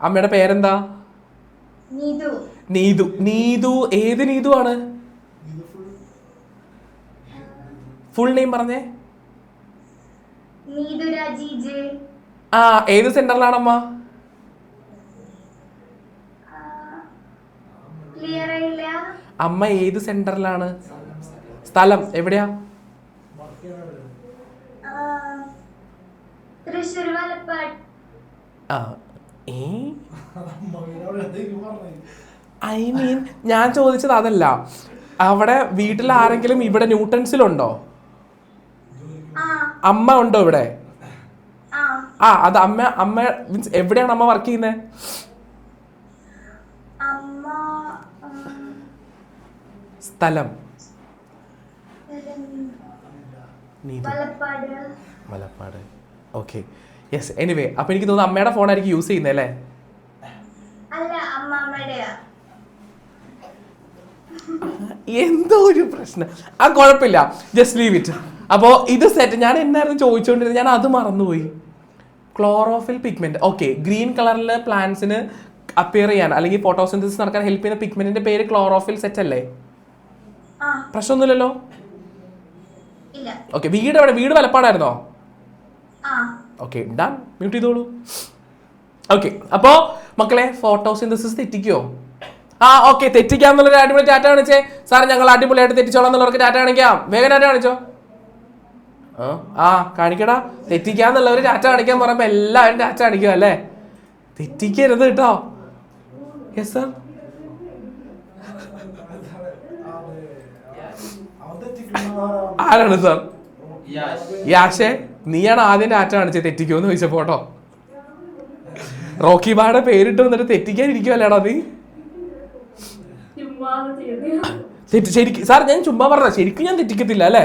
അമ്മയുടെ പേരെന്താ? നീതു. നീതു ഏത് നീതു ആണ്? ഫുൾ നെയിം പറഞ്ഞേ. ആ, ഏത് സെന്ററിലാണ് അമ്മ? അമ്മ ഏത് സെന്ററിലാണ്? സ്ഥലം എവിടെയാ? ഐ മീൻ, ഞാൻ ചോദിച്ചത് അതല്ല. അവിടെ വീട്ടിൽ ആരെങ്കിലും ഇവിടെ ന്യൂട്ടൻസിലുണ്ടോ? അമ്മ ഉണ്ടോ ഇവിടെ? അത് അമ്മ മീൻസ് എവിടെയാണ് അമ്മ വർക്ക് ചെയ്യുന്നത്? സ്ഥലം മലപ്പാട്. Okay, yes. എനിവേ, അപ്പൊ എനിക്ക് തോന്നുന്നു അമ്മയുടെ ഫോണായിരിക്കും യൂസ് ചെയ്യുന്നത് അല്ലേ? എന്തോ ഒരു പ്രശ്നം. ആ, കുഴപ്പമില്ല, ജസ്റ്റ് ലീവ് ഇറ്റ്. അപ്പോൾ ഇത് സെറ്റ്. ഞാൻ എന്നായിരുന്നു ചോദിച്ചുകൊണ്ടിരുന്നത്, ഞാൻ അത് മറന്നുപോയി. Chlorophyll pigment. ഓക്കെ, ഗ്രീൻ കളറിൽ പ്ലാന്റ്സിന് അപ്പിയർ ചെയ്യാൻ അല്ലെങ്കിൽ ഫോട്ടോസിന്തസിസ് നടക്കാൻ ഹെൽപ്പ് ചെയ്യുന്ന പിഗ്മെന്റിന്റെ പേര് ക്ലോറോഫിൽ സെറ്റ് അല്ലേ? പ്രശ്നമൊന്നുമില്ലല്ലോ. ഓക്കെ, വീട് എവിടെ? വീട് വലപ്പാടായിരുന്നോ? Okay, done. മ്യൂട്ട് ചെയ്തോളൂ. ഓക്കെ, അപ്പോൾ മക്കളെ ഫോട്ടോസിന്തസിസ് തെറ്റിക്കോ? ഓക്കെ, തെറ്റിക്കാന്നുള്ളൊരു അടിപൊളി ടാറ്റ കാണിച്ചേ. സാർ ഞങ്ങൾ അടിപൊളിയായിട്ട് തെറ്റിച്ചോളാം എന്നുള്ളവർക്ക് ടാറ്റ കാണിക്കാം. വേഗം ടാറ്റ കാണിച്ചോ. കാണിക്കടാ. തെറ്റിക്കാന്നുള്ളവർ ടാറ്റ കാണിക്കാൻ പറയുമ്പോൾ എല്ലാവരും ടാറ്റ കാണിക്കുക അല്ലേ? തെറ്റിക്കരുത് കേട്ടോ. Yes sir. ആരാണ് സാർ? യാഷേ, നീയാണ് ആദ്യം ടാറ്റ കാണിച്ചത് തെറ്റിക്കുമെന്ന് ചോദിച്ചപ്പോ കേട്ടോ. റോക്കി ബായുടെ പേരിട്ട് വന്നിട്ട് തെറ്റിക്കാനിരിക്കുവല്ലേടാ നീ? ശരിക്കും സാർ ഞാൻ ചുമ്മാ പറഞ്ഞ, ശരിക്കും ഞാൻ തെറ്റിക്കത്തില്ല അല്ലേ?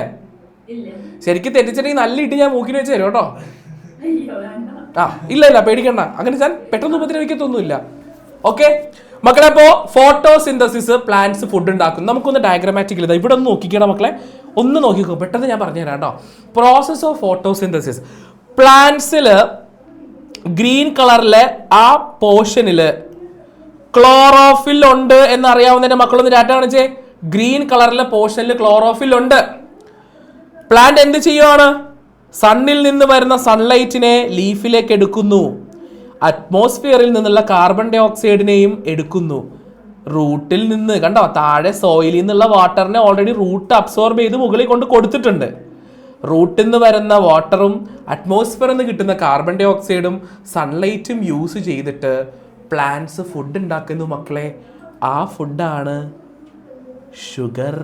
ശരിക്കും തെറ്റിച്ചിട്ടുണ്ടെങ്കിൽ നല്ല ഇട്ട് ഞാൻ മൂക്കിന് വെച്ച് തരും കേട്ടോ. ഇല്ല പേടിക്കണ്ട, അങ്ങനെ ഞാൻ പെട്ടെന്ന് ഉപദ്രവിക്കത്തൊന്നുമില്ല. ഓക്കെ മക്കളെ, അപ്പോ ഫോട്ടോസിന്തസിസ് പ്ലാന്റ്സ് ഫുഡ് ഉണ്ടാക്കും. നമുക്കൊന്ന് ഡയഗ്രമാറ്റിക്കൽ ഇവിടെ ഒന്ന് നോക്കിക്കണം മക്കളെ, ഒന്ന് നോക്കിക്കോ, പെട്ടെന്ന് ഞാൻ പറഞ്ഞു തരാം കേട്ടോ. Process of photosynthesis. പ്ലാന്റ്സില് ഗ്രീൻ കളറിലെ ആ പോർഷനില് ക്ലോറോഫിൽ ഉണ്ട് എന്നറിയാവുന്നതിന്റെ മക്കളൊന്ന് ഡാറ്റ കാണിച്ചേ. ഗ്രീൻ കളറിലെ പോർഷനിൽ ക്ലോറോഫിൽ ഉണ്ട്. പ്ലാന്റ് എന്ത് ചെയ്യുവാണ്? സണ്ണിൽ നിന്ന് വരുന്ന സൺലൈറ്റിനെ ലീഫിലേക്ക് എടുക്കുന്നു. അറ്റ്മോസ്ഫിയറിൽ നിന്നുള്ള കാർബൺ ഡൈ ഓക്സൈഡിനെയും എടുക്കുന്നു. റൂട്ടിൽ നിന്ന് കണ്ടോ, താഴെ സോയിലിൽ നിന്നുള്ള വാട്ടറിനെ ഓൾറെഡി റൂട്ട് അബ്സോർബ് ചെയ്ത് മുകളിൽ കൊണ്ട് കൊടുത്തിട്ടുണ്ട്. റൂട്ടിൽ നിന്ന് വരുന്ന വാട്ടറും അറ്റ്മോസ്ഫിയറിൽ നിന്ന് കിട്ടുന്ന കാർബൺ ഡൈ ഓക്സൈഡും സൺലൈറ്റും യൂസ് ചെയ്തിട്ട് പ്ലാന്റ്സ് ഫുഡ് ഉണ്ടാക്കുന്നു മക്കളെ. ആ ഫുഡാണ് ഷുഗർ.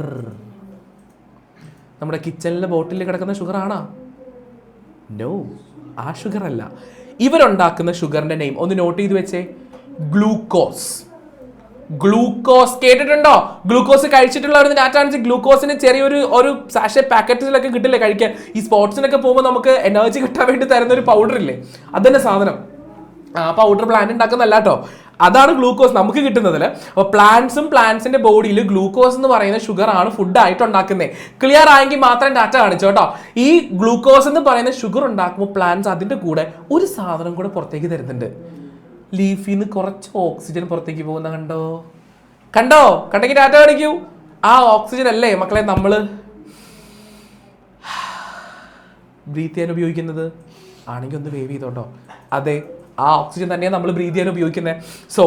നമ്മുടെ കിച്ചണിലെ ബോട്ടിലിൽ കിടക്കുന്ന ഷുഗർ ആണോ? നോ, ആ ഷുഗർ അല്ല. ഇവരുണ്ടാക്കുന്ന ഷുഗറിന്റെ നെയിം ഒന്ന് നോട്ട് ചെയ്ത് വെച്ചേ. ഗ്ലൂക്കോസ്. ഗ്ലൂക്കോസ് കേട്ടിട്ടുണ്ടോ? ഗ്ലൂക്കോസ് കഴിച്ചിട്ടുള്ളവർ ഡാറ്റ കാണിച്ച്. ഗ്ലൂക്കോസിന് ചെറിയൊരു സാഷെ പാക്കറ്റിലൊക്കെ കിട്ടില്ലേ കഴിക്കാൻ? ഈ സ്പോർട്സിനൊക്കെ പോകുമ്പോൾ നമുക്ക് എനർജി കിട്ടാൻ വേണ്ടി തരുന്ന ഒരു പൗഡർ ഇല്ലേ, അതന്നെ സാധനം. ആ പൗഡർ പ്ലാന്റ് ഉണ്ടാക്കുന്നല്ല കേട്ടോ, അതാണ് ഗ്ലൂക്കോസ് നമുക്ക് കിട്ടുന്നതിൽ. അപ്പോൾ പ്ലാന്റ്സിന്റെ ബോഡിയിൽ ഗ്ലൂക്കോസ് എന്ന് പറയുന്ന ഷുഗർ ആണ് ഫുഡ് ആയിട്ട് ഉണ്ടാക്കുന്നത്. ക്ലിയർ ആയെങ്കിൽ മാത്രം ഡാറ്റ കാണിച്ചു കേട്ടോ. ഈ ഗ്ലൂക്കോസ് എന്ന് പറയുന്ന ഷുഗർ ഉണ്ടാക്കുമ്പോൾ പ്ലാന്റ്സ് അതിന്റെ കൂടെ ഒരു സാധനം കൂടെ പുറത്തേക്ക് തരുന്നുണ്ട്. ലീഫിൽ നിന്ന് കുറച്ച് ഓക്സിജൻ പുറത്തേക്ക് പോകുന്ന കണ്ടെങ്കിൽ ഡാറ്റ കാണിക്കൂ. ആ ഓക്സിജൻ അല്ലേ മക്കളെ നമ്മൾ ബ്രീത്ത് ചെയ്യാൻ ഉപയോഗിക്കുന്നത്? ആണെങ്കിൽ ഒന്ന് വേവ് ചെയ്തോട്ടോ. അതെ, ആ ഓക്സിജൻ തന്നെയാണ് നമ്മൾ ബ്രീത്ത് ചെയ്യാൻ ഉപയോഗിക്കുന്നത്. സോ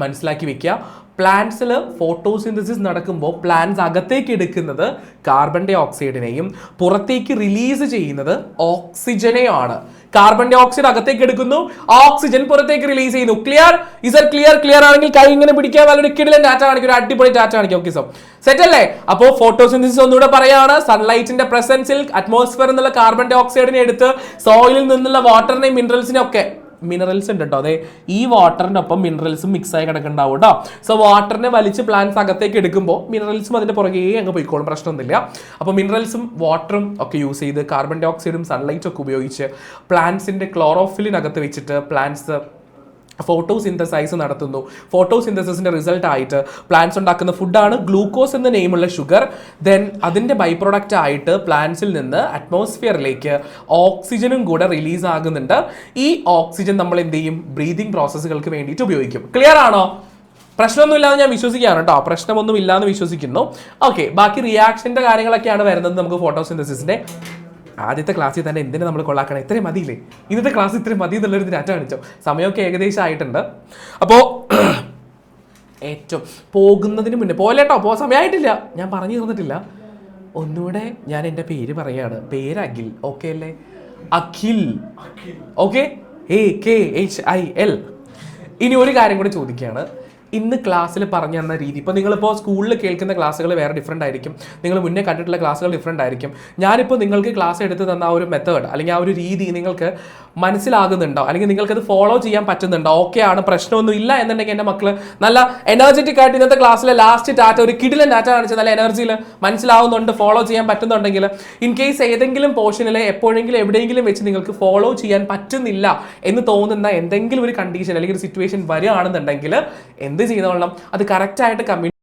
മനസ്സിലാക്കി വെക്കുക, പ്ലാന്റ്സിൽ ഫോട്ടോസിന്തസിസ് നടക്കുമ്പോൾ പ്ലാന്റ്സ് അകത്തേക്ക് എടുക്കുന്നത് കാർബൺ ഡൈ ഓക്സൈഡിനെയും പുറത്തേക്ക് റിലീസ് ചെയ്യുന്നത് ഓക്സിജനെയാണ്. കാർബൺ ഡൈ ഓക്സൈഡ് അകത്തേക്ക് എടുക്കുന്നു, ഓക്സിജൻ പുറത്തേക്ക് റിലീസ് ചെയ്യുന്നു. ക്ലിയർ? ഇസ് ക്ലിയർ ആണെങ്കിൽ കൈ ഇങ്ങനെ പിടിക്കാൻ നല്ലൊരു കിടിലൻ ഡാറ്റ കാണിക്കും, ഒരു അടിപൊളി ഡാറ്റ കാണിക്കും. ഓക്കെ സോ സെറ്റ് അല്ലേ? അപ്പോൾ ഫോട്ടോസിന്തസിസ് ഒന്നുകൂടെ പറയാണ്. സൺലൈറ്റിന്റെ പ്രസൻസിൽ അറ്റ്മോസ്ഫിയർ എന്നുള്ള കാർബൺ ഡൈ ഓക്സൈഡിനെ എടുത്ത് സോയിലിൽ നിന്നുള്ള വാട്ടറിനെയും മിനറൽസിനെയും ഒക്കെ, മിനറൽസ് ഉണ്ട് കേട്ടോ, അതെ ഈ വാട്ടറിന്റെ ഒപ്പം മിനറൽസും മിക്സ് ആയി കിടക്കുന്നുണ്ടാവും കേട്ടോ. സോ വാട്ടറിനെ വലിച്ച് പ്ലാന്റ്സ് അകത്തേക്ക് എടുക്കുമ്പോൾ മിനറൽസും അതിന്റെ പുറകെ അങ്ങ് പോയിക്കോളും, പ്രശ്നമൊന്നുമില്ല. അപ്പോൾ മിനറൽസും വാട്ടറും ഒക്കെ യൂസ് ചെയ്ത് കാർബൺ ഡൈ ഓക്സൈഡും സൺലൈറ്റും ഒക്കെ ഉപയോഗിച്ച് പ്ലാന്റ്സിന്റെ ക്ലോറോഫിലിനകത്ത് വെച്ചിട്ട് പ്ലാന്റ്സ് ഫോട്ടോസിന്തസൈസ് നടത്തുന്നു. ഫോട്ടോസിന്തസിന്റെ റിസൾട്ട് ആയിട്ട് പ്ലാന്റ്സ് ഉണ്ടാക്കുന്ന ഫുഡാണ് ഗ്ലൂക്കോസ് എന്ന നെയിമുള്ള ഷുഗർ. ദെൻ അതിന്റെ ബൈ പ്രൊഡക്റ്റ് ആയിട്ട് പ്ലാന്റ്സിൽ നിന്ന് അറ്റ്മോസ്ഫിയറിലേക്ക് ഓക്സിജനും കൂടെ റിലീസ് ആകുന്നുണ്ട്. ഈ ഓക്സിജൻ നമ്മൾ എന്ത് ചെയ്യും? ബ്രീതിങ് പ്രോസസ്സുകൾക്ക് വേണ്ടിയിട്ട് ഉപയോഗിക്കും. ക്ലിയർ ആണോ? പ്രശ്നമൊന്നുമില്ലാന്ന് ഞാൻ വിശ്വസിക്കുകയാണ് കേട്ടോ, പ്രശ്നമൊന്നും ഇല്ലാന്ന് വിശ്വസിക്കുന്നു. ഓക്കെ, ബാക്കി റിയാക്ഷന്റെ കാര്യങ്ങളൊക്കെയാണ് വരുന്നത് നമുക്ക് ഫോട്ടോസിന്തസിന്റെ. ആദ്യത്തെ ക്ലാസ്സിൽ തന്നെ എന്തിനാ നമ്മൾ കൊള്ളാക്കണം? ഇത്രയും മതിയില്ലേ? ഇന്നത്തെ ക്ലാസ് ഇത്രയും മതി എന്നുള്ളൊരു ഡാറ്റ കാണിച്ചോ. സമയമൊക്കെ ഏകദേശം ആയിട്ടുണ്ട്. അപ്പോൾ ഏറ്റവും പോകുന്നതിന് മുന്നേ പോലെട്ടോ, സമയമായിട്ടില്ല, ഞാൻ പറഞ്ഞു തന്നിട്ടില്ല. ഒന്നുകൂടെ ഞാൻ എൻ്റെ പേര് പറയാണ്. പേര് അഖിൽ. ഓക്കെ അല്ലേ? അഖിൽ. Okay, AKHIL. ഇനി ഒരു കാര്യം കൂടി ചോദിക്കുകയാണ്. ഇന്ന് ക്ലാസ്സിൽ പറഞ്ഞു തന്ന രീതി, ഇപ്പോൾ നിങ്ങളിപ്പോൾ സ്കൂളിൽ കേൾക്കുന്ന ക്ലാസ്സുകൾ വേറെ ഡിഫറെൻ്റ് ആയിരിക്കും, നിങ്ങൾ മുന്നേ കണ്ടിട്ടുള്ള ക്ലാസ്സുകൾ ഡിഫറെൻ്റ് ആയിരിക്കും. ഞാനിപ്പോൾ നിങ്ങൾക്ക് ക്ലാസ് എടുത്ത് തന്ന ആ ഒരു മെത്തേഡ് അല്ലെങ്കിൽ ആ ഒരു രീതി നിങ്ങൾക്ക് മനസ്സിലാകുന്നുണ്ടോ, അല്ലെങ്കിൽ നിങ്ങൾക്കത് ഫോളോ ചെയ്യാൻ പറ്റുന്നുണ്ടോ? ഓക്കെ ആണ്, പ്രശ്നമൊന്നും ഇല്ല എന്നുണ്ടെങ്കിൽ എൻ്റെ മക്കൾ നല്ല എനർജറ്റിക് ആയിട്ട് ഇന്നത്തെ ക്ലാസ്സിലെ ലാസ്റ്റ് ടാറ്റ, ഒരു കിടിലൻ ടാറ്റ കാണിച്ച് നല്ല എനർജിയിൽ മനസ്സിലാവുന്നുണ്ട്, ഫോളോ ചെയ്യാൻ പറ്റുന്നുണ്ടെങ്കിൽ, ഇൻ കേസ് ഏതെങ്കിലും പോർഷനിൽ എപ്പോഴെങ്കിലും എവിടെയെങ്കിലും വെച്ച് നിങ്ങൾക്ക് ഫോളോ ചെയ്യാൻ പറ്റുന്നില്ല എന്ന് തോന്നുന്ന എന്തെങ്കിലും ഒരു കണ്ടീഷൻ അല്ലെങ്കിൽ ഒരു സിറ്റുവേഷൻ വരികയാണെന്നുണ്ടെങ്കിൽ എന്ത് ചെയ്തോളണം? അത് കറക്റ്റായിട്ട്